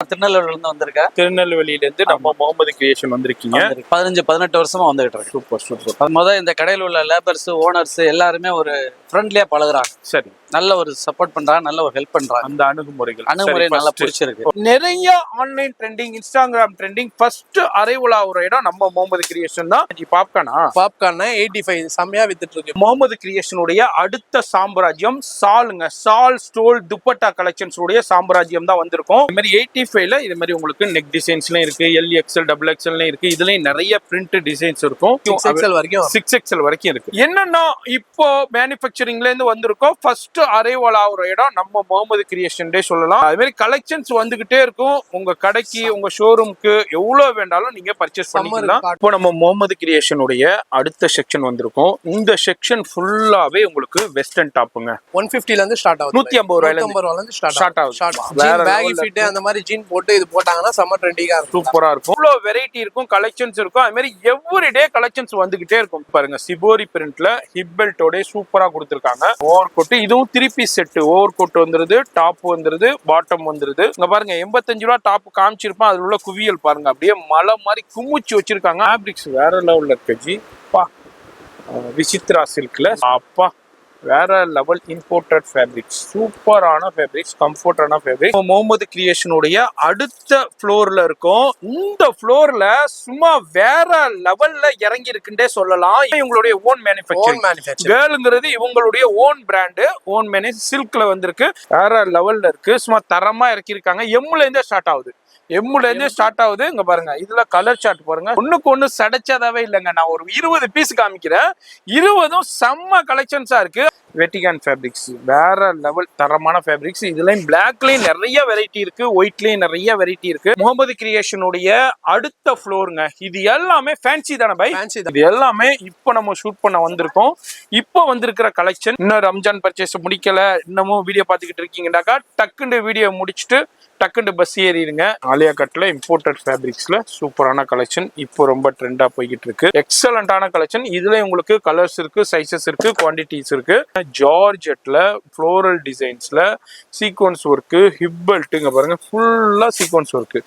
திருநெல்வேலியில இருந்து வந்திருக்கேன். திருநெல்வேலியில இருந்து நம்ம முகமது கிரியேஷன் வந்திருக்கீங்க. 15-18 வருஷமா வந்துகிட்டு இருக்கு. Super super. முதல் இந்த கடையில் உள்ள லேபர்ஸ், ஓனர்ஸ் எல்லாருமே ஒரு ஃப்ரெண்ட்லியா பழகுறாங்க. சரி, நல்ல ஒரு சப்போர்ட் பண்றாங்க, நல்ல ஒரு ஹெல்ப் பண்றாங்க. அந்த அணுகுமுறை நல்லா பிடிச்சிருக்கு. நிறைய online trending, Instagram trending first arrival ஆகுற இடம் நம்ம முகமது கிரியேஷன் தான். பாப்கார்ன் 85 செம்மையா வித்துட்டு இருக்கு. முகமது கிரியேஷனுடைய அடுத்த சாம்ராஜ்யம் சாலுங்க. சால், ஸ்டோல், துப்பட்டா கலெக்ஷன்ஸ் உடைய சாம்ராஜ்யம் தான் வந்திருக்கும். இது மாதிரி 85ல இது மாதிரி உங்களுக்கு நெக் டிசைன்ஸ்லயும் இருக்கு, LXL, XXL இருக்கு. இதுலயும் நிறைய பிரிண்ட் டிசைன்ஸ் இருக்கும். 6XL வரைக்கும் இருக்கு. என்னன்னா இப்போ மேனுஃபேக்சரிங்ல இருந்து வந்திருக்கோம். ஃபர்ஸ்ட் அரைவல் ஆகுற இடம் நம்ம முகமது கிரியேஷன் டே சொல்லலாம். அது மாதிரி கலெக்ஷன்ஸ் வந்துகிட்டே இருக்கும். உங்க கடைக்கு, உங்க ஷோரூம்க்கு எவ்வளவு வேண்டாலும் நீங்க பர்ச்சேஸ் பண்ணிக்கலாம். இப்போ நம்ம முகமது கிரியேஷனுடைய அடுத்த செக்ஷன் வந்திருக்கும். இந்த செக்ஷன் ஃபுல்லாவே உங்களுக்கு வெஸ்டர்ன் டாப்புங்க. 150ல இருந்து ஸ்டார்ட் ஆகுது. 150 ரூபாயில இருந்து ஸ்டார்ட் ஆகுது. பேகி ஃபிட் அந்த மாதிரி ஜீன் போட்டு இது போட்டாங்கன்னா செம்ம ட்ரெண்டிங்கா இருக்கும். சூப்பரா இருக்கும். இவ்வளவு வெரைட்டி இருக்கும், கலெக்ஷன்ஸ் இருக்கும். அது மாதிரி எவ்ரிடே கலெக்ஷன்ஸ் வந்துகிட்டே இருக்கும். பாருங்க, சிபோரி பிரிண்ட்ல ஹிப் பெல்ட்டோட சூப்பரா கொடுத்திருக்காங்க. ஓவர் கோட், இதுவும் 3 பீஸ் செட். ஓவர் கோட் வந்துருது, டாப் வந்துருது, பாட்டம் வந்துருது. இங்க பாருங்க, 85 ரூபா டாப் காமிச்சிருப்பேன். அதுல உள்ள குவியல் பாருங்க, அப்படியே மலை மாதிரி குமிச்சு வச்சிருக்காங்க. ஃபேப்ரிக்ஸ் வேற லெவல்ல இருக்கு ஜி. விசித்ரா சில்க்ல அப்பா வேற லெவல் இம்போர்ட்டட் ஃபேப்ரிக்ஸ், சூப்பரான ஃபேப்ரிக்ஸ், கம்ஃபர்டான ஃபேப்ரிக். முகமது கிரியேஷனுடைய அடுத்த ஃப்ளோர்ல இருக்கும். இந்த ஃப்ளோர்ல சும்மா வேற லெவல்ல இறங்கி இருக்குன்னே சொல்லலாம். இவங்களுடைய ஓன் மேனுஃபேக்சரிங் கேர்ள்ங்கிறது இவங்களுடைய ஓன் பிராண்டு, ஓன் மேனேஜ். சில்க்ல வந்திருக்கு, வேற லெவல்ல இருக்கு. சும்மா தரமா இறக்கிருக்காங்க. எம்ல இருந்தே ஸ்டார்ட் ஆகுது. இங்க பாருங்க, இதுல கலர் சார்ட் பாருங்க, ஒண்ணுக்கு ஒண்ணு சடைச்சதாவே இல்லைங்க. நான் ஒரு 20 பீஸ் காமிக்கிறேன். 20ம் செம்ம கலெக்ஷன்ஸா இருக்கு. வெட்டிகான் ஃபேப்ரிக்ஸ் வேற லெவல் தரமான ஃபேப்ரிக்ஸ். இதுலயும் பிளாக்லயும் நிறைய வெரைட்டி இருக்கு, ஒயிட்லயும் நிறைய வெரைட்டி இருக்கு. முகமது கிரியேஷனுடைய அடுத்த ஃப்ளோருங்க. இது எல்லாமே ஃபேன்சி தானே பை? இது எல்லாமே இப்போ நம்ம ஷூட் பண்ண வந்திருக்கோம். இப்போ வந்திருக்கிற கலெக்ஷன். இன்னும் ரம்ஜான் பர்ச்சேஸ் முடிக்கல, இன்னமும் வீடியோ பார்த்துக்கிட்டு இருக்கீங்கன்னாக்கா டக்குன்னு வீடியோ முடிச்சுட்டு டக்குன்னு பஸ் ஏறிடுங்க. ஆலியா கட்ல இம்போர்ட்டட் ஃபேப்ரிக்ஸ்ல சூப்பரான கலெக்ஷன் இப்போ ரொம்ப ட்ரெண்டா போய்கிட்டு இருக்கு. எக்ஸலண்டான கலெக்ஷன். இதுல உங்களுக்கு கலர்ஸ் இருக்கு, சைசஸ் இருக்கு, குவான்டிட்டிஸ் இருக்கு. ஜார்ஜெட்ல ஃப்ளோரல் டிசைன்ஸ்ல சீக்வன்ஸ் ஒர்க்கு, ஹிப் பெல்ட்டுங்க பாருங்க, ஃபுல்லா சீக்வன்ஸ் ஒர்க்கு.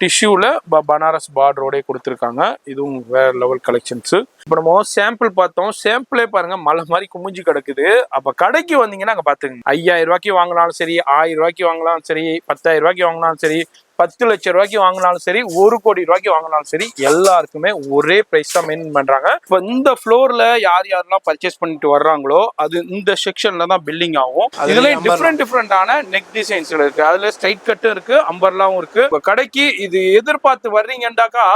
டிஷ்யூல பனாரஸ் பார்டரோட கொடுத்துருக்காங்க. இதுவும் வேற லெவல் கலெக்ஷன்ஸ். இப்போ நம்ம சாம்பிள் பார்த்தோம். சாம்பிளே பாருங்க, மலை மாதிரி குமிஞ்சு கிடக்குது. அப்ப கடைக்கு வந்தீங்கன்னா அங்க பாத்துங்க, 5000 ரூபாய்க்கு வாங்கினாலும் சரி, 1000 ரூபாய்க்கு வாங்கினாலும் சரி, 10,000 ரூபாய்க்கு வாங்கினாலும் சரி, 10 லட்சம் ரூபாய்க்கு வாங்கினாலும் சரி, 1 கோடி ரூபாய்க்கு வாங்கினாலும் சரி, எல்லாருக்குமே ஒரே பிரைஸ் தான் மெயின்டைன் பண்றாங்க. இப்போ இந்த ஃப்ளோர்ல யாரெல்லாம் பர்ச்சேஸ் பண்ணிட்டு வர்றாங்களோ அது இந்த செக்ஷன்ல தான் பில்லிங் ஆகும். இதுல டிஃப்ரெண்டான நெக் டிசைன்ஸ் இருக்கு. அதுல ஸ்ட்ரைட் கட்டும் இருக்கு, அம்பர்லாவும் இருக்கு. கடைக்கு இது எதிர்பார்த்து வர்றீங்கன்னாக்கா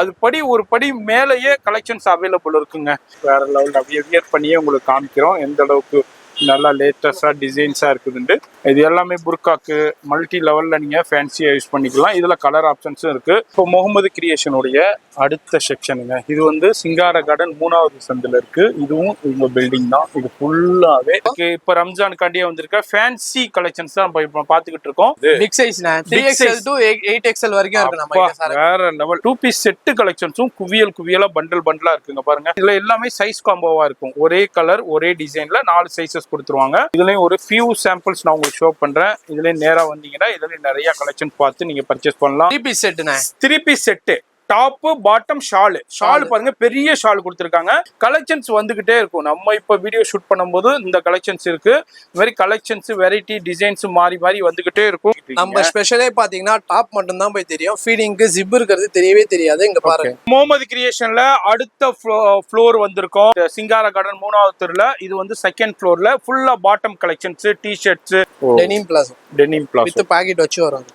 அது படி ஒரு படி மேலேயே கலெக்ஷன்ஸ் அவைலபிள் இருக்குங்க. வேற லெவல் அப்படியே வியர் பண்ணியே உங்களுக்கு காமிக்கிறோம் எந்த அளவுக்கு நல்லா லேட்டஸ்டா டிசைன்ஸா இருக்குதுண்டு. இது எல்லாமே புர்காக்கு மல்டி லெவல்ல நீங்க ஃபேன்சியா யூஸ் பண்ணிக்கலாம். இதுல கலர் ஆப்ஷன்ஸும் இருக்கு. இப்போ முகமது கிரியேஷனுடைய அடுத்த செக்ஷனுங்க. இது வந்து சிங்கார கார்டன் 3வது சந்தில இருக்கு. இதுவும் இவங்க பில்டிங் தான். இது ஃபுல்லாவே இப்போ ரம்ஜானுக்காண்டியே வந்திருக்க ஃபேன்சி கலெக்ஷன்ஸ் தான் பாத்துக்கிட்டு இருக்கோம். Big size 3XL to 8XL வரைக்கும் இருக்கு. நம்ம வேற லெவல் 2 பீஸ் செட் கலெக்ஷன்ஸும் குவியலா பண்டலா இருக்குங்க பாருங்க. இதுல எல்லாமே சைஸ் காம்போவா இருக்கும். ஒரே கலர் ஒரே டிசைன்ல 4 சைசஸ் கொடுத்துருவாங்க. இதுலயும் ஒரு ஃபியூ சாம்பிள்ஸ் நான் உங்களுக்கு ஷோ பண்றேன். இதுலயும் நேரா வந்தீங்கன்னா இதுலயும் நிறைய கலெக்ஷன் பார்த்து நீங்க பர்ச்சேஸ் பண்ணலாம். 3 piece set top bottom shawl பாருங்க, பெரிய ஷால் கொடுத்துருக்காங்க. கலெக்ஷன்ஸ் வந்துகிட்டே இருக்கும். நம்ம இப்ப வீடியோ ஷூட் பண்ணும்போது இந்த கலெக்ஷன்ஸ் இருக்கு. இந்த மாதிரி கலெக்ஷன்ஸ் வெரைட்டி டிசைன்ஸ் மாறி வந்துகிட்டே இருக்கும். நம்ம ஸ்பெஷலே பாத்தீங்கன்னா டாப் மட்டும் தான் போய் தெரியும். ஃபீடிங்க்கு ஜிப் இருக்கிறது தெரியவே தெரியாது. இங்க பாருங்க, முகமது கிரியேஷன்ல அடுத்த ஃப்ளோர் வந்திருக்கும். சிங்கார கார்டன் 3வது தெருல. இது வந்து செகண்ட் ஃப்ளோர்ல ஃபுல்லா bottom collections, T-shirts, denim palazzo with pocket வச்சு வரும்.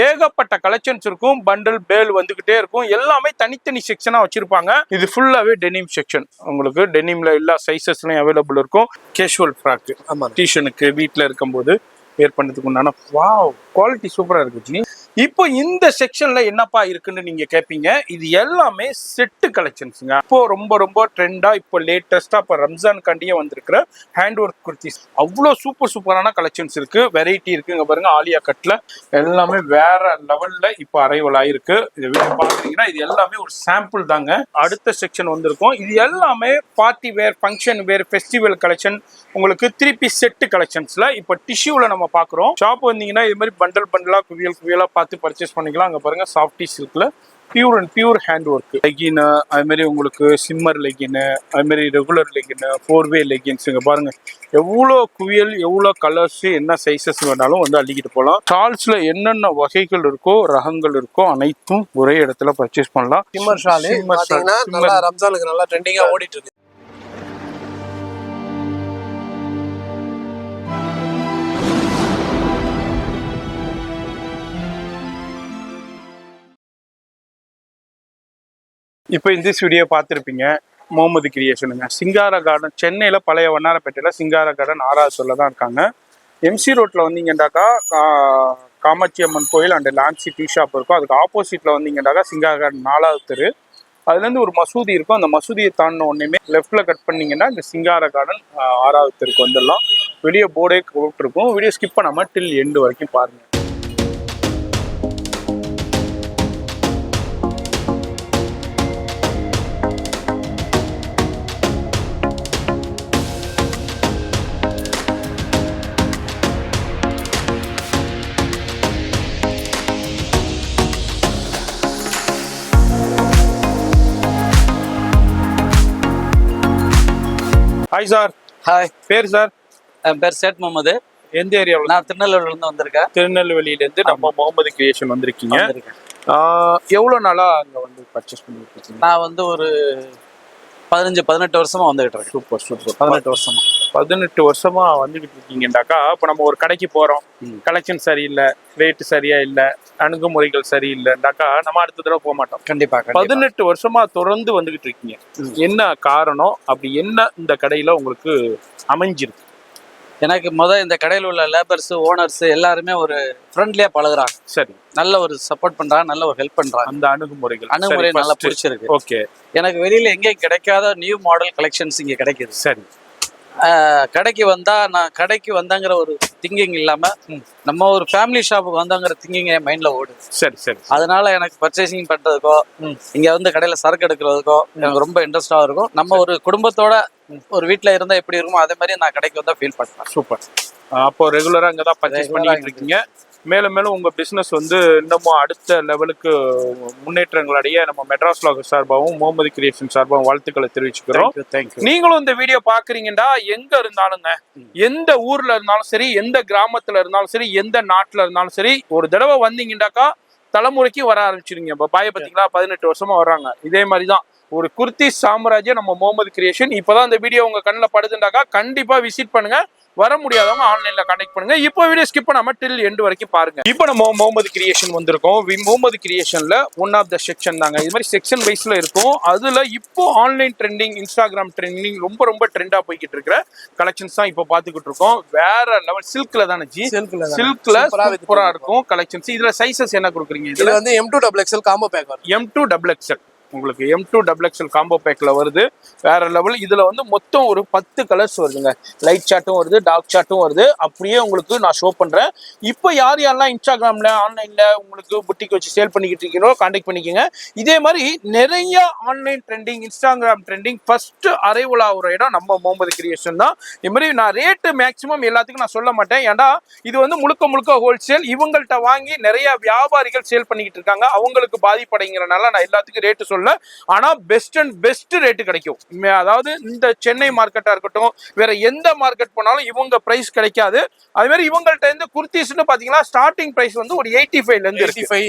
ஏகப்பட்ட கலெக்ஷன்ஸ் இருக்கும். பண்டல் பேல் வந்துகிட்டே இருக்கும். எல்லாமே தனித்தனி செக்ஷனா வச்சிருப்பாங்க. இது ஃபுல்லாவே டெனிம் செக்ஷன். உங்களுக்கு டெனிம்ல எல்லா சைசஸ்லயும் அவைலபிள் இருக்கும். கேஷுவல் ஃப்ராக், டிஷர்ட்டுக்கு வீட்டுல இருக்கும்போது வேர் பண்ணதுக்கு உண்டான வாவ் குவாலிட்டி சூப்பரா இருக்கு. இப்போ இந்த செக்ஷன்ல என்னப்பா இருக்குன்னு நீங்க கேட்பீங்க. இது எல்லாமே செட்டு கலெக்ஷன்ஸுங்க. இப்போ ரொம்ப ரொம்ப ட்ரெண்டா இப்போ லேட்டஸ்டா இப்போ ரம்ஜான் கண்டியே வந்திருக்கிற ஹேண்ட் ஒர்க் குர்த்திஸ் அவ்வளோ சூப்பரான கலெக்ஷன்ஸ் இருக்கு, வெரைட்டி இருக்கு. இங்க பாருங்க ஆலியா கட்ல எல்லாமே வேற லெவல்ல இப்போ அரைவல் ஆயிருக்கு. இது பாத்தீங்கன்னா இது எல்லாமே ஒரு சாம்பிள் தாங்க. அடுத்த செக்ஷன் வந்திருக்கும். இது எல்லாமே பார்ட்டி வேர், ஃபங்க்ஷன் வேர், ஃபெஸ்டிவல் கலெக்ஷன், உங்களுக்கு 3 பீஸ் செட்டு கலெக்ஷன்ஸ்ல இப்போ டிஷ்யூல நம்ம பாக்குறோம். ஷாப் வந்தீங்கன்னா இது மாதிரி பண்டலா குவியலா பார்த்து பர்ச்சேஸ் பண்ணிக்கலாம். அங்க பாருங்க சாஃப்டி சில்க்ல pure and pure hand work legging, அது மாதிரி உங்களுக்கு சிம்மர் லெகின், அது மாதிரி ரெகுலர் லெகின், 4-வே லெகின்ஸ். இங்க பாருங்க எவ்வளோ குவியல், எவ்வளோ கலர்ஸ், என்ன சைசஸ் வேணாலும் வந்து அள்ளிக்கிட்டு போகலாம். ஷால்ஸ்ல என்னென்ன வகைகள் இருக்கோ, ரகங்கள் இருக்கோ, அனைத்தும் ஒரே இடத்துல பர்ச்சேஸ் பண்ணலாம். சிம்மர் ஷால் பாத்தீங்கன்னா நல்லா ரம்ஜானுக்கு நல்லா ட்ரெண்டிங்கா ஓடிட்டு இருக்கு. இப்போ இந்த வீடியோ பார்த்துருப்பீங்க. முகமது கிரியேஷனுங்க, சிங்கார கார்டன், சென்னையில் பழைய வண்ணாரப்பேட்டையில் சிங்கார கார்டன் 6வது சொல்ல தான் இருக்காங்க. எம்சி ரோட்டில் வந்தீங்கன்னாக்கா காமாட்சி அம்மன் கோயில் அண்ட் லான்சி டீ ஷாப் இருக்கும். அதுக்கு ஆப்போசிட்டில் வந்தீங்கன்னாக்கா சிங்கார கார்டன் 4வது தெரு. அதுலேருந்து ஒரு மசூதி இருக்கும். அந்த மசூதியை தாண்டின உடனே லெஃப்ட்டில் கட் பண்ணிங்கன்னா இந்த சிங்கார கார்டன் 6வது தெருக்கு வந்துடலாம். வெளியே போர்டே போட்டுருக்கும். வீடியோ ஸ்கிப் பண்ணாமல் டில் எண்டு வரைக்கும் பாருங்கள். Hi sir. ஹாய், பேர் சார்? என் பேர் சேட் முகமது. எந்த ஏரியாவில்? நான் திருநெல்வேலியிலேருந்து வந்திருக்கேன். திருநெல்வேலியிலேருந்து நம்ம முகமது கிரியேஷன் வந்திருக்கீங்க. எவ்வளோ நாளாக அங்கே வந்து பர்ச்சேஸ் பண்ணிட்டு இருக்கீங்க? நான் வந்து ஒரு 15-18 வருஷமா வந்துகிட்டு இருக்கேன். சூப்பர். 18 வருஷமா 18 வருஷமா வந்துகிட்டு இருக்கீங்கன்னாக்கா, இப்போ நம்ம ஒரு கடைக்கு போகிறோம், கலெக்ஷன் சரியில்லை, ரேட்டு சரியா இல்லை, அணுகுமுறைகள் சரியில்லைண்டாக்கா நம்ம அடுத்த தடவை போக மாட்டோம். கண்டிப்பா. 18 வருஷமா தொடர்ந்து வந்துகிட்டு இருக்கீங்க. என்ன காரணம்? அப்படி என்ன இந்த கடையில உங்களுக்கு அமைஞ்சிருக்கு? எனக்கு இந்த கடையில் உள்ள லேபர்ஸ், ஓனர்ஸ் எல்லாருமே ஒரு ஃப்ரெண்ட்லியா பழகுறாங்க. சரி, நல்ல ஒரு சப்போர்ட் பண்றாங்க, நல்ல ஒரு ஹெல்ப் பண்றாங்க. அந்த அணுகுமுறை நல்லா பிடிச்சிருக்கு. ஓகே. எனக்கு வெளியில எங்கேயும் கிடைக்காத நியூ மாடல் கலெக்ஷன்ஸ் இங்க கிடைக்குது. சரி. கடைக்கு வந்தா நான் கடைக்கு வந்தாங்கிற ஒரு திங்கிங் இல்லாம நம்ம ஒரு ஃபேமிலி ஷாப்புக்கு வந்தாங்கிற திங்கிங் என் மைண்ட்ல ஓடு. சரி. அதனால எனக்கு பர்ச்சேசிங் பண்றதுக்கோ இங்க வந்து கடையில சரக்கு எடுக்கிறதுக்கோ எனக்கு ரொம்ப இன்ட்ரெஸ்டா இருக்கும். நம்ம ஒரு குடும்பத்தோட ஒரு வீட்டுல இருந்தா எப்படி இருக்குமோ அதே மாதிரி நான் கடைக்கு வந்தா ஃபீல் பண்றேன். சூப்பர். அப்போ ரெகுலரா அங்கதான் பர்ச்சேஸ் பண்ணிட்டு இருக்கீங்க. மேலும் மேலும் உங்க பிசினஸ் வந்து இன்னமும் அடுத்த லெவலுக்கு முன்னேற்றங்களடைய நம்ம மெட்ராஸ் வ்ளாகர்ஸ் சார்பாகவும் முகமது கிரியேஷன் சார்பாகவும் வாழ்த்துக்களை தெரிவிச்சுக்கிறோம். நீங்களும் இந்த வீடியோ பாக்குறீங்கன்னா எங்க இருந்தாலுங்க, எந்த ஊர்ல இருந்தாலும் சரி, எந்த கிராமத்துல இருந்தாலும் சரி, எந்த நாட்டுல இருந்தாலும் சரி, ஒரு தடவை வந்தீங்கன்னாக்கா தலைமுறைக்கு வர ஆரம்பிச்சிருங்க. இப்போ பாய பார்த்தீங்களா 18 வருஷமா வர்றாங்க. இதே மாதிரிதான் ஒரு குர்த்தி சாம்ராஜ்யம் நம்ம முகமது கிரியேஷன். இப்போதான் இந்த வீடியோ உங்க கண்ணில் படுதுண்டாக்கா கண்டிப்பா விசிட் பண்ணுங்க. வர முடியாதவங்க ஆன்லைன்ல கனெக்ட் பண்ணுங்க. இப்போ வீடியோ ஸ்கிப் பண்ணாம டில் எண்டு வரைக்கும் பாருங்க. இப்போ நம்ம முகமது கிரியேஷன் வந்திருக்கோம். முகமது கிரியேஷன்ல ஒன் ஆஃப் த செக்ஷன் தாங்க. இது மாதிரி செக்ஷன் வைஸ்ல இருக்கும். அதுல இப்போ ஆன்லைன் ட்ரெண்டிங், இன்ஸ்டாகிராம் ட்ரெண்டிங் ரொம்ப ட்ரெண்டா போய்கிட்டு இருக்கிற கலெக்ஷன்ஸ் தான் இப்போ பாத்துக்கிட்டு இருக்கோம். வேற லெவல் சில்க்ல தானே ஜி? சில்க்ல சூப்பரா இருக்கும் கலெக்ஷன்ஸ். இதுல சைசஸ் என்ன கொடுக்குறீங்க? இதுல வந்து M2XXL காம்போ பேக் வரும். M2XXL உங்களுக்கு M2XXL காம்போ பேக்ல வருது. வேற லெவல். இதுல வந்து மொத்தம் ஒரு 10 கலர்ஸ் வருதுங்க. லைட் சார்ட்டும் வருது, டார்க் சார்ட்டும் வருது. அப்படியே உங்களுக்கு நான் ஷோ பண்றேன். இப்போ யாரெல்லாம் இன்ஸ்டாகிராம்ல ஆன்லைன்ல உங்களுக்கு புட்டிக் வச்சு சேல் பண்ணிக்கிட்டு இருக்கீங்களோ கான்டாக்ட் பண்ணிக்கோங்க. இதே மாதிரி நிறைய online trending, Instagram trending first arrival ஆகிற இடம் நம்ம முகமது கிரியேஷன் தான். இது மாதிரி நான் ரேட்டு மேக்சிமம் எல்லாத்துக்கும் நான் சொல்ல மாட்டேன். ஏன்னா இது வந்து முழுக்க ஹோல்சேல். இவங்கள்ட்ட வாங்கி நிறைய வியாபாரிகள் சேல் பண்ணிக்கிட்டு இருக்காங்க. அவங்களுக்கு பாதிப்படைங்கிறனால நான் எல்லாத்துக்கும் ரேட்டு சொல்ல. ஆனா பெஸ்ட் ரேட்டு கிடைக்கும். அதாவது இந்த சென்னை மார்க்கெட்டா இருக்கட்டும், வேற எந்த மார்க்கெட் போனாலும் இவங்க பிரைஸ் கிடைக்காது. அதே மாதிரி இவங்கள்ட்ட இருந்து குர்த்திஸ்னு பாத்தீங்கன்னா ஸ்டார்டிங் பிரைஸ் வந்து ஒரு 85ல இருந்து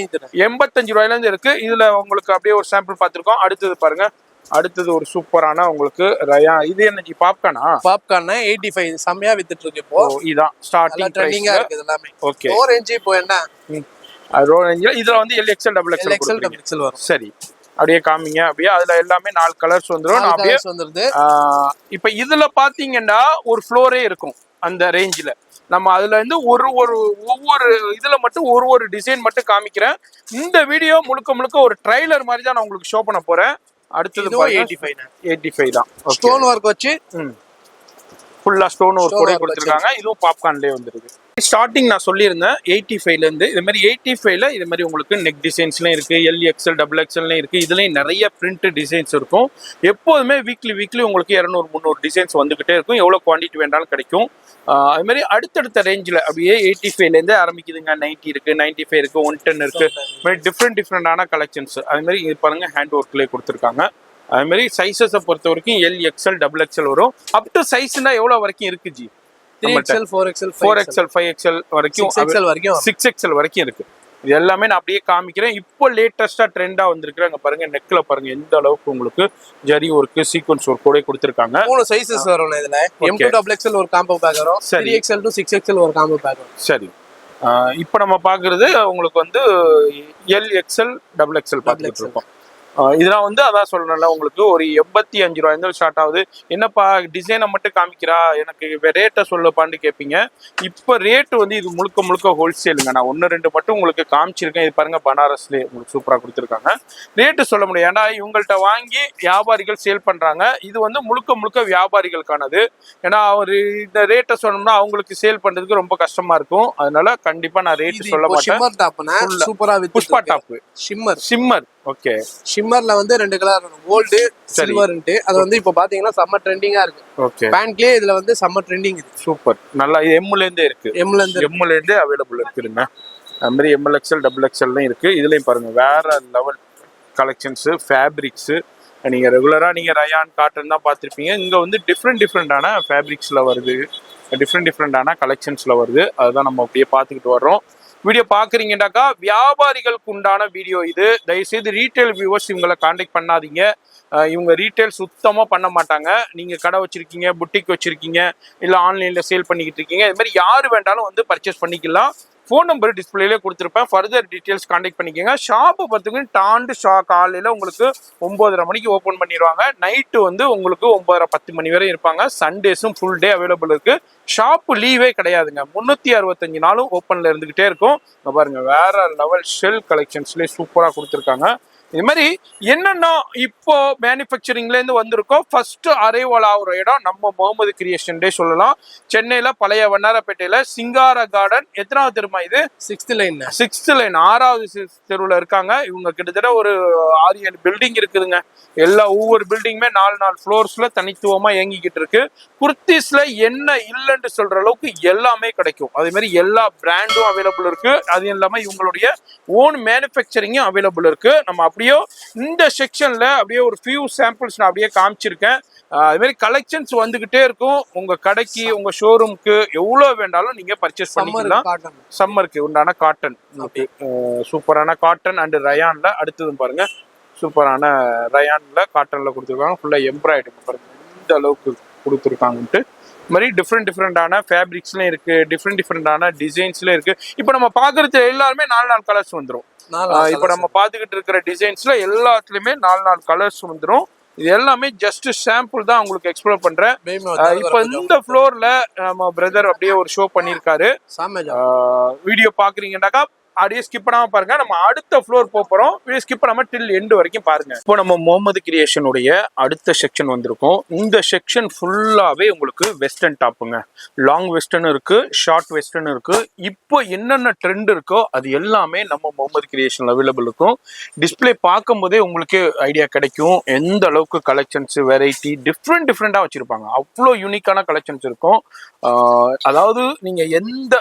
85 ரூபாயில இருந்து இருக்கு. இதுல உங்களுக்கு அப்படியே ஒரு சாம்பிள் பார்த்திருக்கோம். அடுத்தது பாருங்க. அடுத்தது ஒரு சூப்பரான உங்களுக்கு ரயா. இது என்ன ஜி? பாப்கார்னா? 85 செம்மையா வித்துட்டு இருக்கு இப்போ. இதான் ஸ்டார்டிங் ட்ரெண்டிங்கா இருக்கு எல்லாமே. ஓகே. லோ ரேஞ்ச் இப்போ என்ன? லோ ரேஞ்சில் இதுல வந்து LXL XXL வரும். சரி, அப்படியே காமிங்க. அப்படியே அதுல எல்லாமே 4 கலர்ஸ் வந்துடும். அப்படியே வந்துருது. இப்ப இதுல பாத்தீங்கன்னா ஒரு ஃப்ளோரே இருக்கும் அந்த ரேஞ்சில. நம்ம அதுல இருந்து ஒவ்வொரு இதுல மட்டும் ஒரு டிசைன் மட்டும் காமிக்கிறேன். இந்த வீடியோ முழுக்க முழுக்க ஒரு ட்ரைலர் மாதிரி தான் நான் உங்களுக்கு ஷோ பண்ண போறேன். அடுத்தது 85 தான். ஸ்டோன் ஒர்க் வச்சு ஃபுல்லா ஸ்டோன் ஒர்க் கூட கொடுத்துருக்காங்க. இதுவும் பாப்கார்ன்லயே வந்துருக்கு. ஸ்டார்டிங் நான் சொல்லியிருந்தேன் 85ல இருந்து. இது மாதிரி 85ல இது மாதிரி உங்களுக்கு நெக் டிசைன்ஸ்லாம் இருக்கு, LXL XXLலாம் இருக்கு. இதுலயும் நிறைய பிரிண்ட் டிசைன்ஸ் இருக்கும். எப்போதுமே வீக்லி உங்களுக்கு 200-300 டிசைன்ஸ் வந்துகிட்டே இருக்கும். எவ்வளவு குவான்டிட்டி வேண்டாலும் கிடைக்கும். அது மாதிரி அடுத்தடுத்த ரேஞ்சில் அப்படியே 85ல இருந்து ஆரம்பிக்குதுங்க. 90 இருக்கு, 95 இருக்கு, 110 இருக்கு. டிஃப்ரெண்டான கலெக்ஷன்ஸ். அது மாதிரி இது பாருங்க, ஹேண்ட் ஒர்க்லேயே கொடுத்துருக்காங்க. அது மாதிரி சைஸஸை பொறுத்த வரைக்கும் LXL XXL வரும். அப் டு சைஸ்னா எவ்வளவு வரைக்கும் இருக்கு ஜி? 3XL 4XL 5XL வரைக்கும், 6XL வரைக்கும் இருக்கு. இது எல்லாமே நான் அப்படியே காமிக்கிறேன். இப்போ லேட்டஸ்டா ட்ரெண்டா வந்திருக்கு. அங்க பாருங்க, நெக்ல பாருங்க எந்த அளவுக்கு உங்களுக்கு ஜரி ஒர்க், சீக்வன்ஸ் ஒர்க் கூட கொடுத்துருக்காங்க. 3 சைஸஸ் வரும் இதுல. M2 XXL ஒரு காம்போ பேக் வரும், 3XL to 6XL ஒரு காம்போ பேக் வரும். சரி, இப்போ நம்ம பாக்குறது உங்களுக்கு வந்து LXL XXL பார்த்துட்டு இருக்கோம். இதெல்லாம் வந்து அதான் சொல்றேன்ல, உங்களுக்கு ஒரு 85 ரூபாய் ஸ்டார்ட் ஆகுது. என்னப்பா டிசைனை மட்டும் காமிக்கிறா, எனக்கு ரேட்டை சொல்லப்பான்னு கேட்பீங்க. இப்போ ரேட்டு வந்து இது முழுக்க ஹோல்சேலுங்க. நான் 1-2 மட்டும் உங்களுக்கு காமிச்சிருக்கேன். இது பாருங்க, பனாரஸ்லேயே உங்களுக்கு சூப்பராக கொடுத்துருக்காங்க. ரேட்டு சொல்ல முடியும், ஏன்னா இவங்கள்ட்ட வாங்கி வியாபாரிகள் சேல் பண்றாங்க. இது வந்து முழுக்க வியாபாரிகளுக்கானது. ஏன்னா அவர் இந்த ரேட்டை சொன்னோம்னா அவங்களுக்கு சேல் பண்றதுக்கு ரொம்ப கஷ்டமா இருக்கும். அதனால கண்டிப்பா நான் ரேட்டு சொல்ல மாட்டேன். Pushpa top shimmer. ஓகே, ஷிம்மர்ல வந்து 2 கலர் வரும், கோல்டு சில்வர்ன்ட்டு. அது வந்து இப்போ பாத்தீங்கன்னா செம்ம ட்ரெண்டிங்கா இருக்கு. ஓகே, பேண்ட்லயே இதுல வந்து செம்ம ட்ரெண்டிங் இது. சூப்பர், நல்லா. இது எம்ல இருந்தே இருக்கு, எம்ல இருந்தே அவைலபிள் இருக்குதுங்க. அது மாதிரி MLXL XXL இருக்கு. இதுலயும் பாருங்க, வேற லெவல் கலெக்ஷன்ஸ், ஃபேப்ரிக்ஸ். நீங்க ரெகுலரா நீங்க ரயான், காட்டன் தான் பார்த்துருப்பீங்க. இங்க வந்து டிஃப்ரெண்டான ஃபேப்ரிக்ஸ்ல வருது, டிஃப்ரெண்டான கலெக்ஷன்ஸ்ல வருது. அதுதான் நம்ம அப்படியே பார்த்துக்கிட்டு வர்றோம். வீடியோ பாக்குறீங்கன்னாக்கா வியாபாரிகளுக்கு உண்டான வீடியோ இது. தயவுசெய்து ரீட்டைல் வியூவர்ஸ் இவங்களை கான்டாக்ட் பண்ணாதீங்க. இவங்க ரீட்டைல் சுத்தமா பண்ண மாட்டாங்க. நீங்க கடை வச்சிருக்கீங்க, புட்டிக் வச்சிருக்கீங்க, இல்ல ஆன்லைன்ல சேல் பண்ணிக்கிட்டு இருக்கீங்க, இது மாதிரி யாரு வேண்டாலும் வந்து பர்ச்சேஸ் பண்ணிக்கலாம். ஃபோன் நம்பர் டிஸ்பிளேலே கொடுத்துருப்பேன். ஃபர்தர் டீட்டெயில்ஸ் கான்டாக்ட் பண்ணிக்கோங்க. ஷாப்பை பொறுத்தவரைக்கும் டாண்டு காலையில் உங்களுக்கு 9:30 மணிக்கு ஓப்பன் பண்ணிடுவாங்க. நைட்டு வந்து உங்களுக்கு 9:30-10 மணி வரை இருப்பாங்க. சண்டேஸும் ஃபுல் டே அவைலபிள் இருக்கு. ஷாப்பு லீவே கிடையாதுங்க. 365 நாளும் ஓப்பன்ல இருந்துகிட்டே இருக்கும். பாருங்க, வேற லெவல் ஷெல் கலெக்ஷன்ஸ்லேயே சூப்பராக கொடுத்துருக்காங்க. இது மாதிரி என்னன்னா இப்போ மேனுஃபேக்சரிங்ல இருந்து வந்திருக்கோம். ஃபர்ஸ்ட் அரைவல் ஆகுற இடம் நம்ம முகமது கிரியேஷன் டே சொல்லலாம். சென்னையில பழைய வண்ணாரப்பேட்டையில சிங்கார கார்டன். எத்தனாவது தெருமா இது? 6th லைன் 6வது தெருவுல இருக்காங்க. இவங்க கிட்டத்தட்ட ஒரு 6-7 பில்டிங் இருக்குதுங்க. ஒவ்வொரு பில்டிங்குமே 4 ஃப்ளோர்ஸ்ல தனித்துவமா இயங்கிக்கிட்டு இருக்கு. குர்த்திஸ்ல என்ன இல்லைன்னு சொல்ற அளவுக்கு எல்லாமே கிடைக்கும். அதே மாதிரி எல்லா பிராண்டும் அவைலபிள் இருக்கு. அது இல்லாம இவங்களுடைய ஓன் மேனுஃபேக்சரிங்கும் அவைலபிள் இருக்கு. நம்ம அப்படியே இந்த செக்ஷன்ல அப்படியே ஒரு ஃபியூ சாம்பிள்ஸ் நான் அப்படியே காமிச்சிருக்கேன். அது மாதிரி கலெக்ஷன்ஸ் வந்துகிட்டே இருக்கும். உங்க கடைக்கு, உங்க ஷோரூம்க்கு எவ்வளவு வேண்டாலும் நீங்க பர்ச்சேஸ் பண்ணிக்கலாம். சம்மருக்கு உண்டான காட்டன், சூப்பரான காட்டன் அண்ட் ரயான்ல. அடுத்தது பாருங்க, சூப்பரான ரயான்ல காட்டன்ல கொடுத்துருக்காங்க. ஃபுல்லா எம்ப்ராய்டரி பாருங்க இந்த அளவுக்கு கொடுத்துருக்காங்கன்ட்டு. இது மாதிரி டிஃப்ரெண்டான ஃபேப்ரிக்ஸ்லாம் இருக்கு, டிஃப்ரெண்டான டிசைன்ஸ்ல இருக்கு. இப்போ நம்ம பாக்குறது எல்லாருமே 4 கலர்ஸ் வந்துடும். இப்போ நம்ம பார்த்துக்கிட்டு இருக்கிற டிசைன்ஸ்ல எல்லாத்துலயுமே 4 கலர்ஸ் வந்துடும். இது எல்லாமே ஜஸ்ட் சாம்பிள் தான் உங்களுக்கு எக்ஸ்ப்ளோர் பண்றேன். இப்போ இந்த ஃப்ளோர்ல நம்ம பிரதர் அப்படியே ஒரு ஷோ பண்ணியிருக்காரு. வீடியோ பாக்குறீங்கன்னாக்கா அப்படியே ஸ்கிப் பண்ணாம பாருங்க. நம்ம அடுத்த ஃப்ளோர் போறோம். வீடியோ ஸ்கிப் பண்ணாம டில் எண்ட் வரைக்கும் பாருங்க. இப்போ நம்ம முகமது கிரியேஷனுடைய அடுத்த செக்ஷன் வந்திருக்கோம். இந்த செக்ஷன் ஃபுல்லாவே உங்களுக்கு வெஸ்டர்ன் டாப்புங்க. லாங் வெஸ்டர்ன் இருக்கு, ஷார்ட் வெஸ்டர்ன் இருக்கு. இப்போ என்னென்ன ட்ரெண்ட் இருக்கோ அது எல்லாமே நம்ம முகமது கிரியேஷன் அவைலபிள் இருக்கும். டிஸ்பிளே பார்க்கும் போதே உங்களுக்கு ஐடியா கிடைக்கும் எந்த அளவுக்கு கலெக்ஷன்ஸ், வெரைட்டி டிஃப்ரெண்டா வச்சிருப்பாங்க. அவ்வளோ யூனிக்கான கலெக்ஷன்ஸ் இருக்கும். அதாவது நீங்க எந்த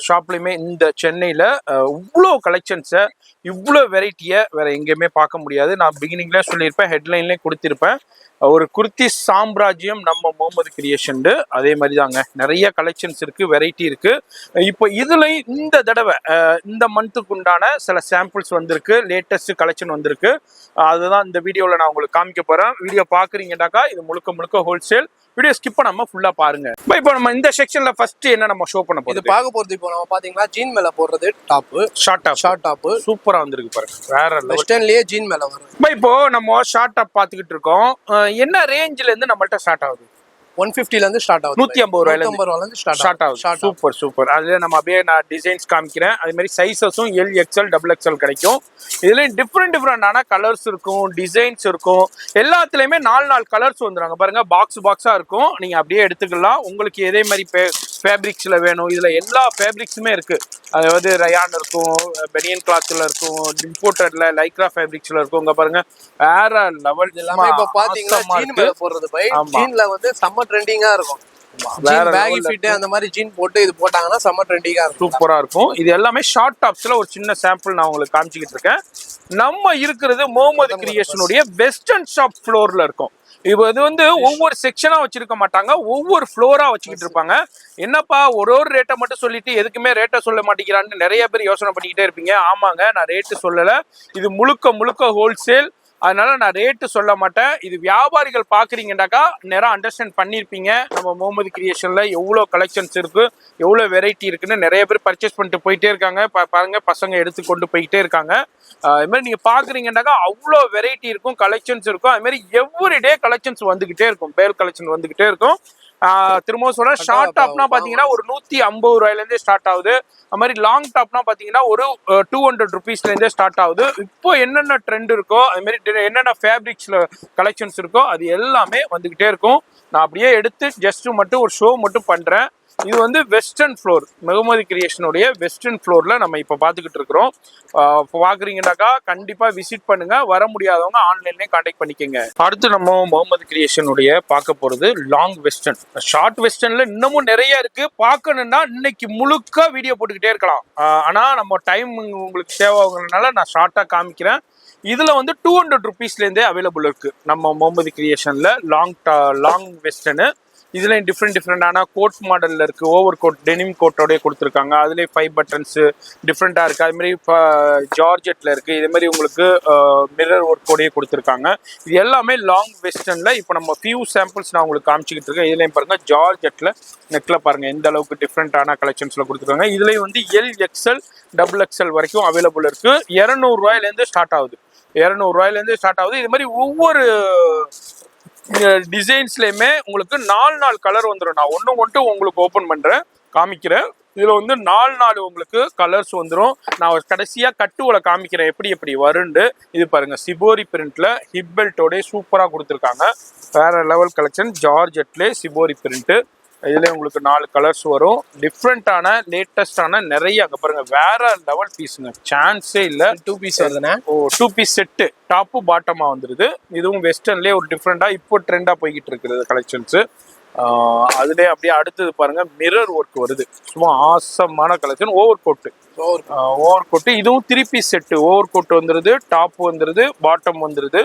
ஷாப்லயுமே இந்த சென்னையில இவ்வளோ கலெக்ஷன்ஸை, இவ்வளோ வெரைட்டியை வேற எங்கேயுமே பார்க்க முடியாது. நான் பிகினிங்ல சொல்லியிருப்பேன், ஹெட்லைன்லேயே கொடுத்திருப்பேன். ஒரு குர்த்தி சாம்ராஜ்யம் நம்ம முகமது கிரியேஷன். அதே மாதிரி தாங்க, நிறைய கலெக்ஷன்ஸ் இருக்கு, வெரைட்டி இருக்கு. இப்போ இதுல இந்த தடவை இந்த மந்த்துக்கு உண்டான சில சாம்பிள்ஸ் வந்திருக்கு, லேட்டஸ்ட் கலெக்ஷன் வந்திருக்கு. அதுதான் இந்த வீடியோவில் நான் உங்களுக்கு காமிக்க போறேன். வீடியோ பாக்குறீங்கன்னாக்கா இது முழுக்க ஹோல்சேல். வீடியோ ஸ்கிப் பண்ணாம ஃபுல்லா பாருங்க. இப்போ நம்ம இந்த செக்ஷன்ல ஃபர்ஸ்ட் என்ன நம்ம ஷோ பண்ண போறோம், இது பார்க்க போறது. இப்போ நம்ம பாத்தீங்கன்னா ஜீன் மேல போடுறது டாப், ஷார்ட் டாப் சூப்பரா வந்திருக்கு பாருங்க. வேற வெஸ்டர்ன்லயே ஜீன் மேல வரும். இப்போ நம்ம ஷார்ட் டாப் பாத்துக்கிட்டு இருக்கோம். என்ன ரேஞ்சில இருந்து நம்மள்ட்ட ஸ்டார்ட் ஆகுது? 150 இருந்து ஸ்டார்ட் ஆகுது. 150 ரூபாயில 150 ரூபாயில இருந்து ஸ்டார்ட் ஆகுது. Super super. அதுல நம்ம அப்படியே நான் டிசைன்ஸ் காமிக்கிறேன். அதே மாதிரி சைஸஸும் எல் எக்ஸ்எல் டபுள் எக்ஸ்எல் கிடைக்கும். இதுல டிஃப்ரெண்டான கலர்ஸ் இருக்கும், டிசைன்ஸ் இருக்கும். எல்லாத்துலயுமே 4 கலர்ஸ் வந்துருங்க பாருங்க. பாக்ஸா இருக்கும், நீங்க அப்படியே எடுத்துக்கலாம். உங்களுக்கு இதே மாதிரி ஃபேப்ரிக்ஸ்ல வேணும், இதுல எல்லா ஃபேப்ரிக்ஸுமே இருக்கு. அதாவது ரயான் இருக்கும், பெனியன் கிளாத்ல இருக்கும், இம்போர்ட்டட்ல லைக்ரா ஃபேப்ரிக்ஸ்ல இருக்கும். இங்க பாருங்க வேற லெவல். எல்லாமே இப்ப பாத்தீங்கன்னா ஜீன் மேல போடுறது பை. ஜீன்ல வந்து செம்ம ட்ரெண்டிங்கா இருக்கும். ஜீன் பேகி ஃபிட் அந்த மாதிரி ஜீன் போட்டு இது போட்டாங்கன்னா செம்ம ட்ரெண்டிங்கா இருக்கும், சூப்பரா இருக்கும். இது எல்லாமே ஷார்ட் டாப்ஸ்ல ஒரு சின்ன சாம்பிள் நான் உங்களுக்கு காமிச்சிக்கிட்டு இருக்கேன். நம்ம இருக்கிறது முகமது கிரியேஷனுடைய வெஸ்டர்ன் ஷாப் ஃப்ளோர்ல இருக்கும். இப்போ இது வந்து ஒவ்வொரு செக்ஷனா வச்சிருக்க மாட்டாங்க, ஒவ்வொரு ஃப்ளோரா வச்சுக்கிட்டு இருப்பாங்க. என்னப்பா ஒரு ரேட்டை மட்டும் சொல்லிட்டு எதுக்குமே ரேட்டை சொல்ல மாட்டேங்கிறான்னு நிறைய பேர் யோசனை பண்ணிக்கிட்டே இருப்பீங்க. ஆமாங்க, நான் ரேட்டு சொல்லலை, இது முழுக்க ஹோல்சேல், அதனால நான் ரேட்டு சொல்ல மாட்டேன். இது வியாபாரிகள் பாக்குறீங்கன்னாக்கா நேரம் அண்டர்ஸ்டாண்ட் பண்ணிருப்பீங்க நம்ம முகமது கிரியேஷன்ல எவ்வளவு கலெக்ஷன்ஸ் இருக்கு, எவ்வளவு வெரைட்டி இருக்குன்னு. நிறைய பேர் பர்ச்சேஸ் பண்ணிட்டு போயிட்டே இருக்காங்க. பாருங்க, பசங்க எடுத்து கொண்டு போயிட்டே இருக்காங்க. அது மாதிரி நீங்க பாக்குறீங்கன்னாக்கா அவ்வளோ வெரைட்டி இருக்கும், கலெக்ஷன்ஸ் இருக்கும். அது மாதிரி எவ்ரிடே கலெக்ஷன்ஸ் வந்துகிட்டே இருக்கும், பேல் கலெக்ஷன் வந்துகிட்டே இருக்கும். திரும்பவும் சொல்றேன், ஷார்ட் டாப்னா பாத்தீங்கன்னா ஒரு 150 ரூபாயில இருந்தே ஸ்டார்ட் ஆகுது. அது மாதிரி லாங் டாப்னா பாத்தீங்கன்னா ஒரு 200 ருபீஸ்ல இருந்தே ஸ்டார்ட் ஆகுது. இப்போ என்னென்ன ட்ரெண்ட் இருக்கோ, அது மாதிரி என்னென்ன ஃபேப்ரிக்ஸ்ல கலெக்ஷன்ஸ் இருக்கோ அது எல்லாமே வந்துகிட்டே இருக்கும். நான் அப்படியே எடுத்து ஜஸ்ட் மட்டும் ஒரு ஷோ மட்டும் பண்றேன். இது வந்து வெஸ்டர்ன் ஃப்ளோர், முகமது கிரியேஷனுடைய வெஸ்டர்ன் ஃப்ளோர்ல நம்ம இப்போ பார்த்துக்கிட்டு இருக்கிறோம். பார்க்குறீங்கன்னாக்கா கண்டிப்பா விசிட் பண்ணுங்க, வர முடியாதவங்க ஆன்லைன்லேயே கான்டாக்ட் பண்ணிக்கோங்க. அடுத்து நம்ம முகமது கிரியேஷனுடைய பார்க்க போறது லாங் வெஸ்டர்ன். ஷார்ட் வெஸ்டர்ன்ல இன்னமும் நிறைய இருக்கு. பார்க்கணும்னா இன்னைக்கு முழுக்க வீடியோ போட்டுக்கிட்டே இருக்கலாம். ஆனா நம்ம டைம் உங்களுக்கு சேவ் ஆகுறதுனால நான் ஷார்ட்டா காமிக்கிறேன். இதுல வந்து 200 ருபீஸ்லேருந்தே அவைலபிள் இருக்கு நம்ம முகமது கிரியேஷன்ல லாங் வெஸ்டர்னு. இதுலேயும் டிஃப்ரெண்டான கோட் மாடலில் இருக்குது. ஓவர் கோட் டெனிம் கோட்டோடய கொடுத்துருக்காங்க. அதுலேயே 5 பட்டன்ஸு டிஃப்ரெண்ட்டாக இருக்குது. அதுமாரி இப்போ ஜார்ஜெட்டில் இருக்குது. இதேமாதிரி உங்களுக்கு மிரர் ஒர்க்கோடையே கொடுத்துருக்காங்க. இது எல்லாமே லாங் வெஸ்டர்னில் இப்போ நம்ம ஃபியூ சாம்பிள்ஸ் நான் உங்களுக்கு காமிச்சிக்கிட்டு இருக்கேன். இதுலேயும் பாருங்கள், ஜார்ஜெட்டில் நெக்கில் பாருங்கள் எந்த அளவுக்கு டிஃப்ரெண்ட்டான கலெக்ஷன்ஸில் கொடுத்துருக்காங்க. இதுலேயும் வந்து எல் எக்ஸ்எல் டபுள் எக்ஸ்எல் வரைக்கும் அவைலபிள் இருக்குது. 200 ரூபாயிலேருந்து ஸ்டார்ட் ஆகுது. 200 ரூபாயிலேருந்து ஸ்டார்ட் ஆகுது. இது மாதிரி ஒவ்வொரு டிசைன்ஸ்லயுமே உங்களுக்கு 4 கலர் வந்துடும். நான் ஒன்று உங்களுக்கு ஓப்பன் பண்றேன், காமிக்கிறேன். இதுல வந்து 4 உங்களுக்கு கலர்ஸ் வந்துடும். நான் கடைசியா கட்டுவலை காமிக்கிறேன் எப்படி வருண்டு. இது பாருங்க, சிபோரி பிரிண்ட்ல ஹிப் பெல்ட்டோட சூப்பரா கொடுத்துருக்காங்க. வேற லெவல் கலெக்ஷன். ஜார்ஜெட்ல சிபோரி பிரிண்ட். இதுல உங்களுக்கு 4 கலர்ஸ் வரும். டிஃப்ரெண்டான லேட்டஸ்டான நிறைய. அங்க பாருங்க, வேற லெவல் பீஸுங்க, சான்ஸே இல்ல. 2 பீஸ் வருதுண்ணே. 2 பீஸ் செட்டு, டாப்பு பாட்டமா வந்துருது. இதுவும் வெஸ்டர்ன்லயே ஒரு டிஃப்ரெண்டா இப்போ ட்ரெண்டா போய்கிட்டு இருக்குது கலெக்ஷன்ஸ். அதுலேயே அப்படியே அடுத்தது பாருங்க, மிரர் ஒர்க் வருது. சும்மா ஆசமான கலெக்ஷன். ஓவர் கோட்டு, இதுவும் 3 பீஸ் செட்டு. ஓவர் கோட் வந்துருது, டாப் வந்துருது, பாட்டம் வந்துருது.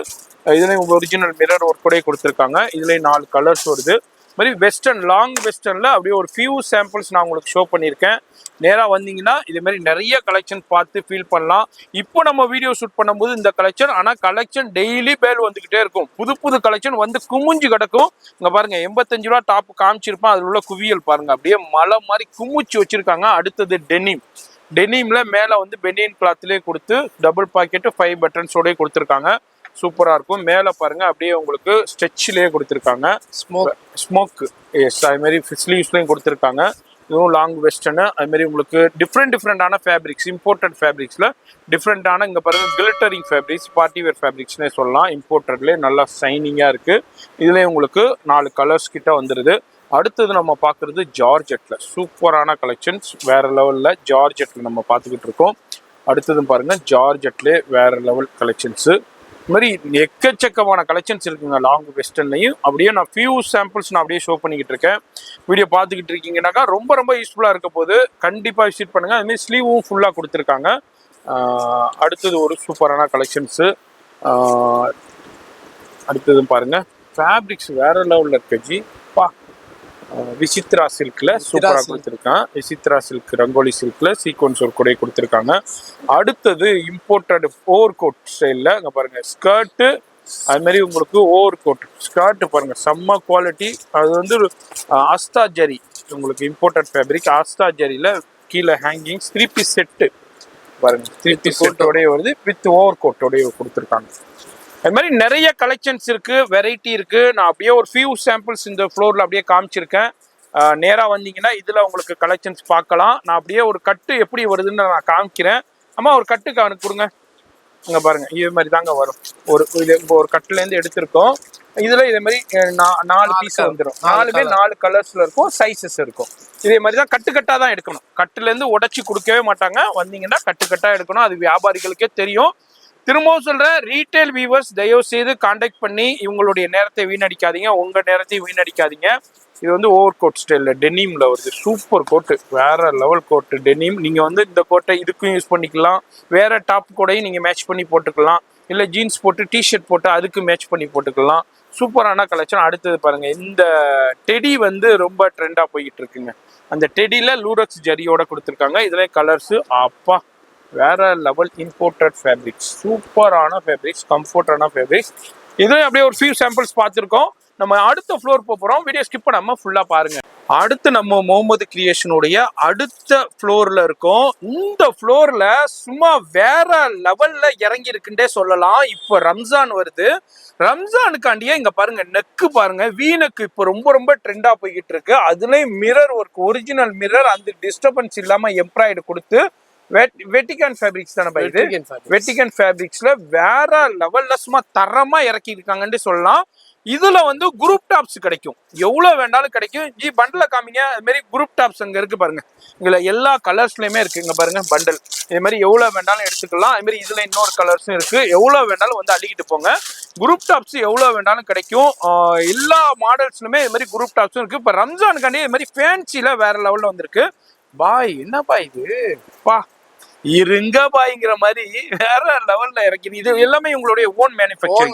இதுலயும் ஒரிஜினல் மிரர் ஒர்க் கூட கொடுத்துருக்காங்க. இதுலயும் 4 கலர்ஸ் வருது. மாதிரி வெஸ்டர்ன் லாங் வெஸ்டர்ன்ல அப்படியே ஒரு ஃபியூ சாம்பிள்ஸ் நான் உங்களுக்கு ஷோ பண்ணியிருக்கேன். நேராக வந்தீங்கன்னா இது மாதிரி நிறைய கலெக்ஷன் பார்த்து ஃபீல் பண்ணலாம். இப்போ நம்ம வீடியோ ஷூட் பண்ணும்போது இந்த கலெக்ஷன், ஆனால் கலெக்ஷன் டெய்லி பேல் வந்துகிட்டே இருக்கும். புது கலெக்ஷன் வந்து குமிஞ்சு கிடக்கும். இங்கே பாருங்க, 85 ரூபா டாப் காமிச்சிருப்பேன். அதில் உள்ள குவியல் பாருங்க, அப்படியே மலை மாதிரி குமிச்சு வச்சிருக்காங்க. அடுத்தது டெனிம்ல மேலே வந்து பெனியன் கிளாத்லேயே கொடுத்து டபுள் பாக்கெட்டு 5 பட்டன்ஸோடய கொடுத்துருக்காங்க. சூப்பரா இருக்கும். மேல பாருங்க, அப்படியே உங்களுக்கு ஸ்ட்ரெச்லயே கொடுத்துருக்காங்க. ஸ்மோக் எஸ், அது மாதிரி ஸ்லீவ்ஸ்லயும் கொடுத்துருக்காங்க. இதுவும் லாங் வெஸ்டர்னு. அது மாதிரி உங்களுக்கு டிஃப்ரெண்டான ஃபேப்ரிக்ஸ், இம்போர்ட்டட் ஃபேப்ரிக்ஸ்ல டிஃப்ரெண்டான. இங்க பாருங்க, கிளிட்டரிங் ஃபேப்ரிக்ஸ், பார்ட்டி வேர் ஃபேப்ரிக்ஸ்னே சொல்லலாம். இம்போர்ட்டட்லேயே நல்லா ஷைனிங்கா இருக்கு. இதுலயும் உங்களுக்கு 4 கலர்ஸ் கிட்ட வந்துருது. அடுத்தது நம்ம பார்க்குறது ஜார்ஜெட்ல சூப்பரான கலெக்ஷன்ஸ். வேற லெவல்ல ஜார்ஜெட்ல நம்ம பார்த்துக்கிட்டு இருக்கோம். அடுத்ததும் பாருங்க, ஜார்ஜெட்லேயே வேற லெவல் கலெக்ஷன்ஸு. இது மாதிரி எக்கச்சக்கமான கலெக்ஷன்ஸ் இருக்குங்க லாங் வெஸ்டர்ன்லையும். அப்படியே நான் ஃபியூ சாம்பிள்ஸ் நான் அப்படியே ஷோ பண்ணிக்கிட்டு இருக்கேன். வீடியோ பார்த்துக்கிட்டு இருக்கீங்கன்னாக்கா ரொம்ப யூஸ்ஃபுல்லாக இருக்க போது கண்டிப்பாக விசிட் பண்ணுங்கள். அதுமாதிரி ஸ்லீவும் ஃபுல்லாக கொடுத்துருக்காங்க. அடுத்தது ஒரு சூப்பரான கலெக்ஷன்ஸு. அடுத்ததும் பாருங்கள், ஃபேப்ரிக்ஸ் வேறு லெவலில் இருக்கு ஜி. விசித்ரா சில்க்ல சூப்பரா கொடுத்துருக்கான். விசித்ரா சில்க், ரங்கோலி சில்க்ல சீக்வன்ஸ் ஒரு கூட கொடுத்துருக்காங்க. அடுத்தது இம்போர்ட்டட் ஓவர் கோட் ஸ்டைல்ல. அங்க பாருங்க, ஸ்கர்ட். அது மாதிரி உங்களுக்கு ஓவர் கோட் ஸ்கர்ட் பாருங்க, செம்ம குவாலிட்டி. அது வந்து ஆஸ்தா ஜரி, உங்களுக்கு இம்போர்ட்டட் ஃபேப்ரிக். ஆஸ்தா ஜரியில கீழே ஹேங்கிங்ஸ் 3 பீஸ் செட்டு பாருங்க. 3 பீஸ் செட்டோடய வருது, வித் ஓவர் கோட்டோடய கொடுத்துருக்காங்க. அது மாதிரி நிறைய கலெக்ஷன்ஸ் இருக்கு, வெரைட்டி இருக்கு. நான் அப்படியே ஒரு ஃபியூ சாம்பிள்ஸ் இந்த ஃப்ளோர்ல அப்படியே காமிச்சிருக்கேன். நேரா வந்தீங்கன்னா இதுல உங்களுக்கு கலெக்ஷன்ஸ் பார்க்கலாம். நான் அப்படியே ஒரு கட்டு எப்படி வருதுன்னு நான் காமிக்கிறேன். அம்மா ஒரு கட்டுக்கு அவனுக்கு கொடுங்க. அங்க பாருங்க, இது மாதிரி தாங்க வரும். ஒரு கட்டுல இருந்து எடுத்திருக்கோம். இதுல இதே மாதிரி 4 பீஸ் வந்துடும். 4மே 4 கலர்ஸ்ல இருக்கும், சைசஸ் இருக்கும். இதே மாதிரி தான் கட்டுக்கட்டா தான் எடுக்கணும். கட்டுல இருந்து உடைச்சு கொடுக்கவே மாட்டாங்க. வந்தீங்கன்னா கட்டுக்கட்டா எடுக்கணும். அது வியாபாரிகளுக்கே தெரியும். திரும்பவும் சொல்றேன், ரீட்டைல் வியூவர்ஸ் தயவு செய்து கான்டாக்ட் பண்ணி இவங்களுடைய நேரத்தை வீணடிக்காதீங்க, உங்க நேரத்தையும் வீணடிக்காதீங்க. இது வந்து ஓவர் கோட் ஸ்டைல்ல டெனிம்ல வருது. சூப்பர் கோட்டு, வேற லெவல் கோட்டு டெனிம். நீங்க வந்து இந்த கோட்டை இதுக்கும் யூஸ் பண்ணிக்கலாம், வேற டாப் கூடயும் நீங்க மேட்ச் பண்ணி போட்டுக்கலாம், இல்ல ஜீன்ஸ் போட்டு டிஷர்ட் போட்டு அதுக்கு மேட்ச் பண்ணி போட்டுக்கலாம். சூப்பரான கலெக்ஷன். அடுத்தது பாருங்க, இந்த டெடி வந்து ரொம்ப ட்ரெண்டா போய்கிட்டு இருக்குங்க. அந்த டெடியில லூரக்ஸ் ஜரியோட கொடுத்துருக்காங்க. இதுல கலர்ஸ் அப்பா வேற லெவல் இம்போர்ட்டட் ஃபேப்ரிக்ஸ், சூப்பரான ஃபேப்ரிக்ஸ், கம்ஃபர்டான ஃபேப்ரிக்ஸ். இதுல அப்படியே ஒரு ஃபியூ சாம்பிள்ஸ் பார்த்துருக்கோம். நம்ம அடுத்த ஃப்ளோர் போறோம். வீடியோ ஸ்கிப் பண்ணாம ஃபுல்லா பாருங்க. அடுத்து நம்ம முகமது கிரியேஷனுடைய அடுத்த ஃப்ளோர்ல இருக்கோம். இந்த ஃப்ளோர்ல சும்மா வேற லெவல்ல இறங்கி இருக்குன்னே சொல்லலாம். இப்போ ரம்ஜான் வருது. ரம்ஜானுக்காண்டியே இங்க பாருங்க, நெக்கு பாருங்க, வீனக்கு இப்போ ரொம்ப ரொம்ப ட்ரெண்டா போய்கிட்டு இருக்கு. அதுலயும் மிரர் ஒர்க், ஒரிஜினல் மிரர், அந்த டிஸ்டர்பன்ஸ் இல்லாம எம்ப்ராய்டு கொடுத்து வெட்டிகன் ஃபேப்ரிக்ஸ் தானே இது. வெட்டிகன் ஃபேப்ரிக்ஸ்ல வேற லெவல்ல சும்மா தரமா இறக்கி இருக்காங்கன்னு சொல்லலாம். இதுல வந்து குரூப் டாப்ஸ் கிடைக்கும், எவ்வளவு வேண்டாலும் கிடைக்கும். பண்டல காமிங்க. அது மாதிரி குரூப் டாப்ஸ் அங்க இருக்கு பாருங்க. இதுல எல்லா கலர்ஸ்லயுமே இருக்கு. இங்க பாருங்க பண்டல், இது மாதிரி எவ்வளவு வேண்டாலும் எடுத்துக்கலாம். அது மாதிரி இதுல இன்னொரு கலர்ஸும் இருக்கு. எவ்வளவு வேண்டாலும் வந்து அள்ளிக்கிட்டு போங்க. குரூப் டாப்ஸ் எவ்வளவு வேண்டாலும் கிடைக்கும். எல்லா மாடல்ஸ்லுமே இது மாதிரி குரூப் டாப்ஸும் இருக்கு. இப்ப ரம்ஜானுக்காண்டி இது மாதிரி ஃபேன்சில வேற லெவல்ல வந்திருக்கு. பாய் என்னப்பா இது, பா இருங்க பாய்ங்கிற மாதிரி வேற லெவல்ல இறக்கி. இது எல்லாமே இவங்களுடைய ஓன் மேனுஃபேக்சரிங்.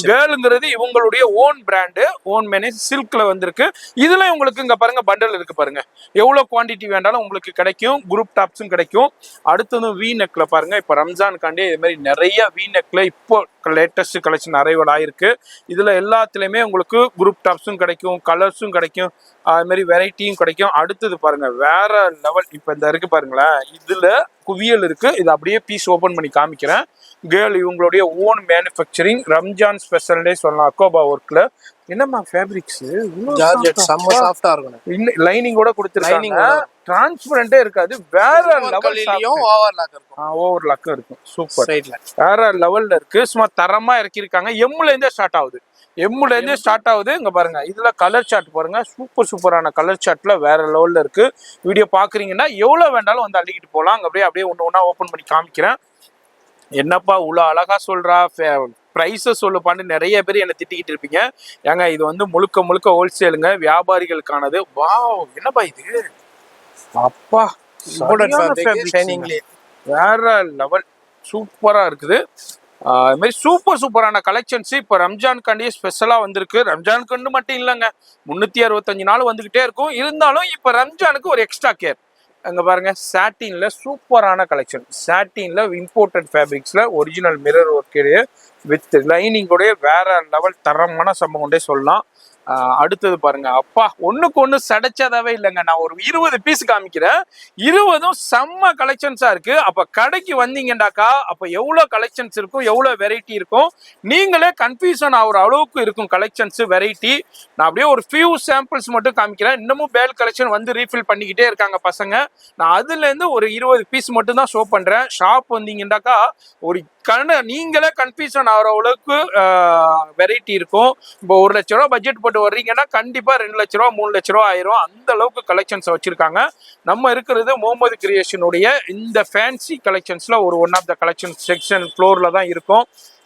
கேர்ளுங்கிறது இவங்களுடைய ஓன் பிராண்டு, ஓன் மேனேஜ். சில்க்ல வந்திருக்கு. இதுல உங்களுக்கு இங்க பாருங்க பண்டல் இருக்கு பாருங்க, எவ்வளவு குவான்டிட்டி வேண்டாலும் உங்களுக்கு கிடைக்கும். குரூப் டாப்ஸும் கிடைக்கும். அடுத்தது வி நெக்ல பாருங்க. இப்ப ரம்ஜானுக்காண்டி இது மாதிரி நிறைய வி நெக்ல இப்போ லேட்டஸ்ட் கலெக்ஷன் அரைவல் ஆயிருக்கு. இதுல எல்லாத்துலயுமே உங்களுக்கு குரூப் டாப்ஸும் கிடைக்கும், கலர்ஸும் கிடைக்கும், அது மாதிரி வெரைட்டியும் கிடைக்கும். அடுத்தது பாருங்க வேற லெவல். இப்ப இந்த இருக்கு பாருங்களேன், இதுல குவியல் இருக்கு. இது அப்படியே பீஸ் ஓபன் பண்ணி காமிக்கிறேன். கேர்ள் இவங்களுடைய ஓன் மேனுஃபேக்சரிங், ரம்ஜான் ஸ்பெஷல்டே சொல்லலாம். அக்கோபா ஒர்க்ல என்னமா ஃபேப்ரிக்ஸ் ஜார்ஜெட் செம்ம சாஃப்டா இருக்கும். லைனிங்கோட கொடுத்துருக்காங்க. டிரான்ஸ்பரண்டே இருக்காது. வேற லெவல்லையும் ஓவர்லாக் இருக்கும். ஓவர்லாக் இருக்கும். சூப்பர், வேற லெவல்ல இருக்கு. சும்மா தரமா இறக்கிருக்காங்க. எம்ல இருந்தே ஸ்டார்ட் ஆகுது. எம்முல இருந்தே ஸ்டார்ட் ஆகுது. இங்க பாருங்க, இதுல கலர் சார்ட் பாருங்க, சூப்பரான கலர் சார்ட்ல வேற லெவல்ல இருக்கு. வீடியோ பாக்குறீங்கன்னா எவ்வளவு வேண்டாலும் வந்து அள்ளிக்கிட்டு போலாம். அப்படியே ஒண்ணு ஒண்ணா ஓபன் பண்ணி காமிக்கிறேன். என்னப்பா இவ்வளோ அழகா சொல்றா, பிரைஸ சொல்லுப்பான்னு நிறைய பேர் என்ன திட்டிக்கிட்டு இருப்பீங்க. ஏங்க இது வந்து முழுக்க ஹோல்சேலுங்க, வியாபாரிகளுக்கானது. வாவ் என்னப்பா இது, அப்பா வேற லெவல், சூப்பரா இருக்குது. அது மாதிரி சூப்பரான கலெக்ஷன்ஸ் இப்போ ரம்ஜானுக்காண்டியே ஸ்பெஷலா வந்திருக்கு. ரம்ஜானுக்கு மட்டும் இல்லைங்க, 365 நாள் வந்துகிட்டே இருக்கும். இருந்தாலும் இப்போ ரம்ஜானுக்கு ஒரு எக்ஸ்ட்ரா கேர். அங்க பாருங்க, சாட்டின்ல சூப்பரான கலெக்ஷன். சாட்டின்ல இம்போர்ட்டட் ஃபேப்ரிக்ஸ்ல ஒரிஜினல் மிரர் ஒர்க் வித் லைனிங்கோடைய வேற லெவல் தரமான சம்பவம் சொல்லலாம். அடுத்தது பாருங்க, அப்பா ஒண்ணுக்கு ஒண்ணு சடைச்சதாவே இல்லைங்க. நான் ஒரு 20 பீஸ் காமிக்கிறேன். 20ம் செம்ம கலெக்ஷன்ஸா இருக்கு. அப்ப கடைக்கு வந்தீங்கன்னாக்கா அப்ப எவ்வளவு கலெக்ஷன்ஸ் இருக்கும், எவ்வளவு வெரைட்டி இருக்கும், நீங்களே கன்ஃபியூஷன் ஆகுற அளவுக்கு இருக்கும் கலெக்ஷன்ஸ், வெரைட்டி. நான் அப்படியே ஒரு ஃபியூ சாம்பிள்ஸ் மட்டும் காமிக்கிறேன். இன்னமும் பேல் கலெக்ஷன் வந்து ரீஃபில் பண்ணிக்கிட்டே இருக்காங்க பசங்க. நான் அதுல இருந்து ஒரு 20 பீஸ் மட்டும் தான் ஷோ பண்றேன். ஷாப் வந்தீங்கன்னாக்கா ஒரு நீங்களே கன்ஃபியூஷன் ஆகிற அளவுக்கு வெரைட்டி இருக்கும். இப்போ 1 லட்ச ரூபா பட்ஜெட் போட்டு வர்றீங்கன்னா கண்டிப்பா 2 லட்ச ரூபா 3 லட்ச ரூபா ஆயிரும். அந்த அளவுக்கு கலெக்ஷன்ஸ் வச்சிருக்காங்க. நம்ம இருக்கிறது முகமது கிரியேஷனுடைய இந்த ஃபேன்சி கலெக்ஷன்ஸ்ல ஒரு one of the collection section ஃப்ளோர்ல தான் இருக்கும்.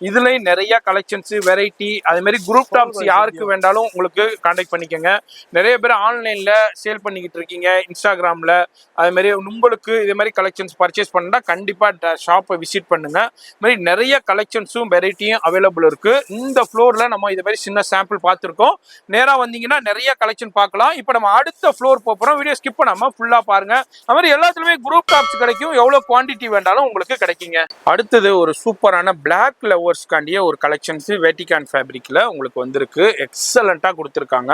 இதுலயும் நிறைய கலெக்ஷன்ஸ், வெரைட்டி, அதே மாதிரி குரூப் டாப்ஸ் யாருக்கு வேண்டாலும் உங்களுக்கு கான்டாக்ட் பண்ணிக்கோங்க. நிறைய பேர் ஆன்லைன்ல சேல் பண்ணிக்கிட்டு இருக்கீங்க, இன்ஸ்டாகிராம்ல. அதே மாதிரி உங்களுக்கு இதே மாதிரி கலெக்ஷன்ஸ் பர்ச்சேஸ் பண்ணா கண்டிப்பா ஷாப்பை விசிட் பண்ணுங்க. இது மாதிரி நிறைய கலெக்ஷன்ஸும் வெரைட்டியும் அவைலபிள் இருக்கு. இந்த ஃப்ளோர்ல நம்ம இது மாதிரி சின்ன சாம்பிள் பார்த்துருக்கோம். நேரா வந்தீங்கன்னா நிறைய கலெக்ஷன் பார்க்கலாம். இப்போ நம்ம அடுத்த ஃப்ளோர் போறோம். வீடியோ ஸ்கிப் பண்ணாம ஃபுல்லா பாருங்க. அது மாதிரி எல்லாத்துலயுமே குரூப் டாப்ஸ் கிடைக்கும், எவ்வளவு குவான்டிட்டி வேண்டாலும் உங்களுக்கு கிடைக்குங்க. அடுத்தது ஒரு சூப்பரான பிளாக்ல லவர்ஸ்க்காண்டியே ஒரு கலெக்ஷன்ஸ் வேட்டிகான் ஃபேப்ரிக்ல உங்களுக்கு வந்திருக்கு. எக்ஸலண்டா கொடுத்துருக்காங்க.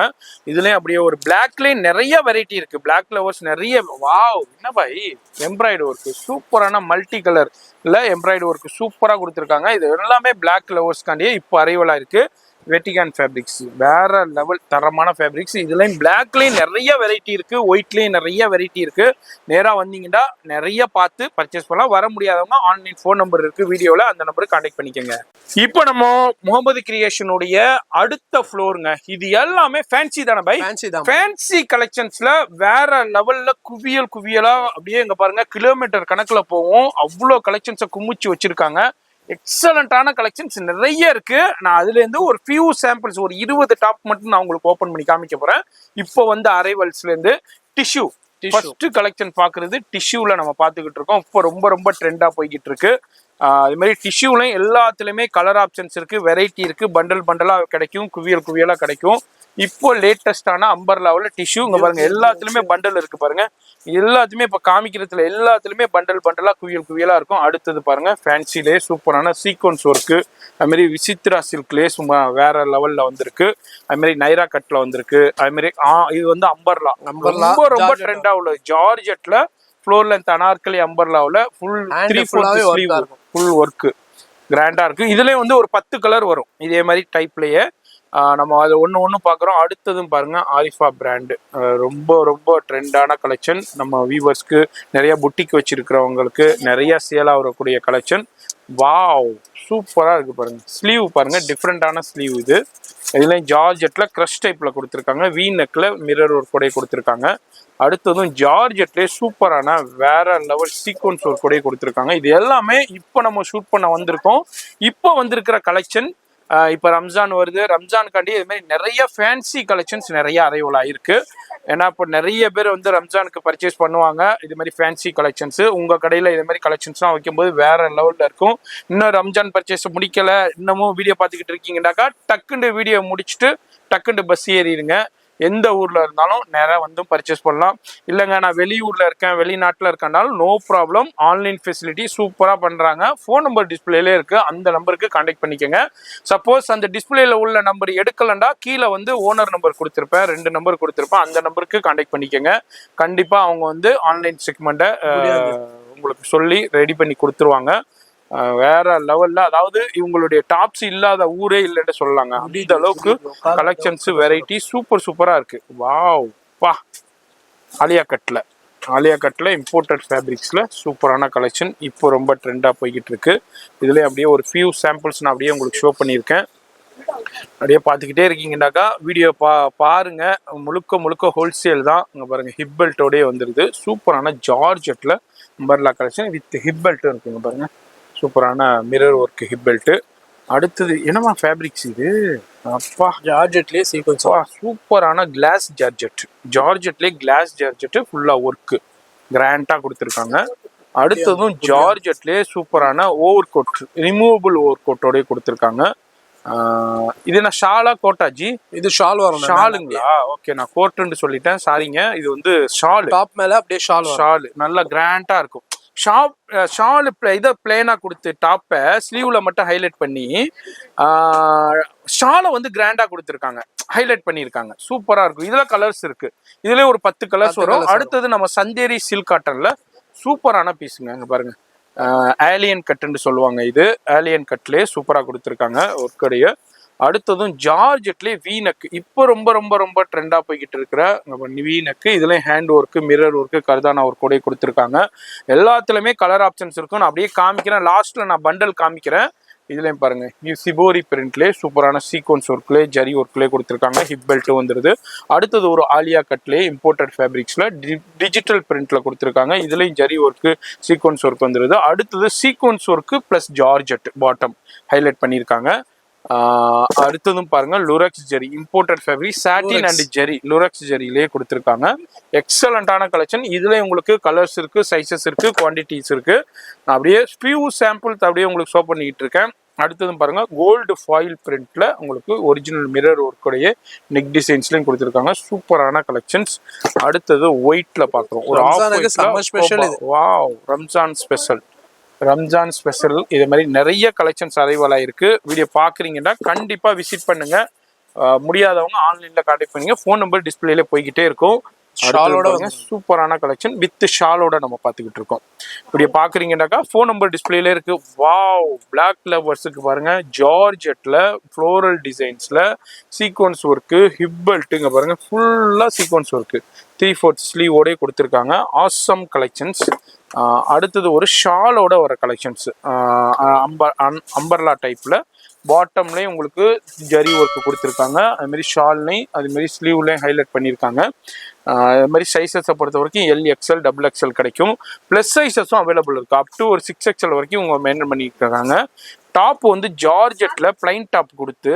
இதுலயும் அப்படியே ஒரு பிளாக்லயும் நிறைய வெரைட்டி இருக்கு. பிளாக் லவர்ஸ் நிறைய. வாவ், என்ன பாய், எம்ப்ராய்டரி ஒர்க் சூப்பரான மல்டி கலர்ல எம்ப்ராய்டரி ஒர்க் சூப்பரா கொடுத்துருக்காங்க. இது எல்லாமே பிளாக் லவர்ஸ்க்காண்டியே இப்போ அரைவலா இருக்கு. வெட்டிகான் ஃபேப்ரிக்ஸ் வேற லெவல் தரமான ஃபேப்ரிக்ஸ். இதுலயும் பிளாக்லயும் நிறைய வெரைட்டி இருக்கு, ஒயிட்லயும் நிறைய வெரைட்டி இருக்கு. நேரா வந்தீங்கன்னா நிறைய பார்த்து பர்ச்சேஸ் பண்ணலாம். வர முடியாதவங்க ஆன்லைன் ஃபோன் நம்பர் இருக்கு வீடியோல, அந்த நம்பருக்கு கான்டாக்ட் பண்ணிக்கோங்க. இப்போ நம்ம முகமது கிரியேஷனுடைய அடுத்த ஃப்ளோருங்க. இது எல்லாமே ஃபேன்சி தானே பை? ஃபேன்சி கலெக்ஷன்ஸ்ல வேற லெவல்ல குவியலா அப்படியே இங்க பாருங்க, கிலோமீட்டர் கணக்குல போவோம். அவ்வளோ கலெக்ஷன்ஸை குமிச்சு வச்சிருக்காங்க. எக்ஸலண்டான கலெக்ஷன்ஸ் நிறைய இருக்கு. நான் அதுல இருந்து ஒரு ஃபியூ சாம்பிள்ஸ், ஒரு 20 டாப் மட்டும் நான் உங்களுக்கு ஓபன் பண்ணி காமிக்க போறேன். இப்போ வந்து அரைவல்ஸ்ல இருந்து டிஷ்யூ ஃபர்ஸ்ட் கலெக்ஷன் பாக்குறது. டிஷ்யூல நம்ம பாத்துக்கிட்டு இருக்கோம். இப்போ ரொம்ப ட்ரெண்டா போய்கிட்டு இருக்கு. அது மாதிரி டிஷ்யூலையும் எல்லாத்துலயுமே கலர் ஆப்ஷன்ஸ் இருக்கு, வெரைட்டி இருக்கு, பண்டலா கிடைக்கும், குவியலா கிடைக்கும். இப்போ லேட்டஸ்டான அம்பர்லாவில் டிஷ்யூ இங்க பாருங்க, எல்லாத்துலயுமே பண்டல் இருக்கு பாருங்க. எல்லாத்துமே இப்ப காமிக்கிறதுல எல்லாத்துலயுமே பண்டலா குவியலா இருக்கும். அடுத்தது பாருங்க, ஃபேன்சிலே சூப்பரான சீக்வன்ஸ் ஒர்க்கு, அது மாதிரி விசித்ரா சில்க்லேயே சும்மா வேற லெவல்ல வந்திருக்கு. அது மாதிரி நைரா கட்ல வந்திருக்கு. அது மாதிரி இது வந்து அம்பர்லா ரொம்ப ட்ரெண்டா உள்ளது. ஜார்ஜெட்ல ஃப்ளோர் லென்த் அனார்கலி அம்பர்லாவில் ஃபுல் 3/4 ஸ்லீவ் ஃபுல் ஒர்க்கு கிராண்டா இருக்கு. இதுலயே வந்து ஒரு 10 கலர் வரும் இதே மாதிரி டைப்லயே. நம்ம அதை ஒன்று பார்க்குறோம். அடுத்ததும் பாருங்க, ஆரிஃபா பிராண்டு ரொம்ப ட்ரெண்டான கலெக்ஷன். நம்ம வியூவர்ஸ்க்கு நிறைய புட்டிக் வச்சிருக்கிறவங்களுக்கு நிறைய சேல் ஆகக்கூடிய கலெக்ஷன். வாவ், சூப்பரா இருக்கு பாருங்க. ஸ்லீவ் பாருங்க, டிஃப்ரெண்டான ஸ்லீவ் இது. இதுலயும் ஜார்ஜெட்ல கிரஷ் டைப்ல கொடுத்துருக்காங்க. வி நெக்ல மிரர் ஒர்க் கூட கொடுத்துருக்காங்க. அடுத்ததும் ஜார்ஜெட்லேயே சூப்பரான வேற லெவல் சீக்வன்ஸ் ஒர்க் கூட கொடுத்துருக்காங்க. இது எல்லாமே இப்போ நம்ம ஷூட் பண்ண வந்திருக்கோம். இப்போ வந்திருக்கிற கலெக்ஷன். இப்போ ரம்ஜான் வருது, ரம்ஜானுக்காண்டி இது மாதிரி நிறைய ஃபேன்சி கலெக்ஷன்ஸ் நிறைய அரைவல் ஆயிருக்கு. ஏன்னா இப்போ நிறைய பேர் வந்து ரம்ஜானுக்கு பர்ச்சேஸ் பண்ணுவாங்க இது மாதிரி ஃபேன்சி கலெக்ஷன்ஸ். உங்க கடையில இது மாதிரி கலெக்ஷன்ஸ்லாம் வைக்கும்போது வேற லெவல்ல இருக்கும். இன்னும் ரம்ஜான் பர்ச்சேஸ் முடிக்கல, இன்னமும் வீடியோ பார்த்துக்கிட்டு இருக்கீங்கன்னாக்கா டக்குண்டு வீடியோ முடிச்சுட்டு டக்குண்டு பஸ் ஏறிடுங்க. எந்த ஊர்ல இருந்தாலும் நேராக வந்து பர்ச்சேஸ் பண்ணலாம். இல்லைங்க நான் வெளியூர்ல இருக்கேன், வெளிநாட்டில் இருக்கனாலும் நோ ப்ராப்ளம். ஆன்லைன் ஃபெசிலிட்டி சூப்பராக பண்றாங்க. ஃபோன் நம்பர் டிஸ்பிளேலே இருக்கு, அந்த நம்பருக்கு கான்டாக்ட் பண்ணிக்கோங்க. சப்போஸ் அந்த டிஸ்பிளேல உள்ள நம்பர் எடுக்கலண்டா கீழே வந்து ஓனர் நம்பர் கொடுத்துருப்பேன், 2 நம்பர் கொடுத்துருப்பேன், அந்த நம்பருக்கு கான்டாக்ட் பண்ணிக்கோங்க. கண்டிப்பா அவங்க வந்து ஆன்லைன் செக்மெண்ட்டை உங்களுக்கு சொல்லி ரெடி பண்ணி கொடுத்துருவாங்க. வேற லெவல்ல, அதாவது இவங்களுடைய டாப்ஸ் இல்லாத ஊரே இல்லைன்னு சொல்லலாங்க. அந்த அளவுக்கு கலெக்ஷன்ஸ் வெரைட்டி சூப்பரா இருக்கு. வாவ் பா, ஆலியா கட்ல இம்போர்ட்டட் ஃபேப்ரிக்ஸ்ல சூப்பரான கலெக்ஷன் இப்போ ரொம்ப ட்ரெண்டா போய்கிட்டு இருக்கு. இதுல அப்படியே ஒரு ஃபியூ சாம்பிள்ஸ் நான் அப்படியே உங்களுக்கு ஷோ பண்ணியிருக்கேன். அப்படியே பார்த்துக்கிட்டே இருக்கீங்கன்னாக்கா வீடியோ பாருங்க. முழுக்க ஹோல்சேல் தான். இங்க பாருங்க, ஹிப் பெல்ட்டோடய வந்துருது. சூப்பரான ஜார்ஜெட்ல umbrella collection with hip belt இருக்குங்க பாருங்க. சூப்பரான மிரர் ஒர்க் ஹிப் பெல்ட். அடுத்தது என்னமா ஃபேப்ரிக்ஸ் இது? அப்பா, ஜார்ஜெட்லயே சீக்வன்ஸ் சூப்பரான கிளாஸ் ஜார்ஜெட்லயே கிளாஸ் ஜார்ஜெட் ஃபுல்லா ஒர்க் கிராண்டா கொடுத்துருக்காங்க. அடுத்ததும் ஜார்ஜெட்லயே சூப்பரான ஓவர் கோட், ரிமூவபிள் ஓவர் கோட்டோடய கொடுத்துருக்காங்க. இது நான் ஷாலா கோட்டாஜி? இது ஷால் வரும். ஷாலுங்களா? ஓகே, நான் கோட்டுன்னு சொல்லிட்டேன், சாரிங்க. இது வந்து ஷால், டாப் மேல அப்படியே ஷால் நல்லா கிராண்டா இருக்கும். ஷால் இதை பிளேனா கொடுத்து டாப்பை ஸ்லீவ்ல மட்டும் ஹைலைட் பண்ணி ஷாலை வந்து கிராண்டா கொடுத்துருக்காங்க, ஹைலைட் பண்ணியிருக்காங்க. சூப்பரா இருக்கும். இதுல கலர்ஸ் இருக்கு, இதுல ஒரு 10 கலர்ஸ் வரும். அடுத்தது நம்ம சந்தேரி சில்க் காட்டன்ல சூப்பரான பீஸுங்க. அங்க பாருங்க, ஆலியன் கட்டுன்னு சொல்லுவாங்க. இது ஆலியன் கட்லயே சூப்பரா கொடுத்துருக்காங்க ஒர்க்கடைய. அடுத்ததும் ஜார்ஜெட்லயே வீனக் இப்போ ரொம்ப ட்ரெண்டா போய்கிட்டு இருக்கிற வீனக்கு. இதுலயும் ஹேண்ட் ஒர்க்கு, மிரர் ஒர்க்கு, கர்தானா ஒர்க் கூட கொடுத்துருக்காங்க. எல்லாத்துலயுமே கலர் ஆப்ஷன்ஸ் இருக்கும். நான் அப்படியே காமிக்கிறேன், லாஸ்ட்ல நான் பண்டல் காமிக்கிறேன். இதுலயும் பாருங்க, சிபோரி பிரிண்ட்லேயே சூப்பரான சீக்வன்ஸ் ஒர்க்லேயே ஜரி ஒர்க்லேயே கொடுத்துருக்காங்க. ஹிப் பெல்ட் வந்துருது. அடுத்தது ஒரு ஆலியா கட்லேயே இம்போர்ட்டட் ஃபேப்ரிக்ஸ்ல டிஜிட்டல் பிரிண்ட்ல கொடுத்துருக்காங்க. இதுலயும் ஜரி ஒர்க்கு, சீக்வன்ஸ் ஒர்க் வந்துருது. அடுத்தது sequins work plus georgette bottom highlight பண்ணியிருக்காங்க. அடுத்ததும் பாருங்க, lurex zari imported fabric, satin and zari, lurex ஜெரியிலேயே கொடுத்துருக்காங்க. எக்ஸலண்டான கலெக்ஷன். இதுல உங்களுக்கு கலர்ஸ் இருக்கு, சைசஸ் இருக்கு, குவான்டிட்டிஸ் இருக்கு. நான் அப்படியே ஃபியூ சாம்பிள்ஸ் அப்படியே உங்களுக்கு ஷோ பண்ணிக்கிட்டு இருக்கேன். அடுத்ததும் பாருங்க, கோல்டு ஃபாயில் பிரிண்ட்ல உங்களுக்கு ஒரிஜினல் மிரர் ஒர்க்குடைய நெக் டிசைன்ஸ்லயும் கொடுத்துருக்காங்க. சூப்பரான கலெக்ஷன்ஸ். அடுத்தது ஒயிட்ல பாக்குறோம், ஒரு off special. Wow, Ramzan special Ramzan special இது மாதிரி நிறைய கலெக்ஷன்ஸ் அரைவல் ஆயிருக்கு. வீடியோ பார்க்குறீங்கன்னா கண்டிப்பாக விசிட் பண்ணுங்க. முடியாதவங்க ஆன்லைன்ல கான்டாக்ட் பண்ணுங்க. ஃபோன் நம்பர் டிஸ்பிளேல போய்கிட்டே இருக்கும். ஷாலோட சூப்பரான கலெக்ஷன் வித் ஷாலோட நம்ம பார்த்துக்கிட்டு இருக்கோம். இப்படி பாக்குறீங்கன்னாக்கா ஃபோன் நம்பர் டிஸ்பிளேல இருக்கு. வாவ், பிளாக் லவர்ஸுக்கு பாருங்க, ஜார்ஜெட்ல ஃப்ளோரல் டிசைன்ஸ்ல சீக்வன்ஸ் ஒர்க்கு, ஹிப் பெல்ட்டுங்க பாருங்க, ஃபுல்லா சீக்வன்ஸ் ஒர்க்கு, 3/4 ஸ்லீவோட கொடுத்துருக்காங்க. Awesome collections. அடுத்தது ஒரு ஷாலோட வர கலெக்ஷன்ஸ், அம்பர்லா டைப்ல பாட்டம்லேயும் உங்களுக்கு ஜரி ஒர்க்கு கொடுத்துருக்காங்க. அதுமாரி ஷால்லையும் அதுமாரி ஸ்லீவ்லையும் ஹைலைட் பண்ணியிருக்காங்க. அது மாதிரி சைஸஸை பொறுத்த வரைக்கும் LXL XXL கிடைக்கும். ப்ளஸ் சைஸஸும் அவைலபிள் இருக்குது. அப் டு ஒரு 6XL வரைக்கும் உங்க மெயின்டைன் பண்ணியிருக்காங்க. டாப் வந்து ஜார்ஜெட்ல பிளைன் டாப் கொடுத்து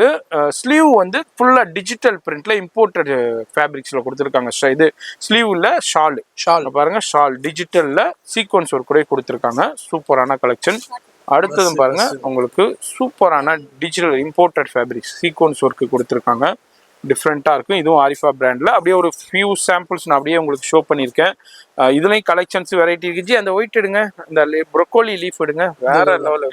ஸ்லீவ் வந்து ஃபுல்லா டிஜிட்டல் பிரிண்ட்ல இம்போர்ட்டட் ஃபேப்ரிக்ஸ்ல கொடுத்துருக்காங்க. இது ஸ்லீவ்ல ஷால் பாருங்க, ஷால் டிஜிட்டல்ல சீக்வன்ஸ் ஒர்க் கூட கொடுத்துருக்காங்க. சூப்பரான கலெக்ஷன். அடுத்ததும் பாருங்க, உங்களுக்கு சூப்பரான digital imported fabrics sequence work கொடுத்துருக்காங்க. டிஃப்ரெண்ட்டாக இருக்கும். இதுவும் ஆரிஃபா பிராண்டில். அப்படியே ஒரு ஃபியூ சாம்பிள்ஸ் நான் அப்படியே உங்களுக்கு ஷோ பண்ணியிருக்கேன். இதுலேயும் கலெக்ஷன்ஸ் வெரைட்டி இருக்குச்சு. அந்த ஒயிட் எடுங்க, இந்த ப்ரொக்கோலி லீஃப் எடுங்க, வேற லெவல்.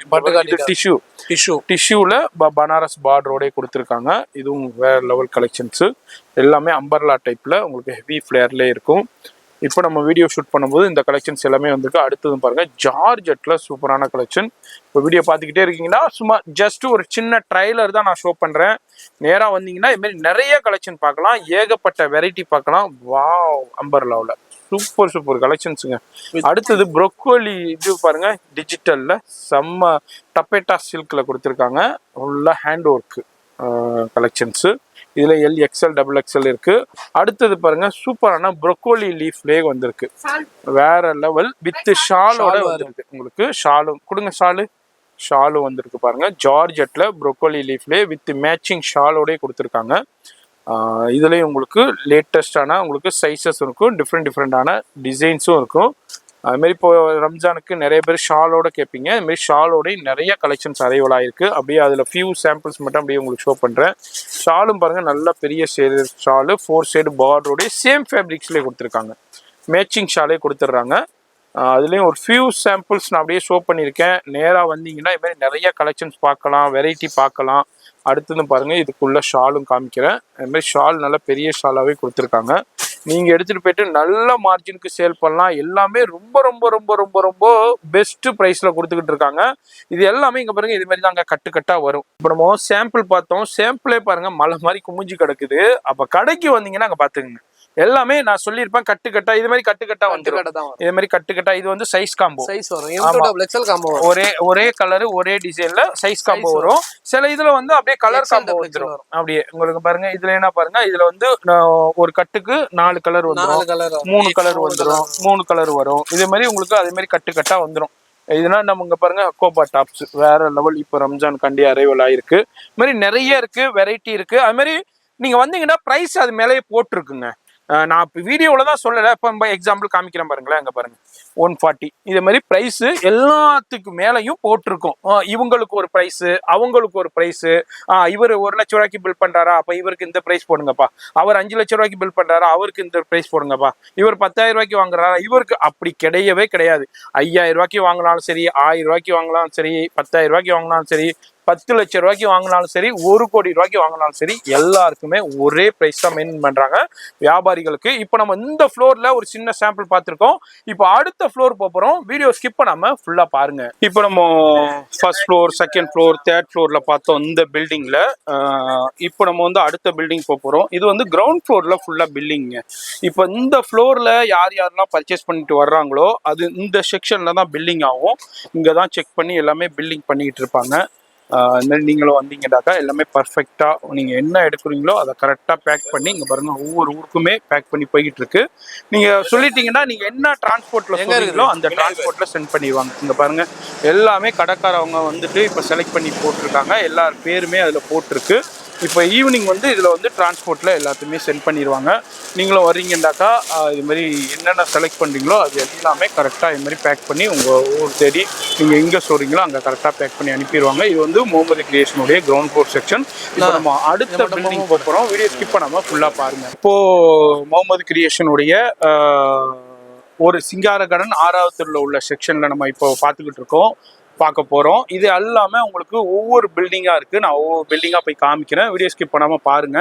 டிஷ்யூவில் பனாரஸ் பார்டரோடய கொடுத்துருக்காங்க. இதுவும் வேற லெவல் கலெக்ஷன்ஸு. எல்லாமே அம்பர்லா டைப்பில் உங்களுக்கு ஹெவி ஃப்ளேர்லேயே இருக்கும். இப்போ நம்ம வீடியோ ஷூட் பண்ணும்போது இந்த கலெக்ஷன்ஸ் எல்லாமே வந்துருக்கு. அடுத்ததும் பாருங்க, ஜார்ஜெட்ல சூப்பரான கலெக்ஷன். இப்போ வீடியோ பார்த்துக்கிட்டே இருக்கீங்கன்னா சும்மா ஜஸ்ட் ஒரு சின்ன ட்ரைலர் தான் நான் ஷோ பண்றேன். நேராக வந்தீங்கன்னா இது மாதிரி நிறைய கலெக்ஷன் பார்க்கலாம், ஏகப்பட்ட வெரைட்டி பார்க்கலாம். வாவ், அம்பர்லாவில் சூப்பர் கலெக்ஷன்ஸுங்க. அடுத்தது ப்ரொக்கோலி இது பாருங்க, டிஜிட்டல்ல செம்ம டப்பேட்டா சில்க்ல கொடுத்துருக்காங்க. ஃபுல்லா ஹேண்ட் ஒர்க்கு கலெக்ஷன்ஸு. இதுல LXL XXL இருக்கு. அடுத்தது பாருங்க, சூப்பரான ப்ரொக்கோலி லீஃப்லேயே வந்திருக்கு. வேற லெவல் வித் ஷாலோட வந்திருக்கு. உங்களுக்கு ஷாலும் கொடுங்க, ஷாலும் வந்திருக்கு பாருங்க. ஜார்ஜெட்ல ப்ரொக்கோலி லீஃப்லேயே வித் மேட்சிங் ஷாலோட கொடுத்துருக்காங்க. இதுலயும் உங்களுக்கு லேட்டஸ்டான உங்களுக்கு சைஸஸ் இருக்கும், டிஃப்ரெண்டான டிசைன்ஸும் இருக்கும். அதுமாரி இப்போ ரம்ஜானுக்கு நிறைய பேர் ஷாலோட கேட்பீங்க. அதுமாரி ஷாலோட நிறைய கலெக்ஷன்ஸ் அரைவல் ஆயிருக்கு. அப்படியே அதில் ஃபியூ சாம்பிள்ஸ் மட்டும் அப்படியே உங்களுக்கு ஷோ பண்ணுறேன். ஷாலும் பாருங்கள், நல்ல பெரிய ஷாலு, 4 சைடு பார்டரோடைய சேம் ஃபேப்ரிக்ஸ்லேயே கொடுத்துருக்காங்க. மேட்சிங் ஷாலே கொடுத்துட்றாங்க. அதுலேயும் ஒரு ஃபியூ சாம்பிள்ஸ் நான் அப்படியே ஷோ பண்ணியிருக்கேன். நேராக வந்தீங்கன்னா இது மாதிரி நிறைய கலெக்ஷன்ஸ் பார்க்கலாம், வெரைட்டி பார்க்கலாம். அடுத்தது பாருங்கள், இதுக்குள்ள ஷாலும் காமிக்கிறேன். அதுமாதிரி ஷால் நல்ல பெரிய ஷாலாகவே கொடுத்துருக்காங்க. நீங்கள் எடுத்துகிட்டு போயிட்டு நல்ல மார்ஜினுக்கு சேல் பண்ணலாம். எல்லாமே ரொம்ப பெஸ்ட் ப்ரைஸில் கொடுத்துக்கிட்டு இருக்காங்க. இது எல்லாமே இங்கே பாருங்கள், இது மாதிரி தான் அங்கே கட்டாக வரும். இப்போ நம்ம சாம்பிள் பார்த்தோம். சாம்பிளே பாருங்கள், மலை மாதிரி குமிஞ்சு கிடக்குது. அப்போ கடைக்கு வந்தீங்கன்னா அங்கே பார்த்துக்குங்க. எல்லாமே நான் சொல்லியிருப்பேன், கட்டுக்கட்டா இது மாதிரி கட்டுக்கட்டா வந்துடும். இது மாதிரி கட்டுக்கட்டா. இது வந்து சைஸ் காம்போ, ஒரே கலர் ஒரே டிசைன்ல சைஸ் காம்போ வரும். சில இதுல வந்து அப்படியே கலர் காம்போ வந்துடும். அப்படியே உங்களுக்கு பாருங்க, இதுல என்ன பாருங்க, இதுல வந்து ஒரு கட்டுக்கு 4 கலர் வந்துடும், 3 கலர் வந்துடும், 3 கலர் வரும். இதே மாதிரி உங்களுக்கு அதே மாதிரி கட்டுக்கட்டா வந்துடும். இதெல்லாம் நம்ம இங்க பாருங்க, அக்கோபா டாப்ஸ் வேற லெவல். இப்போ ரம்ஜான் கண்டி அரைவல் ஆயிருக்கு. இது மாதிரி நிறைய இருக்கு, வெரைட்டி இருக்கு. அது மாதிரி நீங்க வந்தீங்கன்னா பிரைஸ் அது மேலேயே போட்டிருக்குங்க. நான் இப்போ வீடியோவில் தான் சொல்லலை. இப்போ எக்ஸாம்பிள் காமிக்கிறேன் பாருங்களேன். அங்கே பாருங்க, 140 இது மாதிரி ப்ரைஸு எல்லாத்துக்கு மேலேயும் போட்டிருக்கோம். இவங்களுக்கு ஒரு ப்ரைஸு, அவங்களுக்கு ஒரு ப்ரைஸு. இவர் 1 லட்ச ரூபாய்க்கு பில் பண்ணுறாரா, அப்போ இவருக்கு இந்த ப்ரைஸ் போடுங்கப்பா. அவர் 5 லட்ச ரூபாய்க்கு பில் பண்ணுறாரா, அவருக்கு இந்த ப்ரைஸ் போடுங்கப்பா. இவர் 10,000 ரூபாய்க்கு வாங்குறாரா, இவருக்கு அப்படி கிடையவே கிடையாது. 5,000 ரூபாய்க்கு வாங்கினாலும் சரி, 1000 ரூபாய்க்கு வாங்கினாலும் சரி, 10,000 ரூபாய்க்கு வாங்கினாலும் சரி, 10 லட்ச ரூபாய்க்கு வாங்கினாலும் சரி, 1 கோடி ரூபாய்க்கு வாங்கினாலும் சரி, எல்லாருக்குமே ஒரே பிரைஸ் தான் மெயின்டைன் பண்றாங்க வியாபாரிகளுக்கு. இப்போ நம்ம இந்த ஃப்ளோர்ல ஒரு சின்ன சாம்பிள் பார்த்துருக்கோம். இப்போ அடுத்த ஃப்ளோர் போறோம். வீடியோ ஸ்கிப் பண்ணாம ஃபுல்லா பாருங்க. இப்போ நம்ம first floor, second floor, third ஃப்ளோர்ல பார்த்தோம் இந்த பில்டிங்ல. இப்போ நம்ம வந்து அடுத்த பில்டிங் போறோம். இது வந்து கிரவுண்ட் ஃப்ளோர்ல ஃபுல்லா பில்டிங். இப்போ இந்த ஃப்ளோர்ல யாரெல்லாம் பர்ச்சேஸ் பண்ணிட்டு வர்றாங்களோ அது இந்த செக்ஷன்ல தான் பில்டிங் ஆகும். இங்க தான் செக் பண்ணி எல்லாமே பில்டிங் பண்ணிட்டு இருப்பாங்க. அது மாதிரி நீங்களும் வந்தீங்கன்னாக்கா எல்லாமே பர்ஃபெக்டாக நீங்கள் என்ன எடுக்கிறீங்களோ அதை கரெக்டாக பேக் பண்ணி இங்கே பாருங்கள், ஒவ்வொரு ஊருக்குமே பேக் பண்ணி போய்கிட்டு இருக்கு. நீங்கள் சொல்லிட்டீங்கன்னா நீங்கள் என்ன டிரான்ஸ்போர்ட்டில் சொல்கிறீங்களோ அந்த டிரான்ஸ்போர்ட்டில் சென்ட் பண்ணிடுவாங்க. இங்கே பாருங்கள், எல்லாமே கடைக்காரவங்க வந்துட்டு இப்போ செலக்ட் பண்ணி போட்டிருக்காங்க. எல்லார் பேருமே அதில் போட்டிருக்கு. இப்போ ஈவினிங் வந்து இதில் வந்து டிரான்ஸ்போர்ட்டில் எல்லாத்தையுமே சென்ட் பண்ணிடுவாங்க. நீங்களும் வர்றீங்கன்னாக்கா இது மாதிரி என்னென்ன செலக்ட் பண்ணுறீங்களோ அது எல்லாமே கரெக்டாக இது மாதிரி பேக் பண்ணி உங்கள் ஊர் தேடி நீங்கள் எங்கே சொல்கிறீங்களோ அங்கே கரெக்டாக பேக் பண்ணி அனுப்பிடுவாங்க. இது வந்து முகமது கிரியேஷனுடைய கிரவுண்ட் ஃப்ளோர் செக்ஷன். இப்போ நம்ம அடுத்த பில்டிங் போகிறோம். வீடியோ ஸ்கிப் பண்ணாமல் ஃபுல்லாக பாருங்கள். இப்போது முகமது கிரியேஷனுடைய ஒரு சிங்கார கார்டன் 6வது தெருவில் உள்ள செக்ஷன்ல நம்ம இப்போ பார்க்க போறோம். இது எல்லாமே உங்களுக்கு ஒவ்வொரு பில்டிங்கா இருக்கு. நான் ஒவ்வொரு பில்டிங்கா போய் காமிக்கிறேன். வீடியோ ஸ்கிப் பண்ணாம பாருங்க.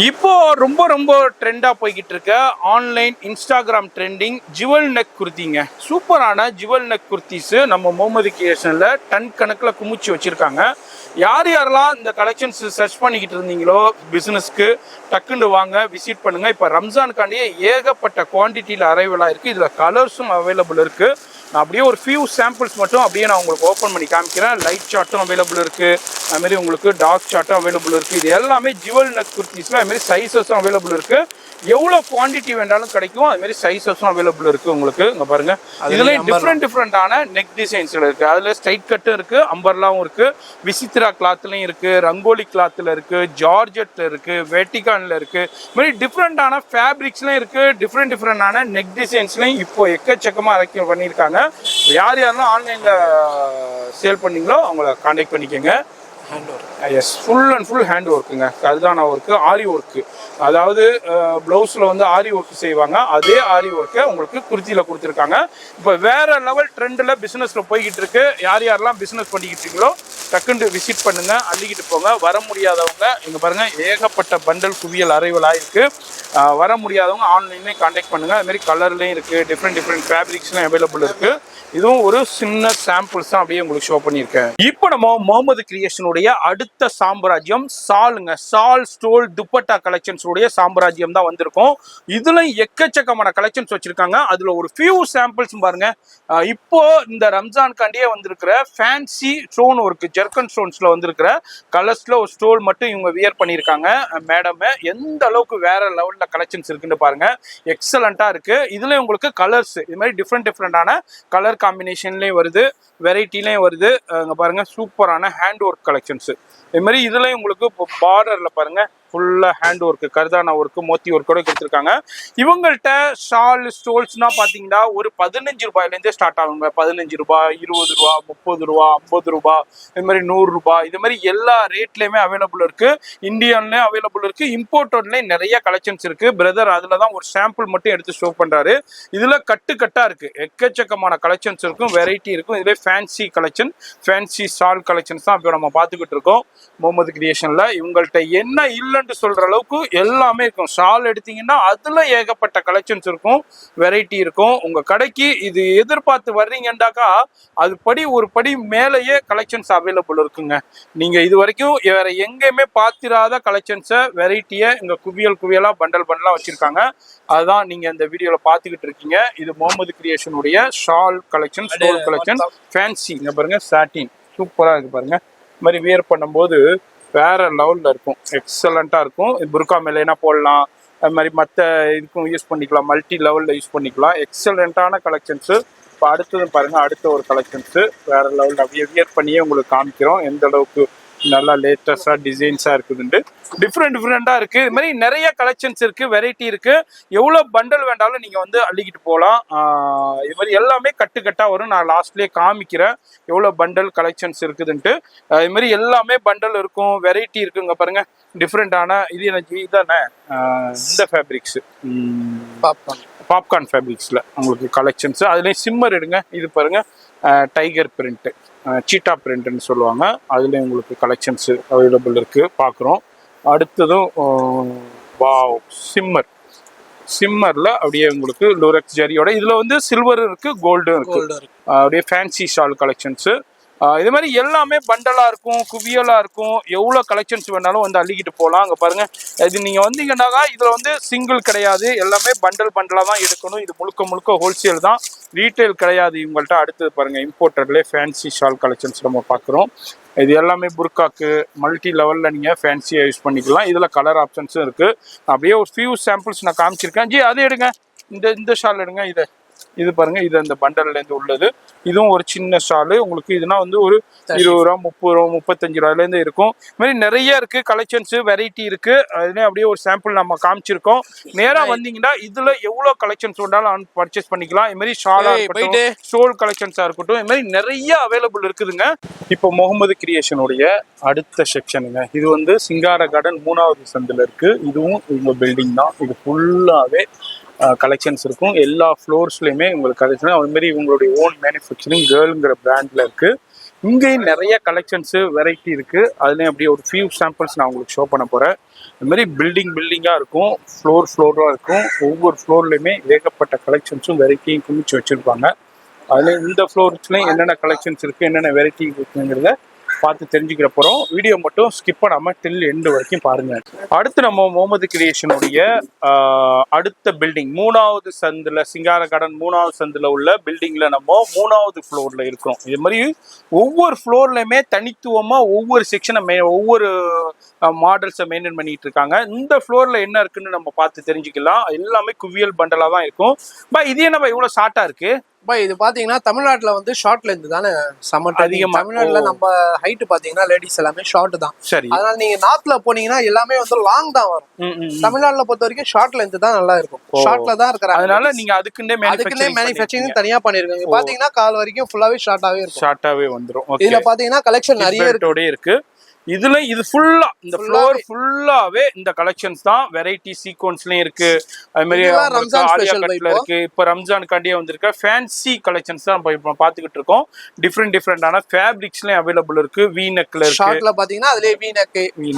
இப்போ ரொம்ப ட்ரெண்டா போய்கிட்டு இருக்க online Instagram trending jewel neck குர்த்திங்க. சூப்பரான ஜுவல் நெக் குர்த்திஸ் நம்ம முகமது கிரியேஷன்ல டன் கணக்கில் குமிச்சு வச்சிருக்காங்க. யாரெல்லாம் இந்த கலெக்ஷன்ஸ் சர்ச் பண்ணிக்கிட்டு இருந்தீங்களோ பிசினஸ்க்கு டக்குன்னு வாங்க, விசிட் பண்ணுங்க. இப்போ ரம்ஜானுக்காண்டியே ஏகப்பட்ட குவான்டிட்டியில் அரைவலாக இருக்கு. இதுல கலர்ஸும் அவைலபிள் இருக்கு. நான் அப்படியே ஒரு ஃபியூ சாம்பிள்ஸ் மட்டும் அப்படியே நான் உங்களுக்கு ஓப்பன் பண்ணி காமிக்கிறேன். லைட் சார்ட்டும் அவைலபிள் இருக்கு, அதுமாரி உங்களுக்கு டார்க் சார்ட்டும் அவைலபிள் இருக்கு. இது எல்லாமே ஜுவல் நெக் குர்த்திஸ்ல அதுமாரி சைஸஸும் அவைலபிள் இருக்கு. எவ்வளோ குவான்டிட்டி வேண்டாலும் கிடைக்கும். அதுமாரி சைஸஸும் அவைலபிள் இருக்கு உங்களுக்கு. இங்க பாருங்க, இதுலயும் டிஃப்ரெண்டான நெக் டிசைன்ஸ்ல இருக்கு. அதுல ஸ்ட்ரைட் கட்டும் இருக்கு, அம்பர்லாவும் இருக்கு, விசித்ரா கிளாத்லயும் இருக்கு, ரங்கோலி கிளாத்ல இருக்கு, ஜார்ஜெட்ல இருக்கு, வேட்டிகான்ல இருக்கு. இது மாதிரி டிஃப்ரெண்டான ஃபேப்ரிக்ஸ்லயும் இருக்கு. டிஃப்ரெண்டான நெக் டிசைன்ஸ்லயும் இப்போ எக்கச்சக்கமா இறக்கி பண்ணியிருக்காங்க. யாரெல்லாம் ஆன்லைன்ல சேல் பண்ணீங்களோ அவங்கள கான்டாக்ட் பண்ணிக்கோங்க. Yes, full and full hand ஒர்க்குங்க. அதுதான் ஒர்க்கு, ஆரி ஒர்க்கு. அதாவது பிளவுஸ்ல வந்து ஆரி ஒர்க் செய்வாங்க. அதே ஆரி ஒர்க்கை உங்களுக்கு குர்த்தியில கொடுத்துருக்காங்க. இப்போ வேற லெவல் ட்ரெண்ட்ல பிசினஸ்ல போய்கிட்டு இருக்கு. யாரெல்லாம் பிசினஸ் பண்ணிக்கிட்டு இருக்கீங்களோ டக்குன்னு விசிட் பண்ணுங்க, அள்ளிக்கிட்டு போங்க. வர முடியாதவங்க இங்க பாருங்க, ஏகப்பட்ட பண்டல் குவியல் அரைவல் ஆயிருக்கு. வர முடியாதவங்க ஆன்லைன்லேயும் கான்டாக்ட் பண்ணுங்க. அது மாதிரி கலர்லையும் இருக்கு, டிஃப்ரெண்ட் ஃபேப்ரிக்ஸ்லாம் அவைலபிள் இருக்கு. இதுவும் ஒரு சின்ன சாம்பிள்ஸ் தான் அப்படியே உங்களுக்கு ஷோ பண்ணியிருக்கேன். இப்போ நம்ம முகமது கிரியேஷனுடைய அடுத்த சாம்ராஜ்யம் சாலுங்க. சால், ஸ்டோல், துப்பட்டா கலெக்ஷன்ஸ் உடைய சாம்ராஜ்யம் தான் வந்திருக்கும். இதுல எக்கச்சக்கமான கலெக்ஷன்ஸ் வச்சிருக்காங்க. அதுல ஒரு ஃபியூ சாம்பிள்ஸ் பாருங்க. இப்போ இந்த ரம்ஜான் காண்டியே வந்திருக்கிற ஃபேன்சி ஸ்டோன் ஒர்க், ஜெர்கன் ஸ்டோன்ஸ்ல வந்திருக்கிற கலர்ஸ்ல ஒரு ஸ்டோல் மட்டும் இவங்க வியர் பண்ணியிருக்காங்க. மேடம் எந்த அளவுக்கு வேற லெவல்ல கலெக்ஷன்ஸ் இருக்குன்னு பாருங்க. எக்ஸலண்டா இருக்கு. இதுல உங்களுக்கு கலர்ஸ் இது மாதிரி டிஃப்ரெண்டான கலர் காம்பினேஷன்லயும் வருது, வெரைட்டிலையும் வருது. இங்க பாருங்க, சூப்பரான ஹேண்ட் ஒர்க் கலெக்ஷன்ஸ். இது மாதிரி இதுலயும் உங்களுக்கு பார்டர்ல பாருங்க ஃபுல்லா ஹேண்ட் ஒர்க், கர்தானா ஒர்க், மோத்தி ஒர்க்கோட கொடுத்துருக்காங்க. இவங்கள்ட்ட ஷால் ஸ்டோல்ஸ்னா பாத்தீங்கன்னா ஒரு 15 ரூபாயிலேருந்தே ஸ்டார்ட் ஆகுங்க. 15 ரூபாய், 20 ரூபா, 30 ரூபா, 50 ரூபா, இது மாதிரி 100 ரூபாய், இது மாதிரி எல்லா ரேட்லயுமே அவைலபிள் இருக்கு. இந்தியன்லயும் அவைலபிள் இருக்கு, இம்போர்ட்டட்லயும் நிறைய கலெக்ஷன்ஸ் இருக்கு. பிரதர் அதுலதான் ஒரு சாம்பிள் மட்டும் எடுத்து ஷோ பண்றாரு. இதுல கட்டா இருக்கு, எக்கச்சக்கமான கலெக்ஷன்ஸ் இருக்கும், வெரைட்டி இருக்கும். இதுல fancy collection, fancy shawl collections தான் இப்போ நம்ம பார்த்துக்கிட்டு இருக்கோம் முகமது கிரியேஷன்ல. இவங்கள்ட்ட என்ன இல்லைன்னு சொல்ற அளவுக்கு எல்லாமே இருக்கும். ஷால் எடுத்தீங்கன்னா அதுல ஏகப்பட்ட கலெக்ஷன்ஸ் இருக்கும், வெரைட்டி இருக்கும். உங்க கடைக்கு இது எதிர்பார்த்து வர்றீங்கன்னாக்கா அது ஒரு படி மேலேயே கலெக்ஷன்ஸ் அவைலபிள் இருக்குங்க. நீங்க இது வரைக்கும் வேற எங்கேயுமே பார்த்திராத கலெக்ஷன்ஸை, வெரைட்டியை இங்க குவியலா பண்டலா வச்சிருக்காங்க. அதுதான் நீங்க இந்த வீடியோல பாத்துக்கிட்டு இருக்கீங்க. இது முகமது கிரியேஷனுடைய shawl collection, stole collection, fancy. இங்க பாருங்க, சாட்டின் சூப்பரா இருக்கு பாருங்க. இது மாதிரி வியர் பண்ணும்போது வேற லெவல்ல இருக்கும், எக்ஸலண்டா இருக்கும். புர்கா மேலேனா போடலாம், அது மாதிரி மற்ற இதுக்கும் யூஸ் பண்ணிக்கலாம், மல்டி லெவல்ல யூஸ் பண்ணிக்கலாம். எக்ஸலண்டான கலெக்ஷன்ஸ். இப்போ அடுத்தது பாருங்க, அடுத்த ஒரு கலெக்ஷன்ஸ் வேற லெவல்ல அப்படியே வியர் பண்ணியே உங்களுக்கு காமிக்கிறோம் எந்த அளவுக்கு நல்லா லேட்டஸ்டா டிசைன்ஸா இருக்குதுண்டு. டிஃப்ரெண்டா இருக்கு. இது மாதிரி நிறைய கலெக்ஷன்ஸ் இருக்கு, வெரைட்டி இருக்கு. எவ்வளவு பண்டல் வேண்டாலும் நீங்க வந்து அள்ளிக்கிட்டு போகலாம். இது மாதிரி எல்லாமே கட்டா வரும். நான் லாஸ்ட்லயே காமிக்கிறேன் எவ்வளவு பண்டல் கலெக்ஷன்ஸ் இருக்குதுன்ட்டு. இது மாதிரி எல்லாமே பண்டல் இருக்கும், வெரைட்டி இருக்குங்க பாருங்க. டிஃப்ரெண்டான இது எனக்கு இதானே இந்த ஃபேப்ரிக்ஸ், பாப்கார்ன் ஃபேப்ரிக்ஸ்ல உங்களுக்கு கலெக்ஷன்ஸ். அதுலேயும் சிம்மர் எடுங்க. இது பாருங்க, டைகர் பிரிண்ட், சீட்டா பிரிண்ட்னு சொல்லுவாங்க. அதுலேயும் உங்களுக்கு கலெக்ஷன்ஸ் அவைலபிள் இருக்கு, பார்க்குறோம். அடுத்ததும் வாவ், சிம்மர்ல அப்படியே உங்களுக்கு லூரெக்ஸ் ஜரியோட இதுல வந்து சில்வர் இருக்கு, கோல்டும் இருக்கு. அப்படியே ஃபேன்சி ஷால் கலெக்ஷன்ஸ். இது மாதிரி எல்லாமே பண்டலா இருக்கும், குவியலா இருக்கும். எவ்வளவு கலெக்ஷன்ஸ் வேணாலும் வந்து அள்ளிக்கிட்டு போகலாம். அங்க பாருங்க, இது நீங்க வந்தீங்கன்னாக்கா இதுல வந்து சிங்கிள் கிடையாது, எல்லாமே பண்டலா தான் எடுக்கணும். இது முழுக்க ஹோல்சேல் தான், ரீட்டைல் கிடையாது இவங்கள்ட்ட. அடுத்தது பாருங்க, இம்போர்ட்டட்லேயே ஃபேன்சி ஷால் கலெக்ஷன்ஸ் நம்ம பார்க்குறோம். இது எல்லாமே புர்காக்கு மல்டி லெவலில் நீங்கள் ஃபேன்சியாக யூஸ் பண்ணிக்கலாம். இதில் கலர் ஆப்ஷன்ஸும் இருக்குது. அப்படியே ஒரு ஃபியூ சாம்பிள்ஸ் நான் காமிச்சிருக்கேன். ஜி அது எடுங்க, இந்த ஷால் எடுங்க. இது பாருங்க, இது அந்த பண்டல்லேருந்து உள்ளது. இதுவும் ஒரு சின்ன ஷாலு உங்களுக்கு. இதுனா வந்து ஒரு 20 ரூபா, 30 ரூபா, 35 ரூபாயிலேருந்து இருக்கும். இது மாதிரி நிறைய இருக்கு, கலெக்ஷன்ஸ் வெரைட்டி இருக்கு. அதுலேயே அப்படியே ஒரு சாம்பிள் நம்ம காமிச்சிருக்கோம். நேராக வந்தீங்கன்னா இதுல எவ்வளோ கலெக்ஷன்ஸ் வேண்டாலும் பர்ச்சேஸ் பண்ணிக்கலாம். இது மாதிரி ஷாலா இருக்கட்டும், ஸ்டோல் கலெக்ஷன்ஸா இருக்கட்டும், இது மாதிரி நிறைய அவைலபிள் இருக்குதுங்க. இப்போ முகமது கிரியேஷனுடைய அடுத்த செக்ஷனுங்க. இது வந்து சிங்கார கார்டன் 3வது சந்தில் இருக்கு. இதுவும் இவங்க பில்டிங் தான். இது ஃபுல்லாவே கலெக்ஷன்ஸ் இருக்கும். எல்லா ஃப்ளோர்ஸ்லையுமே உங்களுக்கு கலெக்ஷன் அது மாதிரி உங்களுடைய ஓன் மேனுஃபேக்சரிங் கேர்ளுங்கிற பிராண்டில் இருக்குது. இங்கேயும் நிறைய கலெக்ஷன்ஸு வெரைட்டி இருக்குது. அதுலேயும் அப்படியே ஒரு ஃபியூ சாம்பிள்ஸ் நான் உங்களுக்கு ஷோ பண்ண போகிறேன். இது மாதிரி பில்டிங்காக இருக்கும், ஃப்ளோராக இருக்கும். ஒவ்வொரு ஃப்ளோர்லையுமே ஏகப்பட்ட கலெக்ஷன்ஸும் வெரைட்டியும் குமிச்சு வச்சுருப்பாங்க. அதில் இந்த ஃப்ளோர்ஸ்லையும் என்னென்ன கலெக்ஷன்ஸ் இருக்குது, என்னென்ன வெரைட்டி இருக்குங்கிறத பார்த்து தெரிஞ்சுக்கிற போகிறோம். வீடியோ மட்டும் ஸ்கிப் பண்ணாமல் டில் எண்டு வரைக்கும் பாருங்கள். அடுத்து நம்ம முகமது கிரியேஷனுடைய அடுத்த பில்டிங் 3வது சந்தில், சிங்கார கார்டன் 3வது சந்தில் உள்ள பில்டிங்கில் நம்ம 3வது ஃப்ளோரில் இருக்கிறோம். இது மாதிரி ஒவ்வொரு ஃப்ளோர்லையுமே தனித்துவமாக ஒவ்வொரு செக்ஷனை ஒவ்வொரு மாடல்ஸை மெயின்டைன் பண்ணிட்டு இருக்காங்க. இந்த ஃப்ளோரில் என்ன இருக்குன்னு நம்ம பார்த்து தெரிஞ்சுக்கலாம். எல்லாமே குவியல் பண்டலாக தான் இருக்கும். இது என்ன இவ்வளோ ஷார்ட்டாக இருக்குது? இது பாத்தீங்கன்னா தமிழ்நாட்டுல வந்து ஷார்ட் லென்த் தானே சம்மர் அதிகம். தமிழ்நாட்டுல நம்ம ஹைட் பாத்தீங்கன்னா லேடிஸ் எல்லாமே ஷார்ட் தான். சரி, அதனால நீங்க நார்த்ல போனீங்கன்னா எல்லாமே வந்து லாங் தான் வரும். தமிழ்நாட்டுல பொறுத்த வரைக்கும் ஷார்ட் லென்த் தான் நல்லா இருக்கும். ஷார்ட்ல தான் இருக்கிறாங்க. அதனால நீங்க அதுக்குன்னே மேனுஃபேக்சரிங் தனியா பண்ணிருக்காங்க. பாத்தீங்கன்னா கால் வரைக்கும் ஃபுல்லாவே ஷார்ட்டாவே இருக்கும். ஷார்ட்டாவே வந்துரும். இதுல பாத்தீங்கன்னா கலெக்ஷன் நிறைய இருக்கு. இதுல இது ஃபுல்லா இந்த ஃப்ளோர் ஃபுல்லாவே இந்த கலெக்ஷன்ஸ் தான். வெரைட்டி சீக்வன்ஸ்லயும் இருக்கு. அது மாதிரி ஆலியா கட்ல இருக்கு. இப்ப ரம்ஜானுக்காண்டியே வந்திருக்க ஃபேன்சி கலெக்ஷன்ஸ் தான் இப்ப பாத்துக்கிட்டு இருக்கோம். டிஃப்ரெண்டான ஃபேப்ரிக்ஸ்லயும் அவைலபிள் இருக்கு. வி நெக்ல இருக்கு. ஷார்ட்ல பாத்தீங்கன்னா அதுலயே we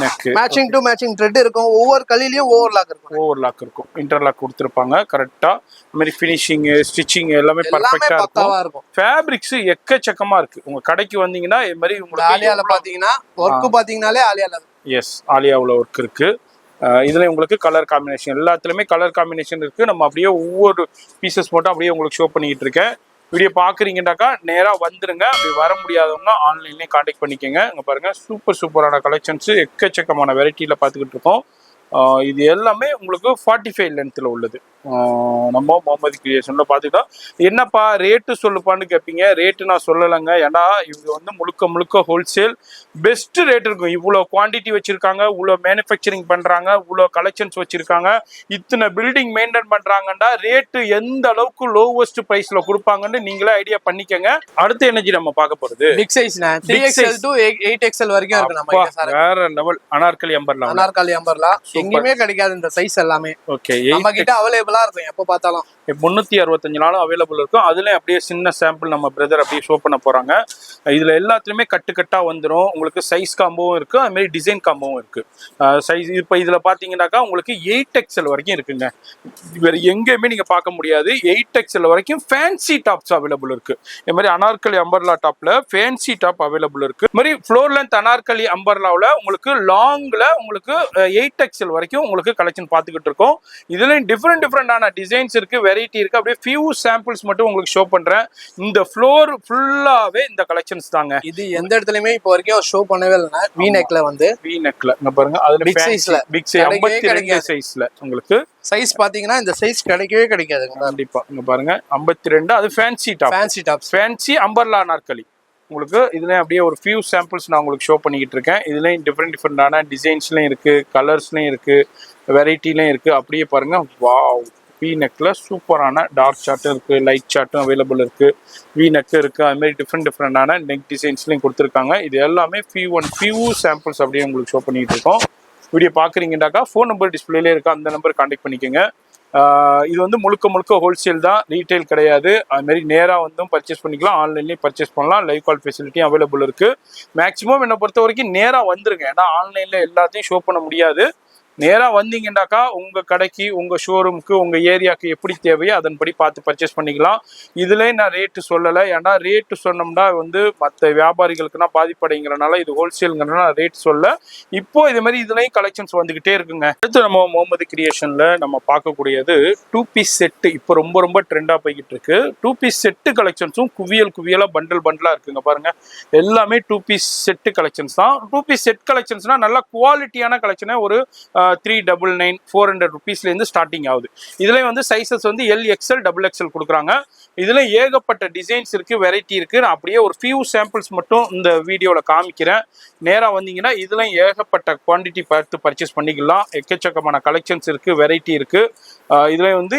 neck matching to matching thread இருக்கும். ஒவ்வொரு கல்லிலயும் ஓவர்லாக் இருக்கும். இன்டர்லாக் கொடுத்திருப்பாங்க கரெக்டா. அது மாதிரி ஃபினிஷிங், ஸ்டிச்சிங் எல்லாமே பெர்ஃபெக்ட்டா இருக்கும். ஃபேப்ரிக்ஸ் எக்கச்சக்கமா இருக்கு. உங்க கடைக்கு வந்தீங்கன்னா இது மாதிரி உங்களுக்கு ஆலியால பாத்தீங்கன்னா ஒர்க் பாத்தீங்கனாலே ஆலியால. எஸ், ஆலியாவுல ஒர்க் இருக்கு. இதுல உங்களுக்கு கலர் காம்பினேஷன் எல்லாத்துலயுமே கலர் காம்பினேஷன் இருக்கு. நம்ம அப்படியே ஒவ்வொரு பீசஸ் மட்டும் அப்படியே உங்களுக்கு ஷோ பண்ணிக்கிட்டு இருக்கேன். வீடியோ பாக்குறீங்கன்னாக்கா நேரா வந்துருங்க. அப்படி வர முடியாதவங்க ஆன்லைன்லயே கான்டாக்ட் பண்ணிக்கோங்க. இங்க பாருங்க சூப்பரான கலெக்ஷன்ஸ் எக்கச்சக்கமான வெரைட்டியில பாத்துக்கிட்டு இருக்கோம். இது எல்லாமே உங்களுக்கு 45 லென்த்தில் உள்ளது. நம்ம முகமது கிரியேஷன்ல பார்த்துக்கிட்டோம். என்னப்பா ரேட்டு சொல்லுப்பான்னு கேட்பீங்க. ரேட்டு நான் சொல்லலைங்க. ஏன்னா இவங்க வந்து முழுக்க ஹோல்சேல் பெஸ்ட் ரேட் இருக்கும். இவ்வளோ குவான்டிட்டி வச்சிருக்காங்க, இவ்வளோ மேனுஃபேக்சரிங் பண்றாங்க, இவ்வளோ கலெக்ஷன்ஸ் வச்சிருக்காங்க, இத்தனை பில்டிங் மெயின்டைன் பண்றாங்கன்னா ரேட்டு எந்த அளவுக்கு லோவஸ்ட் பிரைஸ்ல கொடுப்பாங்கன்னு நீங்களே ஐடியா பண்ணிக்கங்க. அடுத்த எனர்ஜி நம்ம பார்க்க போறது big size 3XL to 8XL வரைக்கும் இருக்கு. நம்ம வேற லெவல் அனார்கலி அம்பர்லா எங்கேயுமே கிடைக்காது இந்த சைஸ் எல்லாமே. ஓகே, நம்ம கிட்ட அவைலபிளா இருக்கும் எப்ப பார்த்தாலும். 365 நாளும் அவைலபிள் இருக்கும். அதுலயும் அப்படியே சின்ன சாம்பிள் நம்ம பிரதர் அப்படியே ஷோ பண்ண போறாங்க. இதுல எல்லாத்துலயுமே கட்டா வந்துடும். உங்களுக்கு சைஸ் காம்போவும் இருக்கு, அது மாதிரி டிசைன் காம்போவும் இருக்கு. சைஸ் இப்ப இதுல பாத்தீங்கன்னாக்கா உங்களுக்கு 8XL வரைக்கும் இருக்குங்க. வேற எங்கேயுமே நீங்க பார்க்க முடியாது. 8XL வரைக்கும் ஃபேன்சி டாப்ஸ் அவைலபிள் இருக்கு. இது மாதிரி அனார்கலி அம்பர்லா டாப்ல ஃபேன்சி டாப் அவைலபிள் இருக்கு. இது மாதிரி ஃப்ளோர் லென்த் அனார்கலி அம்பர்லாவில் உங்களுக்கு லாங்ல உங்களுக்கு 8XL வரைக்கும் உங்களுக்கு கலெக்ஷன் பார்த்துக்கிட்டு இருக்கோம். இதுல டிஃப்ரெண்டான டிசைன்ஸ் இருக்கு, வெரைட்டி இருக்கு. அப்படியே ஃபியூ சாம்பிள்ஸ் மட்டும் உங்களுக்கு ஷோ பண்றேன். இந்த ஃப்ளோர் ஃபுல்லாவே இந்த கலெக்ஷன்ஸ் தாங்க. இது எந்த இடத்துலயுமே இப்போ வரைக்கும் ஷோ பண்ணவே இல்லைன்னா வி நெக்ல இங்க பாருங்க. அதுல பிக் சைஸ்ல 52 சைஸ்ல உங்களுக்கு சைஸ் பாத்தீங்கன்னா இந்த சைஸ் கிடைக்கவே கிடைக்காது கண்டிப்பா. இங்க பாருங்க 52. அது ஃபேன்சி டாப் ஃபேன்சி அம்பர்லா நாற்காலி உங்களுக்கு. இதுல அப்படியே ஒரு ஃபியூ சாம்பிள்ஸ் நான் உங்களுக்கு ஷோ பண்ணிக்கிட்டு இருக்கேன். இதுலயும் டிஃப்ரெண்டான டிசைன்ஸ்லயும் இருக்கு, கலர்ஸ்லயும் இருக்கு, வெரைட்டிலயும் இருக்கு. அப்படியே பாருங்க. வாவ், வி நெக்ல சூப்பரான டார்க் சார்ட்டும் இருக்கு, லைட் சார்ட்டும் அவைலபிள் இருக்கு, வி நெக் இருக்கு. அது மாதிரி டிஃப்ரெண்டான நெக் டிசைன்ஸ்லையும் கொடுத்துருக்காங்க. இது எல்லாமே ஃபியூ சாம்பிள்ஸ் அப்படியே உங்களுக்கு ஷோ பண்ணிட்டு இருக்கோம். வீடியோ பார்க்குறீங்கன்னாக்கா ஃபோன் நம்பர் டிஸ்பிளேலே இருக்கு, அந்த நம்பர் கான்டாக்ட் பண்ணிக்கோங்க. இது வந்து முழுக்க ஹோல்சேல் தான், ரீட்டைல் கிடையாது. அது மாதிரி நேராக வந்தும் பர்ச்சேஸ் பண்ணிக்கலாம், ஆன்லைன்லேயும் பர்ச்சேஸ் பண்ணலாம். லைவ் கால் ஃபெசிலிட்டியும் அவைலபிள் இருக்கு. மேக்ஸிமம் என்னை பொறுத்த வரைக்கும் நேராக வந்துருங்க. ஏன்னா ஆன்லைனில் எல்லாத்தையும் ஷோ பண்ண முடியாது. நேராக வந்தீங்கன்னாக்கா உங்கள் கடைக்கு, உங்கள் ஷோரூமுக்கு, உங்கள் ஏரியாவுக்கு எப்படி தேவையோ அதன்படி பார்த்து பர்ச்சேஸ் பண்ணிக்கலாம். இதுலேயே நான் ரேட்டு சொல்லலை. ஏன்னா ரேட்டு சொன்னோம்னா வந்து மற்ற வியாபாரிகளுக்குனா பாதிப்படைங்கிறனால இது ஹோல்சேலுங்கிறனால ரேட் சொல்ல. இப்போ இது மாதிரி இதுலேயும் கலெக்ஷன்ஸ் வந்துக்கிட்டே இருக்குங்க. அடுத்து நம்ம முகமது கிரியேஷனில் நம்ம பார்க்கக்கூடியது 2 பீஸ் செட்டு. இப்போ ரொம்ப ட்ரெண்டாக போய்கிட்டு இருக்கு. 2 பீஸ் செட்டு கலெக்ஷன்ஸும் குவியலாக பண்டலாக இருக்குங்க. பாருங்க, எல்லாமே 2 பீஸ் செட்டு கலெக்ஷன்ஸ் தான். 2 பீஸ் செட் கலெக்ஷன்ஸ்னா நல்ல குவாலிட்டியான கலெக்ஷனே ஒரு 399 400 rupeesல இருந்து ஸ்டார்டிங் ஆகுது. இதுல வந்து சைசஸ் வந்து LXL XXL கொடுக்குறாங்க. இதுல ஏகப்பட்ட டிசைன்ஸ் இருக்கு, வெரைட்டி இருக்கு. நான் அப்படியே ஒரு ஃபியூ சாம்பிள்ஸ் மட்டும் இந்த வீடியோல காமிக்கிறேன். நேரா வந்தீங்கன்னா இதுல ஏகப்பட்ட குவான்டிட்டி பார்த்து பர்ச்சேஸ் பண்ணிக்கலாம். எக்கச்சக்கமான கலெக்ஷன்ஸ் இருக்கு, வெரைட்டி இருக்கு. இதுல வந்து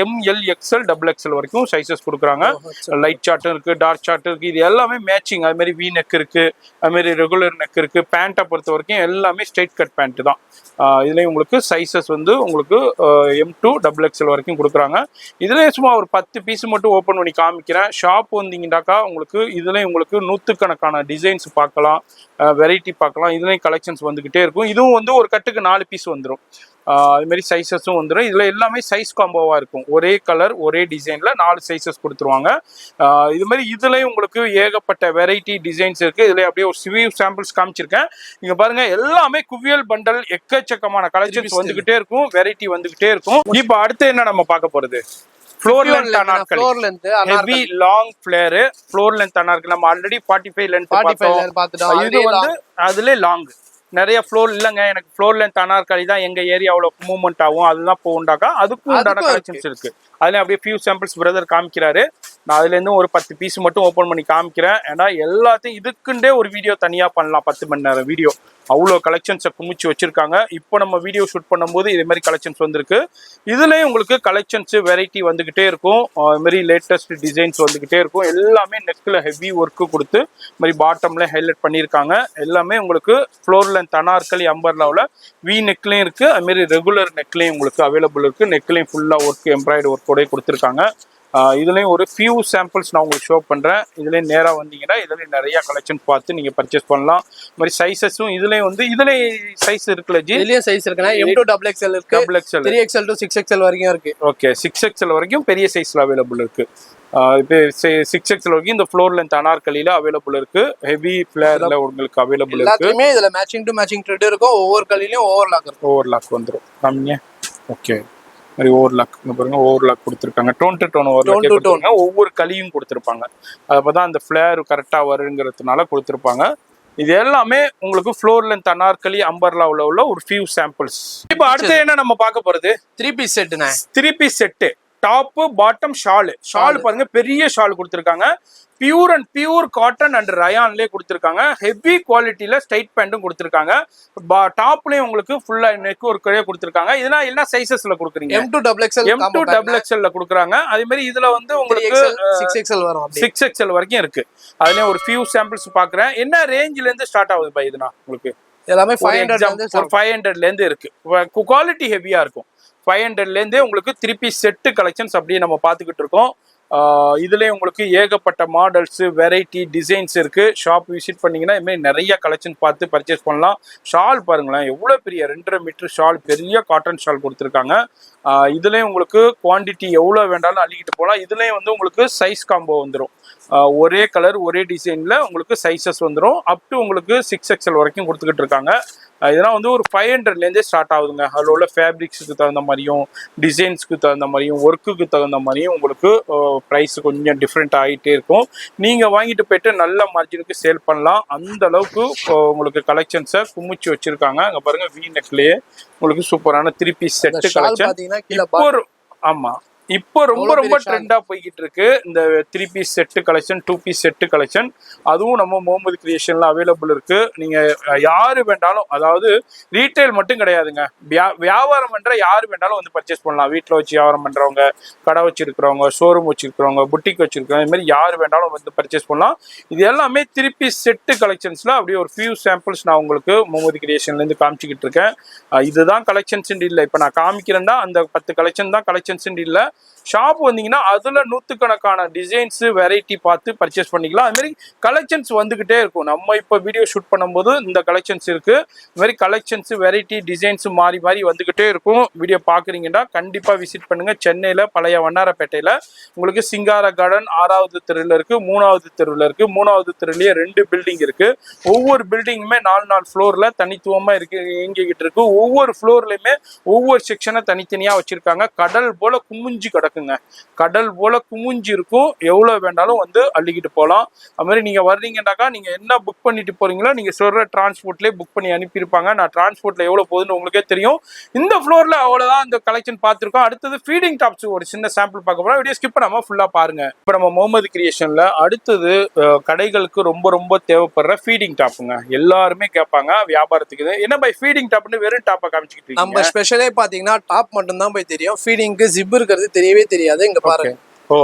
ML XL XXL வரைக்கும் சைஸஸ் கொடுக்குறாங்க. லைட் சார்ட்டும் இருக்கு, டார்க் சார்ட்டும் இருக்கு. இது எல்லாமே மேட்சிங். அது மாதிரி வி நெக் இருக்கு, அது மாதிரி ரெகுலர் நெக் இருக்கு. பேண்ட்டை பொறுத்த வரைக்கும் எல்லாமே ஸ்ட்ரெயிட் கட் பேண்ட் தான். இதுலேயும் உங்களுக்கு சைஸஸ் வந்து உங்களுக்கு M2 XXL வரைக்கும் கொடுக்குறாங்க. இதுலேயும் சும்மா ஒரு 10 பீஸ் மட்டும் ஓப்பன் பண்ணி காமிக்கிறேன். ஷாப் வந்தீங்கன்னாக்கா உங்களுக்கு இதுலேயும் உங்களுக்கு நூற்றுக்கணக்கான டிசைன்ஸ் பார்க்கலாம், வெரைட்டி பார்க்கலாம். இதுலேயும் கலெக்ஷன்ஸ் வந்துக்கிட்டே இருக்கும். இதுவும் வந்து ஒரு கட்டுக்கு 4 பீஸ் வந்துடும். அதுமாரி சைஸஸும் வந்துடும். இதில் எல்லாமே சைஸ் காம்போவாக இருக்கும். ஒரே கலர் ஒரே டிசைனில் 4 சைஸஸ் கொடுத்துருவாங்க. இது மாதிரி இதுலேயும் உங்களுக்கு ஏகப்பட்ட வெரைட்டி டிசைன்ஸ் இருக்குது. இதில் அப்படியே ஒரு சிவியூ சாம்பிள்ஸ் காமிச்சிருக்கேன். நீங்கள் பாருங்கள், எல்லாமே குவியல் பண்டல் எக்கச்சக்கமான கலெக்ஷன்ஸ் வந்துக்கிட்டே இருக்கும், வெரைட்டி வந்துக்கிட்டே இருக்கும். இப்போ அடுத்து என்ன நம்ம பார்க்க போகிறது? Floor length anarkali, heavy long flare floor length anarkali. நம்ம ஆல்ரெடி 45 லென்த் பார்த்தோம். இது வந்து அதுல லாங் நிறைய ஃப்ளோர் இல்லைங்க, எனக்கு ஃப்ளோர் லென்த் அனார்கலி தான் எங்க ஏரியாவில் மூவ்மெண்ட் ஆகும், அதுதான் போகுண்டாக்கா அதுக்கும் உண்டான கலெக்ஷன்ஸ் இருக்கு. அதுல அப்படியே ஃபியூ சாம்பிள்ஸ் பிரதர் காமிக்கிறாரு. நான் அதுல இருந்து ஒரு 10 பீஸ் மட்டும் ஓப்பன் பண்ணி காமிக்கிறேன். ஏன்னா எல்லாத்தையும் இதுக்குண்டே ஒரு வீடியோ தனியா பண்ணலாம், 10 மணி நேரம் வீடியோ. அவ்வளோ கலெக்ஷன்ஸை குமிச்சு வச்சிருக்காங்க. இப்போ நம்ம வீடியோ ஷூட் பண்ணும்போது இதே மாதிரி கலெக்ஷன்ஸ் வந்திருக்கு. இதுலேயும் உங்களுக்கு கலெக்ஷன்ஸ் வெரைட்டி வந்துக்கிட்டே இருக்கும். இது மாதிரி லேட்டஸ்ட் டிசைன்ஸ் வந்துக்கிட்டே இருக்கும். எல்லாமே நெக்கில் ஹெவி ஒர்க்கு கொடுத்து இது மாதிரி பாட்டமில் ஹைலைட் பண்ணியிருக்காங்க. எல்லாமே உங்களுக்கு ஃப்ளோர் லென்த் அனார்கலி அம்பர்லாவில் வி நெக்லையும் இருக்குது, அதுமாரி ரெகுலர் நெக்லையும் உங்களுக்கு அவைலபிள் இருக்குது. நெக்லையும் ஃபுல்லாக ஒர்க் எம்ப்ராய்டு ஒர்க்கோட கொடுத்துருக்காங்க. இதுலேயும் ஒரு ஃபியூ சாம்பிள்ஸ் நான் உங்களுக்கு ஷோ பண்ணுறேன். இதுலேயும் நேராக வந்தீங்கன்னா இதுலேயும் நிறைய கலெக்ஷன் பார்த்து நீங்கள் பர்ச்சேஸ் பண்ணலாம். இது மாதிரி சைஸஸும் இதுலேயும் வந்து இதுலேயும் சைஸ் இருக்குல்ல ஜி? இதுலேயும் சைஸ் இருக்குன்னா M2 XXL இருக்கு, XXL 3XL to 6XL வரைக்கும் இருக்கு. ஓகே, 6XL வரைக்கும் பெரிய சைஸில் அவைலபிள் இருக்கு. இப்போ 6XL வரைக்கும் இந்த ஃப்ளோர் லென்த் அனார்கலியில் அவைலபிள் இருக்கு. ஹெவி ஃபிளேரில் உங்களுக்கு அவைலபிள் இருக்கு. எல்லாத்துக்குமே இதில் மேட்சிங் டு மேட்சிங் த்ரெட் இருக்கும். ஒவ்வொரு கல்லிலையும் ஓவர்லாக் இருக்கும். ஓவர்லாக் வந்துடும் கம்மியா. ஓகே, மாதிரி ஓவர்லாக் பாருங்க, ஓவர்லாக் கொடுத்துருக்காங்க. டோன் டு டோன் ஓவர்லாக் கொடுத்துருக்காங்க. ஒவ்வொரு கலியும் கொடுத்துருப்பாங்க. அப்பதான் அந்த ஃபிளேர் கரெக்டா வருங்கிறதுனால கொடுத்துருப்பாங்க. இது எல்லாமே உங்களுக்கு ஃப்ளோர் லென்த் அனார்கலி அம்பர்லாவில் உள்ள ஒரு ஃபியூ சாம்பிள்ஸ். இப்போ அடுத்து என்ன நம்ம பார்க்க போறது? 3 பீஸ் செட்டுண்ணே. 3 piece set, top bottom shawl பாருங்க, பெரிய ஷால் கொடுத்துருக்காங்க. Pure and pure cotton and ரயான்லேயே கொடுத்துருக்காங்க. ஹெவி குவாலிட்டியில் ஸ்ட்ரைட் பேண்ட்டும் கொடுத்துருக்காங்க. டாப்லேயும் உங்களுக்கு ஃபுல்லா நெக் ஒர்க்கே கொடுத்துருக்காங்க. இதெல்லாம் என்ன சைஸஸ்ல கொடுக்குறீங்க? M2 XXL கொடுக்குறாங்க. அதே மாதிரி இதுல வந்து உங்களுக்கு 6XL வரும், 6XL வரைக்கும் இருக்கு. அதுலயும் ஒரு ஃபியூ சாம்பிள்ஸ் பாக்குறேன். என்ன ரேஞ்சில இருந்து ஸ்டார்ட் ஆகுது பை இதுனா உங்களுக்கு? எல்லாமே 500 இருந்து இருக்கு. குவாலிட்டி ஹெவியா இருக்கும். 500 இருந்தே உங்களுக்கு 3 பீஸ் செட்டு கலெக்ஷன்ஸ் அப்படியே நம்ம பார்த்துக்கிட்டு இருக்கோம். இதுலேயும் உங்களுக்கு ஏகப்பட்ட மாடல்ஸு வெரைட்டி டிசைன்ஸ் இருக்குது. ஷாப் விசிட் பண்ணிங்கன்னா இதுமாதிரி நிறைய கலெக்ஷன் பார்த்து பர்ச்சேஸ் பண்ணலாம். ஷால் பாருங்களேன், எவ்வளோ பெரிய 2.5 மீட்டர் ஷால், பெரிய காட்டன் ஷால் கொடுத்துருக்காங்க. இதுலேயும் உங்களுக்கு குவான்டிட்டி எவ்வளோ வேண்டாலும் அள்ளிக்கிட்டு போகலாம். இதுலேயும் வந்து உங்களுக்கு சைஸ் காம்போ வந்துடும். ஒரே கலர் ஒரே டிசைனில் உங்களுக்கு சைஸஸ் வந்துடும். அப் டு உங்களுக்கு 6XL வரைக்கும் கொடுத்துக்கிட்டு இருக்காங்க. இதெல்லாம் வந்து ஒரு 500 ஸ்டார்ட் ஆகுதுங்க. அதில் உள்ள ஃபேப்ரிக்ஸுக்கு தகுந்த மாதிரியும் டிசைன்ஸ்க்கு தகுந்த மாதிரியும் ஒர்க்குக்கு தகுந்த மாதிரியும் உங்களுக்கு ப்ரைஸ் கொஞ்சம் டிஃப்ரெண்ட் ஆகிட்டே இருக்கும். நீங்கள் வாங்கிட்டு போயிட்டு நல்ல மார்ஜினுக்கு சேல் பண்ணலாம். அந்த அளவுக்கு உங்களுக்கு கலெக்ஷன்ஸை குமிச்சு வச்சுருக்காங்க. அங்கே பாருங்கள், வி நெக்லேயே உங்களுக்கு சூப்பரான 3 பீஸ் செட்டு கலெக்ஷன். ஆமாம், இப்போ ரொம்ப ரொம்ப ட்ரெண்டா போய்கிட்டு இருக்கு இந்த 3 piece set collection, 2 piece set collection. அதுவும் நம்ம முகமது கிரியேஷன்ல அவைலபிள் இருக்கு. நீங்க யாரு வேண்டாலும், அதாவது ரீட்டைல் மட்டும் கிடையாதுங்க, வியாபாரம் பண்ற யாரு வேண்டாலும் வந்து பர்ச்சேஸ் பண்ணலாம். வீட்டில் வச்சு வியாபாரம் பண்றவங்க, கடை வச்சிருக்கிறவங்க, ஷோரூம் வச்சிருக்கிறவங்க, புட்டிக் வச்சிருக்கிறவங்க, இது மாதிரி யாரு வேண்டாலும் வந்து பர்ச்சேஸ் பண்ணலாம். இது எல்லாமே 3 பீஸ் செட்டு கலெக்ஷன்ஸ்ல அப்படியே ஒரு ஃபியூ சாம்பிள்ஸ் நான் உங்களுக்கு முகமது கிரியேஷன்ல இருந்து காமிச்சிக்கிட்டு இருக்கேன். இதுதான் கலெக்ஷன்ஸ் இல்லை. இப்போ நான் காமிக்கிறேன்னா அந்த 10 கலெக்ஷன் தான் கலெக்ஷன்ஸ் இல்லை. ஷாப் வந்தீங்கன்னா அதுல நூற்றுக்கணக்கான டிசைன்ஸ் வெரைட்டி பார்த்து பர்ச்சேஸ் பண்ணிக்கலாம். அது மாதிரி கலெக்ஷன்ஸ் வந்துகிட்டே இருக்கும். நம்ம இப்போ வீடியோ ஷூட் பண்ணும்போது இந்த கலெக்ஷன்ஸ் இருக்கு. இது மாதிரி கலெக்ஷன்ஸ் வெரைட்டி டிசைன்ஸ் மாறி மாறி வந்துகிட்டே இருக்கும். வீடியோ பார்க்குறீங்கன்னா கண்டிப்பா விசிட் பண்ணுங்க. சென்னையில பழைய வண்ணாரப்பேட்டையில உங்களுக்கு சிங்கார கார்டன் 6வது தெருவில் இருக்கு, 3வது தெருவில் இருக்கு. 3வது தெருவிலேயே 2 பில்டிங் இருக்கு. ஒவ்வொரு பில்டிங்குமே 4 ஃப்ளோர்ல தனித்துவமா இருக்கு, இயங்கிக்கிட்டு இருக்கு. ஒவ்வொரு ஃப்ளோர்லயுமே ஒவ்வொரு செக்ஷனை தனித்தனியா வச்சிருக்காங்க. கடல் போல குமிஞ்சு குமிஞ்சு கிடக்குங்க. கடல் போல குமிஞ்சு இருக்கும். எவ்வளவு வேண்டாலும் வந்து அள்ளிக்கிட்டு போகலாம். அது மாதிரி நீங்க வர்றீங்கன்னாக்கா நீங்க என்ன புக் பண்ணிட்டு போறீங்களோ நீங்க சொல்ற டிரான்ஸ்போர்ட்லயே புக் பண்ணி அனுப்பியிருப்பாங்க. நான் டிரான்ஸ்போர்ட்ல எவ்வளவு போகுதுன்னு உங்களுக்கே தெரியும். இந்த ஃப்ளோர்ல அவ்வளவுதான் இந்த கலெக்ஷன் பார்த்திருக்கோம். அடுத்தது ஃபீடிங் டாப்ஸ் ஒரு சின்ன சாம்பிள் பார்க்க போறோம். வீடியோ ஸ்கிப் பண்ணாம ஃபுல்லா பாருங்க. இப்ப நம்ம முகமது கிரியேஷன்ல அடுத்தது கடைகளுக்கு ரொம்ப ரொம்ப தேவைப்படுற ஃபீடிங் டாப்புங்க. எல்லாருமே கேட்பாங்க வியாபாரத்துக்கு. என்ன பை ஃபீடிங் டாப்னு வெறும் டாப்பை காமிச்சிக்கிட்டு நம்ம ஸ்பெஷலே பாத்தீங்கன்னா டாப் மட்டும் தான் போய் தெரியும். ஃபீடிங்க்கு ஜிப் இருக்கிறது தெரியவே தெரியாது. இங்க பாருங்க. ஓ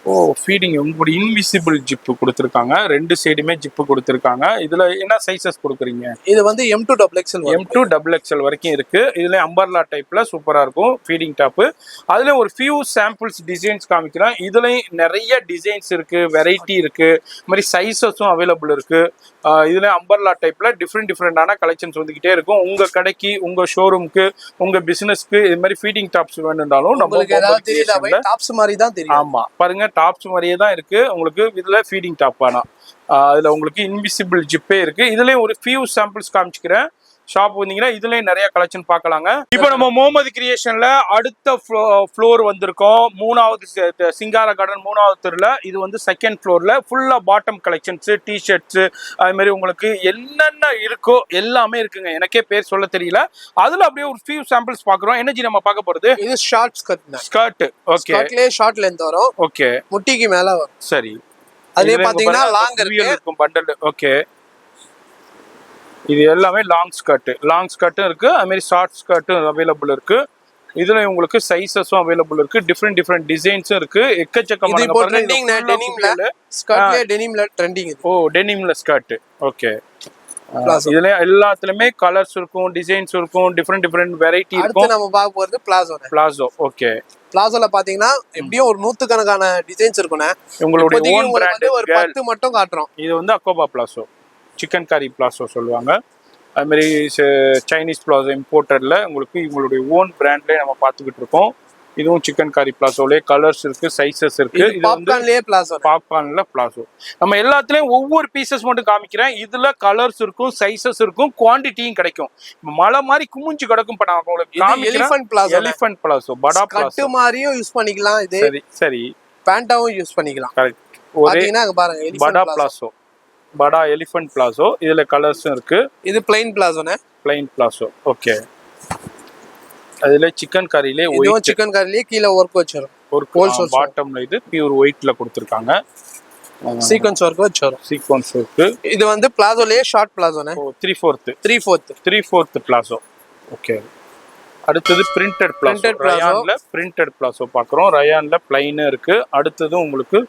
ஓ ஃபீடிங் உங்களோட இன்விசிபிள் ஜிப்பு கொடுத்துருக்காங்க. ரெண்டு சைடுமே ஜிப்பு கொடுத்துருக்காங்க. இதுல என்ன சைசஸ் கொடுக்குறீங்க? இது வந்து M2 XXL M2 XXL வரைக்கும் இருக்கு. இதுல அம்பர்லா டைப்ல சூப்பரா இருக்கும் ஃபீடிங் டாப்பு. அதுல ஒரு ஃபியூ சாம்பிள்ஸ் டிசைன்ஸ் காமிக்கிறேன். இதுலயும் நிறைய டிசைன்ஸ் இருக்கு, வெரைட்டி இருக்கு, இது மாதிரி சைசஸும் அவைலபிள் இருக்கு. இதுல அம்பர்லா டைப்ல டிஃப்ரெண்டான கலெக்ஷன்ஸ் வந்துகிட்டே இருக்கும். உங்க கடைக்கு, உங்க ஷோரூமுக்கு, உங்க பிசினஸ்க்கு இது மாதிரி ஃபீடிங் டாப்ஸ் வேணும்னாலும் நம்ம டாப்ஸ் மாதிரி தான் தெரியும். ஆமா பாருங்க, டாப்ஸ் மாதிரியே தான் இருக்கு உங்களுக்கு. இதுல ஃபீடிங் டாப் ஆனா அதுல உங்களுக்கு இன்விசிபிள் ஜிப்பே இருக்கு. இதுலயும் ஒரு ஃபியூ சாம்பிள்ஸ் காமிச்சுக்கிறேன். ஷாப் வந்தீங்கன்னா இதுலயும் நிறைய கலெக்ஷன் பார்க்கலாங்க. இப்போ நம்ம முகமது கிரியேஷன்ல அடுத்த ஃப்ளோர் வந்திருக்கோம். மூணாவது சிங்கார கார்டன் 3வது தெருல. இது வந்து செகண்ட் ஃப்ளோர்ல ஃபுல்லா பாட்டம் கலெக்ஷன்ஸ், டிஷர்ட்ஸ், அது மாதிரி உங்களுக்கு என்னென்ன இருக்கோ எல்லாமே இருக்குங்க. எனக்கே பேர் சொல்ல தெரியல. அதுல அப்படியே ஒரு ஃபியூ சாம்பிள்ஸ் பாக்குறோம். எனர்ஜி நம்ம பார்க்க போறது இது ஷார்ட் ஸ்கர்ட். ஓகே, ஸ்கர்ட்லயே ஷார்ட் லெந்த் வரும். ஓகே, முட்டிக்கு மேல வரும். சரி. அதே பாத்தீங்கன்னா லாங் இருக்கும் பண்டல். ஓகே, இது எல்லாமே லாங் ஸ்கர்ட்டும் இருக்கு. அது மாதிரி ஷார்ட் ஸ்கர்ட்டும் அவைலபிள் இருக்கு. இதுல உங்களுக்கு சைஸஸும் அவைலபிள் இருக்கு. டிஃப்ரெண்ட் டிசைன்ஸும் இருக்கு. எக்கச்சக்கமான ட்ரெண்டிங். ஓ டெனிம்ல ஸ்கர்ட். ஓகே, இதுல எல்லாத்துலயுமே கலர்ஸ் இருக்கும், டிசைன்ஸ் இருக்கும், டிஃப்ரெண்ட் வெரைட்டி இருக்கும். நம்ம பார்க்க போறது பிளாசோ. ஓகே, பிளாசோல பாத்தீங்கன்னா எப்படியும் ஒரு 100 கணக்கான டிசைன்ஸ் இருக்கும்னே. உங்களுடைய ஓன் பிராண்ட் ஒரு 10 மட்டும் காட்டுறோம். இது வந்து அக்கோபா பிளாசோ, சிக்கன் கரி பிளாசோ சொல்லுவாங்க. அது மாதிரி சைனீஸ் பிளாசோ இம்போர்ட்டர்ல உங்களுக்கு இவங்களுடைய ஓன் பிராண்ட்லயே நம்ம பார்த்துக்கிட்டு இருக்கோம். இதுவும் சிக்கன் கரி பிளாசோலே கலர்ஸ் இருக்கு, சைசஸ் இருக்கு. இது வந்து பாப்கார்ன்ல பிளாசோ. நம்ம எல்லாத்துலயும் ஒவ்வொரு பீசஸ் மட்டும் காமிக்கிறேன். இதுல கலர்ஸ் இருக்கும், சைசஸ் இருக்கும், குவாண்டிட்டியும் கிடைக்கும். மலை மாதிரி குமிஞ்சு கிடக்கும். இப்ப நான் உங்களுக்கு எலிஃபண்ட் பிளாசோ, படா பிளாசோ மாதிரியும் யூஸ் பண்ணிக்கலாம். இது சரி பேண்டாவும் யூஸ் பண்ணிக்கலாம். கரெக்ட். பாருங்க படா பிளாசோ, படா எலிஃபண்ட் பிளாசோ. இதுல கலர்ஸும் இருக்கு. இது பிளைன் பிளாசோனே, பிளைன் பிளாசோ. ஓகே, அதுல சிக்கன் கரியிலே ஒயிட், சிக்கன் கரியிலே கீழ வர்க் வச்சிரும். ஒரு கோல்ஸ் பாட்டம்ல இது பியூர் ஒயிட்ல கொடுத்திருக்காங்க. சீக்வென்ஸ் வர்க் வச்சிரும். Sequence work. இது வந்து பிளாசோலயே ஷார்ட் பிளாசோனே. 3/4 பிளாசோ. ஓகே, அடுத்தது பிரிண்டட் பிளாசோ. ரயான்ல பிரிண்டட் பிளாசோ பாக்குறோம். ரயான்ல பிளைன் இருக்கு. அடுத்தது உங்களுக்கு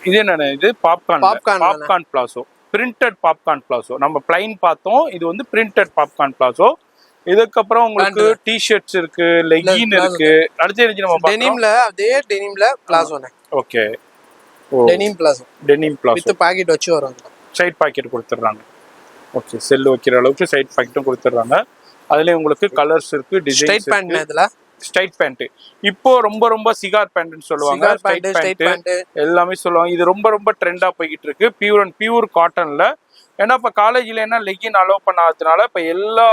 இது என்னன்னா, இது popcorn palazzo, printed popcorn palazzo. நம்ம பிளைன் பார்த்தோம், இது வந்து பிரிண்டட் பாப்கார்ன் பிளாசோ. இதுக்கப்புறம் உங்களுக்கு டி-ஷர்ட்ஸ் இருக்கு, லெகின் இருக்கு. அடுத்து நம்ம டெனிம்ல அதே டெனிம்ல பிளாசோனே. Okay, denim palazzo with pocket வச்சு வரும். சைடு பாக்கெட் கொடுத்துறாங்க. ஓகே, செல் வைக்கிற அளவுக்கு சைடு பாக்கெட்டும் கொடுத்துறாங்க. அதுலயே உங்களுக்கு கலர்ஸ் இருக்கு, டிசைன்ஸ் இருக்கு. இதுல ஸ்ட்ரைட் பேண்ட். இப்போ ரொம்ப சிகார் பேண்ட்னு சொல்லுவாங்க. ஸ்ட்ரைட் பேண்ட் எல்லாமே சொல்லுவாங்க. இது ரொம்ப ட்ரெண்டா போய்கிட்டு இருக்கு. பியூர் காட்டன்ல. ஏன்னா இப்ப காலேஜ்ல என்ன லெகின் அலோவ் பண்ணாததுனால இப்ப எல்லா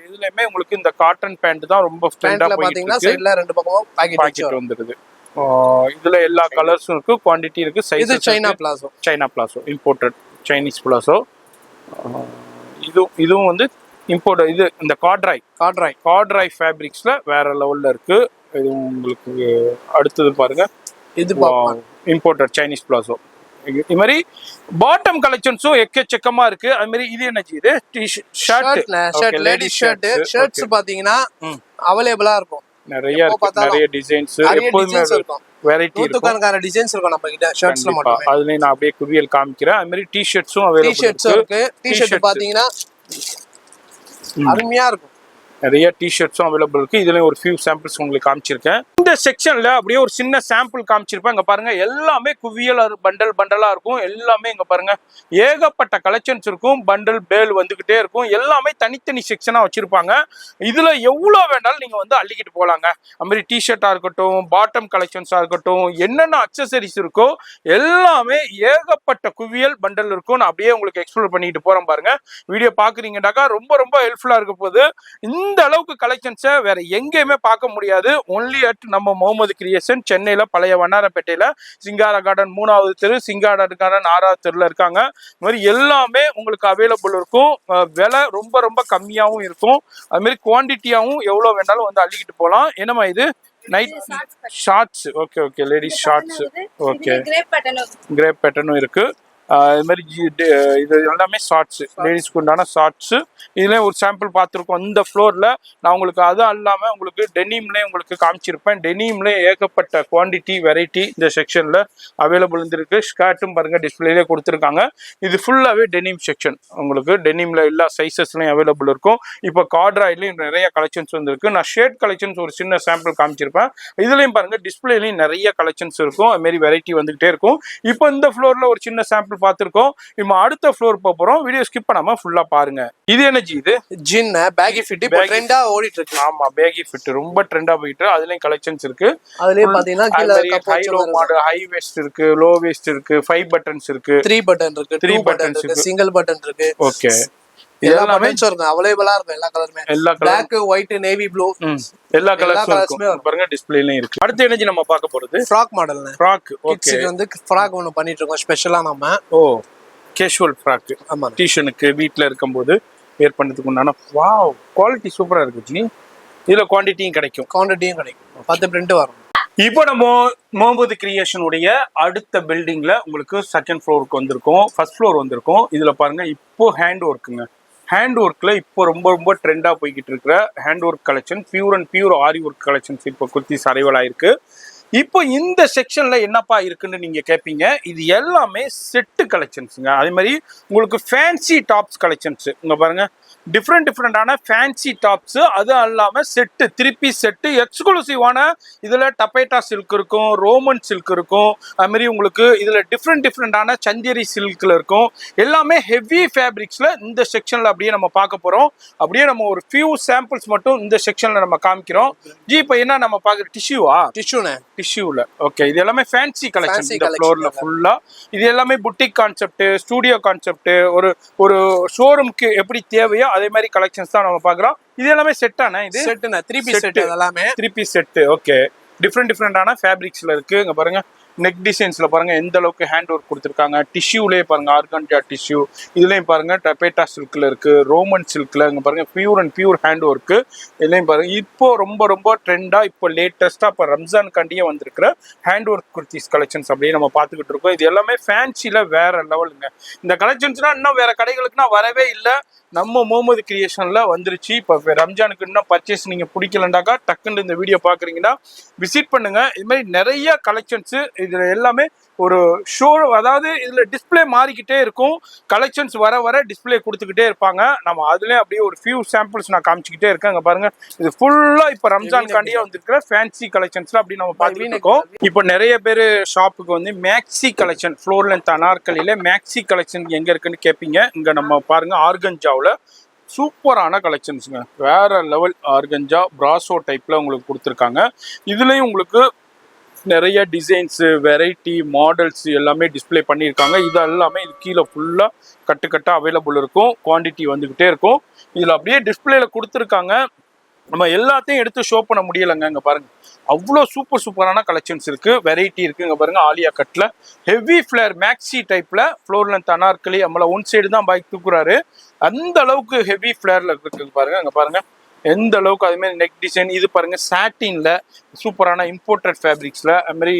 இதுலயுமே உங்களுக்கு இந்த காட்டன் பேண்ட் தான் ரொம்ப ட்ரெண்டா போயிட்டு இருக்கு. சைடுல ரெண்டு பக்கமும் பாக்கெட் வந்துருது. இதுல எல்லா கலர்ஸும் இருக்கு, குவாண்டிட்டி இருக்கு, சைஸ். இது China palazzo imported Chinese palazzo. இதுவும் வந்து இம்போர்ட். இது இந்த கார்ட்ராய் ஃபேப்ரிக்ஸ்ல வேற லெவல்ல இருக்கு. இது உங்களுக்கு அடுத்தது பாருங்க, இது இம்போர்ட்டட் சைனீஸ் பிளாசோ. இது மாதிரி பாட்டம் கலெக்ஷன்ஸும் எக்கச்சக்கமா இருக்கு. அது மாதிரி இது என்னச்சு, இது ஷர்ட், லேடிஸ் ஷர்ட்ஸ் பாத்தீங்கன்னா அவைலபிளா இருக்கும். நிறைய இருக்கு, நிறைய டிசைன்ஸ், எப்பவுமே வெரைட்டி இருக்கு. நூத்துக்கணக்கான டிசைன்ஸ் இருக்கும் நம்ம கிட்ட ஷர்ட்ஸ்ல மட்டும். அதுல நான் அப்படியே குவியல் காமிக்கிறேன். அது மாதிரி டி-ஷர்ட்ஸும் அவைலபிள் இருக்கு. டி-ஷர்ட் பாத்தீங்கன்னா அருமையா இருக்கும். நிறைய டி-ஷர்ட்ஸும் அவைலபிள் இருக்கு. இதுல ஒரு ஃபியூ சாம்பிள்ஸ் உங்களுக்கு காமிச்சிருக்கேன். இந்த செக்ஷன்ல அப்படியே ஒரு சின்ன சாம்பிள் காமிச்சிருப்பேன். இங்க பாருங்க, எல்லாமே குவியல் பண்டலா இருக்கும். எல்லாமே இங்க பாருங்க ஏகப்பட்ட கலெக்ஷன்ஸ் இருக்கும். பண்டல் பேல் வந்துகிட்டே இருக்கும். எல்லாமே தனித்தனி செக்ஷனா வச்சிருப்பாங்க. இதுல எவ்வளவு வேணாலும் நீங்க வந்து அள்ளிக்கிட்டு போலாங்க. அது மாதிரி டி-ஷர்ட்டா இருக்கட்டும், பாட்டம் கலெக்ஷன்ஸா இருக்கட்டும், என்னென்ன அக்சசரிஸ் இருக்கோ எல்லாமே ஏகப்பட்ட குவியல் பண்டல் இருக்கும். நான் அப்படியே உங்களுக்கு எக்ஸ்ப்ளோர் பண்ணிட்டு போறேன் பாருங்க. வீடியோ பாக்குறீங்கன்னாக்கா ரொம்ப ஹெல்ப்ஃபுல்லா இருக்க போகுது. இந்த அளவுக்கு கலெக்ஷன்ஸை வேற எங்கேயுமே பார்க்க முடியாது. ஒன்லி அட் நம்ம முகமது கிரியேஷன், சென்னையில பழைய வண்ணாரப்பேட்டையில சிங்கார கார்டன் 3வது தெரு, சிங்கார கார்டன் 6வது தெருல இருக்காங்க. இந்த மாதிரி எல்லாமே உங்களுக்கு அவைலபிள் இருக்கும். விலை ரொம்ப ரொம்ப கம்மியாகவும் இருக்கும். அது மாதிரி குவான்டிட்டியாகவும் எவ்வளோ வேணாலும் வந்து அள்ளிக்கிட்டு போகலாம். என்னம்மா இது? Night shorts. Okay okay, ladies shorts. Okay, crepe பேட்டர்னும் இருக்கு. இது மாதிரி இது எல்லாமே ஷார்ட்ஸ், லேடிஸ்க்கு உண்டான ஷார்ட்ஸ். இதுலேயும் ஒரு சாம்பிள் பார்த்துருக்கோம் இந்த ஃப்ளோரில். நான் உங்களுக்கு அதுவும் இல்லாமல் உங்களுக்கு டெனிம்லேயே உங்களுக்கு காமிச்சிருப்பேன். டெனிம்லேயே ஏகப்பட்ட குவான்டிட்டி வெரைட்டி இந்த செக்ஷனில் அவைலபிள் இருந்திருக்கு. ஸ்கர்ட்டும் பாருங்கள் டிஸ்பிளேலேயே கொடுத்துருக்காங்க. இது ஃபுல்லாகவே டெனிம் செக்ஷன். உங்களுக்கு டெனிமில் எல்லா சைஸஸ்லையும் அவைலபிள் இருக்கும். இப்போ கார்ட்ராய்ட்லேயும் நிறைய கலெக்ஷன்ஸ் வந்துருக்கு. நான் ஷேட் கலெக்ஷன்ஸ் ஒரு சின்ன சாம்பிள் காமிச்சிருப்பேன். இதுலேயும் பாருங்கள் டிஸ்பிளேலையும் நிறைய கலெக்ஷன்ஸ் இருக்கும். அதுமாரி வெரைட்டி வந்துகிட்டே இருக்கும். இப்போ இந்த ஃப்ளோரில் ஒரு சின்ன சாம்பிள் பார்த்திருக்கோம். இப்போ அடுத்த ஃப்ளோர் போறோம். வீடியோ ஸ்கிப் பண்ணாம ஃபுல்லா பாருங்க. இது என்ன ஜி? இது ஜின் பேகி ஃபிட். இப்போ ட்ரெண்டா ஓடிட்டு இருக்கு. ஆமா, பேகி ஃபிட் ரொம்ப ட்ரெண்டா போயிட்டு. அதுலயும் கலெக்ஷன்ஸ் இருக்கு. அதுலயும் பாத்தீங்கன்னா கீழ high low model, high west இருக்கு, லோ வெஸ்ட் இருக்கு, 5 பட்டன்ஸ் இருக்கு, 3 பட்டன் இருக்கு, 2 பட்டன் இருக்கு, சிங்கிள் பட்டன் இருக்கு. ஓகே, எல்லா பட்டன்ஸும் இருக்கு. அவைலபிளா இருக்கும் எல்லா கலருமே. Black, white, navy blue எல்லா கலர்ஸுமே பாருங்க டிஸ்ப்ளேலயும் இருக்கு. அடுத்து என்ன நம்ம பார்க்க போறது? ஃப்ராக் மாடல்ல. ஃப்ராக். ஓகே, கிட்ஸ்க்கு வந்து ஃப்ராக் ஒன்னு பண்ணிட்டு இருக்கோம் ஸ்பெஷலா நம்ம. ஓ, கேஷுவல் ஃப்ராக். ஆமா, டிஷனுக்கு வீட்ல இருக்கும்போது வேர் பண்ணதுக்கு உண்டான. வாவ், குவாலிட்டி சூப்பரா இருக்கு ஜி. இதுல குவான்டிட்டியும் கிடைக்கும். 10 பிரிண்ட் வரும். இப்போ நம்ம முகமது கிரியேஷனுடைய அடுத்த பில்டிங்ல உங்களுக்கு செகண்ட் ஃப்ளோருக்கு வந்திருக்கோம். ஃபர்ஸ்ட் ஃப்ளோர் வந்திருக்கோம். இதுல பாருங்க இப்போ ஹேண்ட் ஒர்க்குங்க. ஹேண்ட் ஒர்க்ல இப்போ ரொம்ப ரொம்ப ட்ரெண்டா போய்கிட்டு இருக்கிற hand work collection, pure and pure aari work collections இப்போ குர்த்திஸ் அரைவல் ஆயிருக்கு. இப்போ இந்த செக்ஷன்ல என்னப்பா இருக்குன்னு நீங்க கேட்பீங்க. இது எல்லாமே செட்டு கலெக்ஷன்ஸுங்க. அதே மாதிரி உங்களுக்கு ஃபேன்சி டாப்ஸ் கலெக்ஷன்ஸ். இங்க பாருங்க, டிஃப்ரெண்டான ஃபேன்சி டாப்ஸ். அது இல்லாமல் செட்டு, 3 பீஸ் செட்டு, எக்ஸ்க்ளூசிவான இதில் டபேட்டா சில்க் இருக்கும், ரோமன் சில்க் இருக்கும். அதுமாரி உங்களுக்கு இதில் டிஃப்ரெண்டான சந்தேரி சில்கில் இருக்கும். எல்லாமே ஹெவி ஃபேப்ரிக்ஸில் இந்த செக்ஷனில் அப்படியே நம்ம பார்க்க போகிறோம். அப்படியே நம்ம ஒரு ஃபியூ சாம்பிள்ஸ் மட்டும் இந்த செக்ஷனில் நம்ம காமிக்கிறோம். ஜி, இப்போ என்ன நம்ம பார்க்குற? டிஷ்யூவா? டிஷ்யூல. ஓகே, இது எல்லாமே ஃபேன்சி கலெக்ஷன் இந்த ஃப்ளோர்ல ஃபுல்லா. இது எல்லாமே புட்டிக் கான்செப்ட், ஸ்டூடியோ கான்செப்ட், ஒரு ஷோரூம்க்கு எப்படி தேவையோ அதே மாதிரி கலெக்ஷன்ஸ் தான் நம்ம பார்க்குறோம். இது எல்லாமே செட்டான இது செட்டுனா 3 பீஸ் செட். எல்லாமே 3 பீஸ் செட். ஓகே, டிஃப்ரெண்டான ஃபேப்ரிக்ஸ்ல இருக்கு. இங்க பாருங்க, நெக் டிசைன்ஸ்ல பாருங்க எந்த அளவுக்கு ஹேண்ட் ஒர்க் கொடுத்துருக்காங்க. டிஷ்யூலேயே பாருங்க, ஆர்கன்ஜா டிஷ்யூ. இதுலயும் பாருங்க டபேட்டா சில்க்ல இருக்கு, ரோமன் சில்க்ல. இங்க பாருங்க pure and pure hand work. இதுலயும் பாருங்க இப்போ ரொம்ப ட்ரெண்டா, இப்போ லேட்டஸ்டா இப்போ ரம்ஜான் காண்டியே வந்திருக்கிற ஹேண்ட் ஒர்க் குர்த்திஸ் கலெக்ஷன்ஸ் அப்படியே நம்ம பார்த்துக்கிட்டு இருக்கோம். இது எல்லாமே ஃபேன்சில வேற லெவலுங்க. இந்த கலெக்ஷன்ஸ்னா இன்னும் வேற கடைகளுக்குன்னா வரவே இல்லை, நம்ம முகமது கிரியேஷன்ல வந்துருச்சு. இப்போ ரம்ஜானுக்கு இன்னும் பர்ச்சேஸ் நீங்க பிடிக்கலண்டாக்கா டக்குன்னு இந்த வீடியோ பாக்குறீங்கன்னா விசிட் பண்ணுங்க. இது மாதிரி நிறைய கலெக்ஷன்ஸ் இதுல எல்லாமே ஒரு ஷோ, அதாவது இதுல டிஸ்பிளே மாறிக்கிட்டே இருக்கும். கலெக்ஷன்ஸ் வர டிஸ்பிளே கொடுத்துக்கிட்டே இருப்பாங்க. நம்ம அதுலயே அப்படியே ஒரு ஃபியூ சாம்பிள்ஸ் நான் காமிச்சுக்கிட்டே இருக்கேன். இங்க பாருங்க, இது ஃபுல்லா இப்ப ரம்ஜான் காண்டியே வந்திருக்கிற ஃபேன்சி கலெக்ஷன்ஸ்ல அப்படி நம்ம பார்த்துட்டு இருக்கோம். இப்போ நிறைய பேர் ஷாப்புக்கு வந்து மேக்ஸி கலெக்ஷன், ஃப்ளோர் லென்த் அனார்கலியில மேக்ஸி கலெக்ஷன் எங்க இருக்குன்னு கேட்பீங்க. இங்க நம்ம பாருங்க, ஆர்கன்ஜாவில் சூப்பரான கலெக்ஷன்ஸுங்க. வேற லெவல் ஆர்கன்ஜா பிராசோ டைப்ல உங்களுக்கு கொடுத்துருக்காங்க. இதுலயும் உங்களுக்கு நிறைய டிசைன்ஸு, வெரைட்டி, மாடல்ஸ் எல்லாமே டிஸ்பிளே பண்ணியிருக்காங்க. இது எல்லாமே இது கீழே ஃபுல்லாக கட்டாக அவைலபிள் இருக்கும். குவான்டிட்டி வந்துக்கிட்டே இருக்கும். இதில் அப்படியே டிஸ்பிளேல கொடுத்துருக்காங்க. நம்ம எல்லாத்தையும் எடுத்து ஷோ பண்ண முடியலைங்க. இங்கே பாருங்க, அவ்வளோ சூப்பரான கலெக்ஷன்ஸ் இருக்குது, வெரைட்டி இருக்குது. இங்கே பாருங்க, ஆலியா கட்டில் ஹெவி ஃப்ளேர் மேக்ஸி டைப்பில் ஃப்ளோர் லென்த் அனார்கலி. நம்மளை ஒன் சைடு தான் பைக் தூக்குறாரு, அந்த அளவுக்கு ஹெவி ஃப்ளேரில் இருக்குது பாருங்க. அங்கே பாருங்க எந்த அளவுக்கு. அதுமாரி நெக் டிசைன் இது பாருங்க, சாட்டின்ல சூப்பரான இம்போர்ட்டட் ஃபேப்ரிக்ஸ்ல, அதுமாதிரி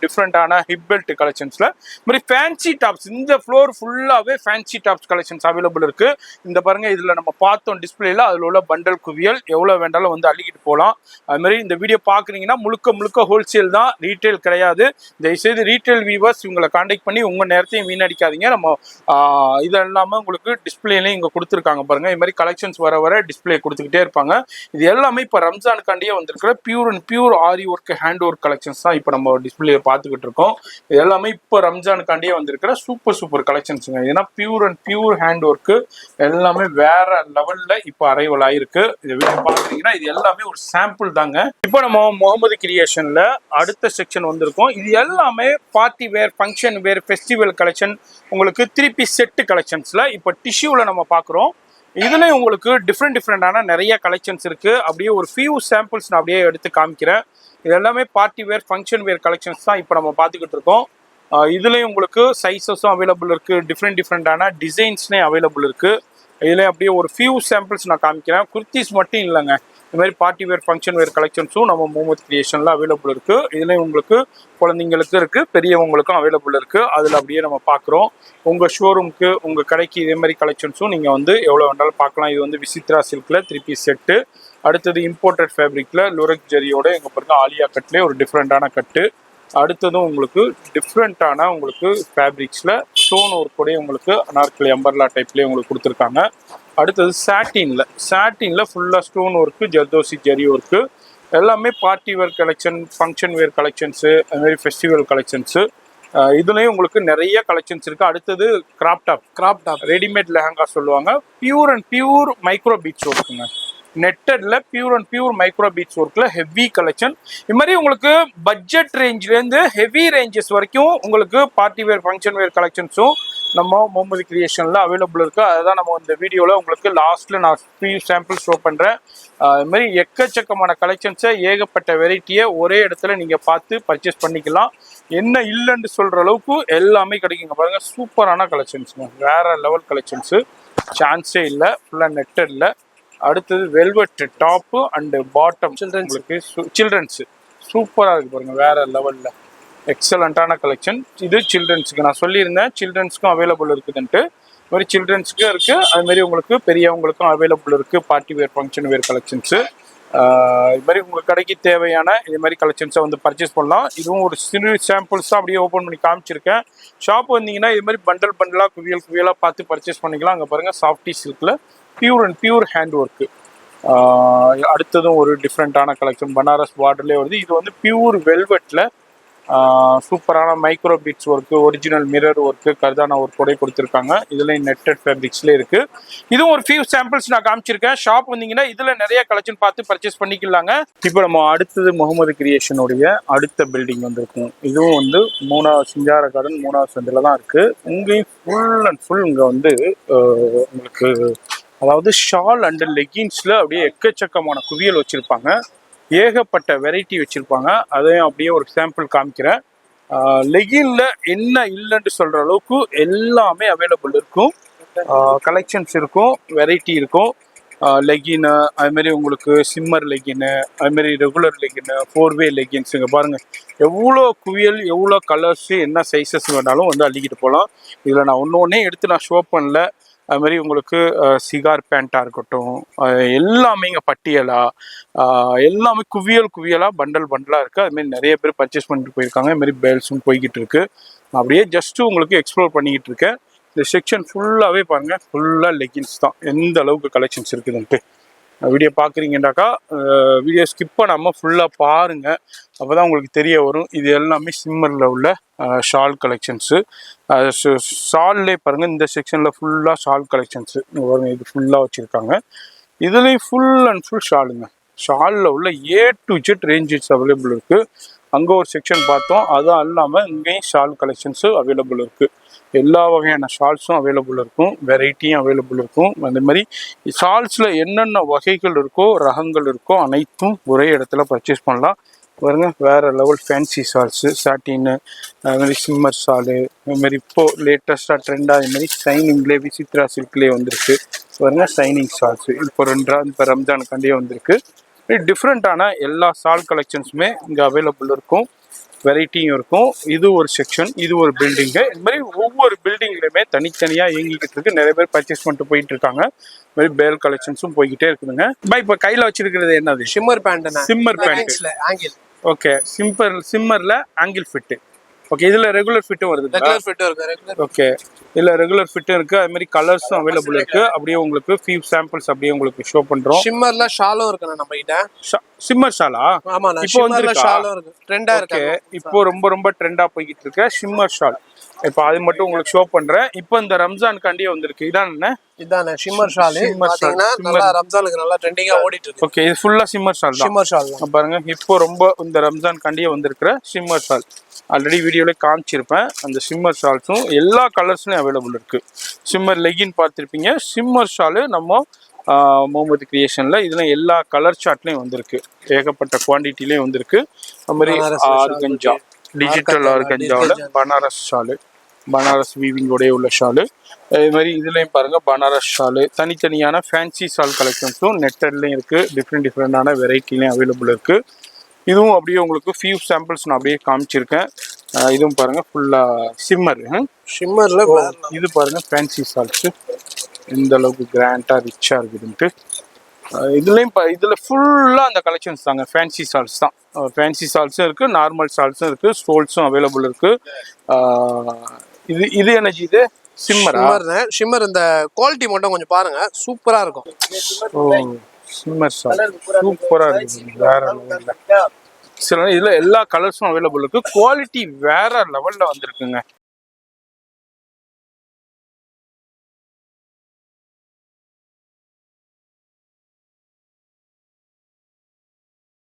டிஃப்ரெண்டான ஹிப் பெல்ட் கலெக்ஷன்ஸ்ல, மாதிரி ஃபேன்சி டாப்ஸ். இந்த ஃப்ளோர் ஃபுல்லாகவே ஃபேன்சி டாப்ஸ் கலெக்ஷன்ஸ் அவைலபிள் இருக்கு. இந்த பாருங்க, இதில் நம்ம பார்த்தோம் டிஸ்பிளேல, அதில் உள்ள பண்டல் குவியல் எவ்வளோ வேண்டாலும் வந்து அள்ளிக்கிட்டு போகலாம். அதுமாதிரி இந்த வீடியோ பார்க்குறீங்கன்னா முழுக்க ஹோல்சேல் தான், ரீட்டைல் கிடையாது. தயவுசெய்து ரீட்டைல் வியூவர்ஸ் இவங்களை கான்டாக்ட் பண்ணி உங்கள் நேரத்தையும் வீணடிக்காதீங்க. நம்ம இது இல்லாமல் உங்களுக்கு டிஸ்பிளேலையும் இங்கே கொடுத்துருக்காங்க பாருங்க. இது மாதிரி கலெக்ஷன்ஸ் வர டிஸ்பிளே கொடுத்துக்கிட்டே இருப்பாங்க. இது எல்லாமே இப்போ ரம்ஜானுக்காண்டியே வந்திருக்கிற pure and pure aari work hand work collections தான் இப்போ நம்ம டிஸ்பிளே பார்த்துக்கிட்டு இருக்கோம். இது எல்லாமே இப்போ ரம்ஜானுக்காண்டியே வந்திருக்கிற சூப்பர் கலெக்ஷன்ஸுங்க. ஏன்னா pure and pure hand work எல்லாமே வேற லெவல்ல இப்போ அரைவல் ஆயிருக்கு. இதை வீடியோ பார்க்குறீங்கன்னா இது எல்லாமே ஒரு சாம்பிள் தாங்க. இப்போ நம்ம முகமது கிரியேஷன்ல அடுத்த செக்ஷன் வந்திருக்கோம். இது எல்லாமே பார்ட்டி வேர், ஃபங்க்ஷன் வேர், ஃபெஸ்டிவல் கலெக்ஷன், உங்களுக்கு 3 பீஸ் செட்டு கலெக்ஷன்ஸ்ல இப்போ டிஷ்யூல நம்ம பார்க்குறோம். இதுலயும் உங்களுக்கு டிஃப்ரெண்டான நிறைய கலெக்ஷன்ஸ் இருக்கு. அப்படியே ஒரு ஃபியூ சாம்பிள்ஸ் நான் அப்படியே எடுத்து காமிக்கிறேன். இது எல்லாமே பார்ட்டி வேர் ஃபங்க்ஷன் வேர் கலெக்ஷன்ஸ் தான் இப்போ நம்ம பார்த்துக்கிட்டு இருக்கோம். இதுலயும் உங்களுக்கு சைஸஸும் அவைலபிள் இருக்கு, டிஃப்ரெண்டான டிசைன்ஸ்னே அவைலபிள் இருக்கு. இதுல அப்படியே ஒரு ஃபியூ சாம்பிள்ஸ் நான் காமிக்கிறேன். குர்த்திஸ் மட்டும் இல்லைங்க, இந்த மாதிரி பார்ட்டி வேர் ஃபங்க்ஷன் வேர் கலெக்ஷன்ஸும் நம்ம முகமது கிரியேஷன்ல அவைலபிள் இருக்கு. இதுலயும் உங்களுக்கு குழந்தைங்களுக்கு இருக்கு, பெரியவங்களுக்கும் அவைலபிள் இருக்கு. அதுல அப்படியே நம்ம பார்க்குறோம். உங்க ஷோரூமுக்கு உங்க கடைக்கு இதே மாதிரி கலெக்ஷன்ஸும் நீங்க வந்து எவ்வளவு வேண்டாலும் பார்க்கலாம். இது வந்து விசித்ரா சில்க்ல 3 பீஸ் செட்டு. அடுத்தது இம்போர்ட்டட் ஃபேப்ரிக்ல லுரக் ஜரியோட எங்க பாருங்க ஆலியா கட்லேயே ஒரு டிஃப்ரெண்டான கட்டு. அடுத்ததும் உங்களுக்கு டிஃப்ரெண்டான உங்களுக்கு ஃபேப்ரிக்ஸ்ல ஸ்டோன் ஒர்க் கூட உங்களுக்கு அனார்கலி அம்பர்லா டைப்லேயே உங்களுக்கு கொடுத்துருக்காங்க. அடுத்தது சாட்டின்ல ஃபுல்லா stone work, zardozi zari work, எல்லாமே party wear collection, function wear கலெக்ஷன்ஸு, அது மாதிரி ஃபெஸ்டிவல் கலெக்ஷன்ஸு. இதுலயும் உங்களுக்கு நிறைய கலெக்ஷன்ஸ் இருக்கு. அடுத்தது கிராப் டாப் ரெடிமேட் லெஹங்கா சொல்லுவாங்க. பியூர் மைக்ரோ பீட்ஸ் ஒர்க்குங்க. நெட்டட்ல பியூர் மைக்ரோ பீட்ஸ் ஒர்க்ல ஹெவி கலெக்ஷன். இது மாதிரி உங்களுக்கு பட்ஜெட் ரேஞ்ச்லேருந்து ஹெவி ரேஞ்சஸ் வரைக்கும் உங்களுக்கு பார்ட்டி வேர் ஃபங்க்ஷன் வேர் கலெக்ஷன்ஸும் நம்ம முகமது கிரியேஷன்ல அவைலபிள் இருக்கு. அதுதான் நம்ம இந்த வீடியோவில் உங்களுக்கு லாஸ்ட்ல நான் ஃபியூ சாம்பிள் ஷோ பண்றேன். இது மாதிரி எக்கச்சக்கமான கலெக்ஷன்ஸை, ஏகப்பட்ட வெரைட்டியை ஒரே இடத்துல நீங்க பார்த்து பர்ச்சேஸ் பண்ணிக்கலாம். என்ன இல்லைன்னு சொல்ற அளவுக்கு எல்லாமே கிடைக்குங்க. பாருங்க, சூப்பரான கலெக்ஷன்ஸுங்க, வேற லெவல் கலெக்ஷன்ஸு, சான்ஸே இல்லை. ஃபுல்லாக நெட்டட்ல. அடுத்தது velvet top and bottom children's சூப்பராக இருக்கு பாருங்க, வேற லெவல்ல எக்ஸலண்டான கலெக்ஷன். இது சில்ட்ரன்ஸுக்கு நான் சொல்லியிருந்தேன், சில்ட்ரன்ஸ்க்கும் அவைலபிள் இருக்குதுன்ட்டு. இது மாதிரி சில்ட்ரன்ஸுக்கும் இருக்கு, அது மாதிரி உங்களுக்கு பெரியவங்களுக்கும் அவைலபிள் இருக்கு. Party wear function wear collections. இது மாதிரி உங்களுக்கு கடைக்கு தேவையான இது மாதிரி கலெக்ஷன்ஸை வந்து பர்ச்சேஸ் பண்ணலாம். இதுவும் ஒரு சிறு சாம்பிள்ஸ் தான் அப்படியே ஓப்பன் பண்ணி காமிச்சிருக்கேன். ஷாப் வந்தீங்கன்னா இது மாதிரி பண்டலாக குவியலாக பார்த்து பர்ச்சேஸ் பண்ணிக்கலாம். அங்கே பாருங்க, சாஃப்டி சில்க்ல பியூர் ஹேண்ட் ஒர்க்கு. அடுத்ததும் ஒரு டிஃப்ரெண்டான கலெக்ஷன், பனாரஸ் பார்டர்லேயே வருது. இது வந்து பியூர் வெல்வெட்ல சூப்பரான micro beads work, original mirror work, கர்தானா ஒர்க் கூட கொடுத்துருக்காங்க. இதுல நெட்டட் ஃபேப்ரிக்ஸ்ல இருக்கு. இதுவும் ஒரு ஃபியூ சாம்பிள்ஸ் நான் காமிச்சிருக்கேன். ஷாப் வந்தீங்கன்னா இதுல நிறைய கலெக்ஷன் பார்த்து பர்ச்சேஸ் பண்ணிக்கலாங்க. இப்போ நம்ம அடுத்தது முகமது கிரியேஷனுடைய அடுத்த பில்டிங் வந்திருக்கும். இதுவும் வந்து 3வது சிங்கார கார்டன் 3வது சந்தில தான் இருக்கு. இங்கேயும் ஃபுல் அண்ட் ஃபுல் இங்க வந்து உங்களுக்கு அதாவது ஷால் அண்ட் லெகின்ஸ்ல அப்படியே எக்கச்சக்கமான குவியல் வச்சிருப்பாங்க. ஏகப்பட்ட வெரைட்டி வச்சிருப்பாங்க. அதையும் அப்படியே ஒரு சாம்பிள் காமிக்கிறேன். லெகின்ல என்ன இல்லைன்னு சொல்ற அளவுக்கு எல்லாமே அவைலபிள் இருக்கும். கலெக்ஷன்ஸ் இருக்கும், வெரைட்டி இருக்கும். லெகின்னு, அதுமாரி உங்களுக்கு சிம்மர் லெகின்னு, அதுமாரி ரெகுலர் லெகின்னு, 4-வே லெகின்ஸ். இங்கே பாருங்க, எவ்வளோ குவியல், எவ்வளோ கலர்ஸ், என்ன சைஸஸ் வேணாலும் வந்து அள்ளிக்கிட்டு போகலாம். இதில் நான் ஒன்றே எடுத்து நான் ஷோ பண்ணல. அது மாதிரி உங்களுக்கு சிகார் பேண்ட்டாக இருக்கட்டும், எல்லாமே இங்கே பட்டியலா, எல்லாமே குவியலாக பண்டலாக இருக்குது. அதுமாரி நிறைய பேர் பர்ச்சேஸ் பண்ணிட்டு போயிருக்காங்க. இதுமாரி பேல்ஸும் போய்கிட்டு இருக்கு. அப்படியே ஜஸ்ட்டு உங்களுக்கு எக்ஸ்ப்ளோர் பண்ணிக்கிட்டு இருக்கேன். இந்த செக்ஷன் ஃபுல்லாகவே பாருங்கள், ஃபுல்லாக லெகின்ஸ் தான். எந்த அளவுக்கு கலெக்ஷன்ஸ் இருக்குதுன்ட்டு வீடியோ பார்க்குறீங்கன்னாக்கா வீடியோ ஸ்கிப் பண்ணாமல் ஃபுல்லாக பாருங்கள். அப்போ தான் உங்களுக்கு தெரிய வரும். இது எல்லாமே சிம்மரில் உள்ள ஷால் கலெக்ஷன்ஸு. ஷால்லே பாருங்கள், இந்த செக்ஷனில் ஃபுல்லாக ஷால் கலெக்ஷன்ஸு வரும். இது ஃபுல்லாக வச்சுருக்காங்க. இதுலேயும் ஃபுல் அண்ட் ஃபுல் ஷாலுங்க. ஷாலில் உள்ள A to Z ranges available இருக்குது. அங்கே ஒரு செக்ஷன் பார்த்தோம். அதுவும் இல்லாமல் இங்கேயும் ஷால் கலெக்ஷன்ஸு அவைலபிள் இருக்குது. எல்லா வகையான ஷால்ஸும் அவைலபிள் இருக்கும், வெரைட்டியும் அவைலபிள் இருக்கும். அந்த மாதிரி ஷால்ஸில் என்னென்ன வகைகள் இருக்கோ, ரகங்கள் இருக்கோ, அனைத்தும் ஒரே இடத்துல பர்ச்சேஸ் பண்ணலாம். பாருங்க, வேறு லெவல் ஃபேன்சி ஷால்ஸு, சாட்டின்னு, அதுமாதிரி சிம்மர் ஷாலு, அதுமாதிரி இப்போது லேட்டஸ்ட்டாக ட்ரெண்டாக இதுமாதிரி ஷைனிங்லேயே விசித்ரா சில்க்லேயே வந்திருக்கு. பாருங்க, ஷைனிங் ஷால்ஸு இப்போ இப்போ ரம்ஜானுக்காண்டியே வந்திருக்கு. டிஃப்ரெண்ட்டான எல்லா ஷால் கலெக்ஷன்ஸுமே இங்கே அவைலபிள் இருக்கும், வெரைட்டியும் இருக்கும். இது ஒரு செக்ஷன், இது ஒரு பில்டிங்கு. இது மாதிரி ஒவ்வொரு பில்டிங்லையுமே தனித்தனியாக இயங்கிக்கிட்டு இருக்கு. நிறைய பேர் பர்ச்சேஸ் பண்ணிட்டு போயிட்டு இருக்காங்க. இது மாதிரி பேல் கலெக்ஷன்ஸும் போய்கிட்டே இருக்குதுங்க. இப்போ கையில் வச்சிருக்கிறது என்னது? Shimmer pant. Shimmer pant. Okay, சிம்மர்ல ஆங்கிள் ஃபிட்டு. ஓகே, இதுல ரெகுலர் ஃபிட்டும் வருது. ஓகே, இதுல ரெகுலர் ஃபிட்டும் இருக்கு. அது மாதிரி கலர்ஸும் அவைலபிள் இருக்கு. அப்படியே உங்களுக்கு ஃபியூ சாம்பிள்ஸ் அப்படியே உங்களுக்கு ஷோ பண்றோம். ஷிம்மர்ல ஷாலும் இருக்கு நம்ம கிட்ட. ஷிம்மர் ஷாலா ஆமா இப்போ ஷிம்மர்ல வந்திருக்கா? ஷாலும் இருக்கு ட்ரெண்டா இருக்கு இப்போ ரொம்ப ரொம்ப ட்ரெண்டா போய்கிட்டு இருக்க ஷிம்மர் ஷால். இப்போ அது மட்டும் உங்களுக்கு ஷோ பண்றேன். இப்போ இந்த ரம்ஜான்காண்டியே வந்திருக்கு. இதான் என்ன? இதானே ஷிம்மர் ஷால் ஷிம்மர் ஷால். பாத்தீங்கன்னா நல்லா ரம்ஜானுக்கு நல்லா ட்ரெண்டிங்கா ஓடிட்டு இருக்கு. ஓகே, இது ஃபுல்லா ஷிம்மர் ஷால் தான். ஷிம்மர் ஷால் தான். பாருங்க, இப்போ ரொம்ப இந்த ரம்ஜான்காண்டியே வந்திருக்கிற ஷிம்மர் ஷால். ஆல்ரெடி வீடியோல காமிச்சிருப்பேன். அந்த ஷிம்மர் ஷால்ஸும் எல்லா கலர்ஸ்லயும் அவைலபிள் இருக்கு. ஷிம்மர் லெகின் பார்த்துருப்பீங்க. ஷிம்மர் ஷாலு நம்ம முகமது கிரியேஷன்ல இதுல எல்லா கலர் சார்ட்லயும் வந்திருக்கு. ஏகப்பட்ட குவான்டிட்டிலயும் வந்திருக்கு. அது மாதிரி ஆர்கஞ்சா, டிஜிட்டல் ஆர்கஞ்சாவில் பனாரஸ் ஷாலு, பனாரஸ் வீவிங்கோடைய உள்ள ஷாலு. அதே மாதிரி இதுலயும் பாருங்க பனாரஸ் ஷாலு. தனித்தனியான ஃபேன்சி ஷால் கலெக்ஷன்ஸும் நெட்டட்லயும் இருக்கு. டிஃப்ரெண்டான வெரைட்டிலையும் அவைலபிள் இருக்கு. இதுவும் அப்படியே உங்களுக்கு ஃபியூ சாம்பிள்ஸ் நான் அப்படியே காமிச்சிருக்கேன். இதுவும் பாருங்க ஃபுல்லா ஷிம்மர்ல இது பாருங்க ஃபேன்சி ஷால்ஸ் எந்த அளவுக்கு கிராண்டா ரிச்சா இருக்குதுன்ட்டு. இதுலயும் இதுல ஃபுல்லா அந்த கலெக்ஷன்ஸ் தாங்க, ஃபேன்சி ஷால்ஸ் தான். ஃபேன்சி ஷால்ஸும் இருக்கு, நார்மல் ஷால்ஸும் இருக்கு, ஸ்டோல்ஸும் அவைலபிள் இருக்கு. இது என்ன இது? ஷிம்மர். இந்த குவாலிட்டி மட்டும் கொஞ்சம் பாருங்க, சூப்பரா இருக்கும். ஷிம்மர் ஷால் சூப்பரா இருக்கு, வேற லெவல்ல. சில இதுல எல்லா கலர்ஸும் அவைலபிள் இருக்கு. குவாலிட்டி வேற லெவல்ல வந்திருக்குங்க.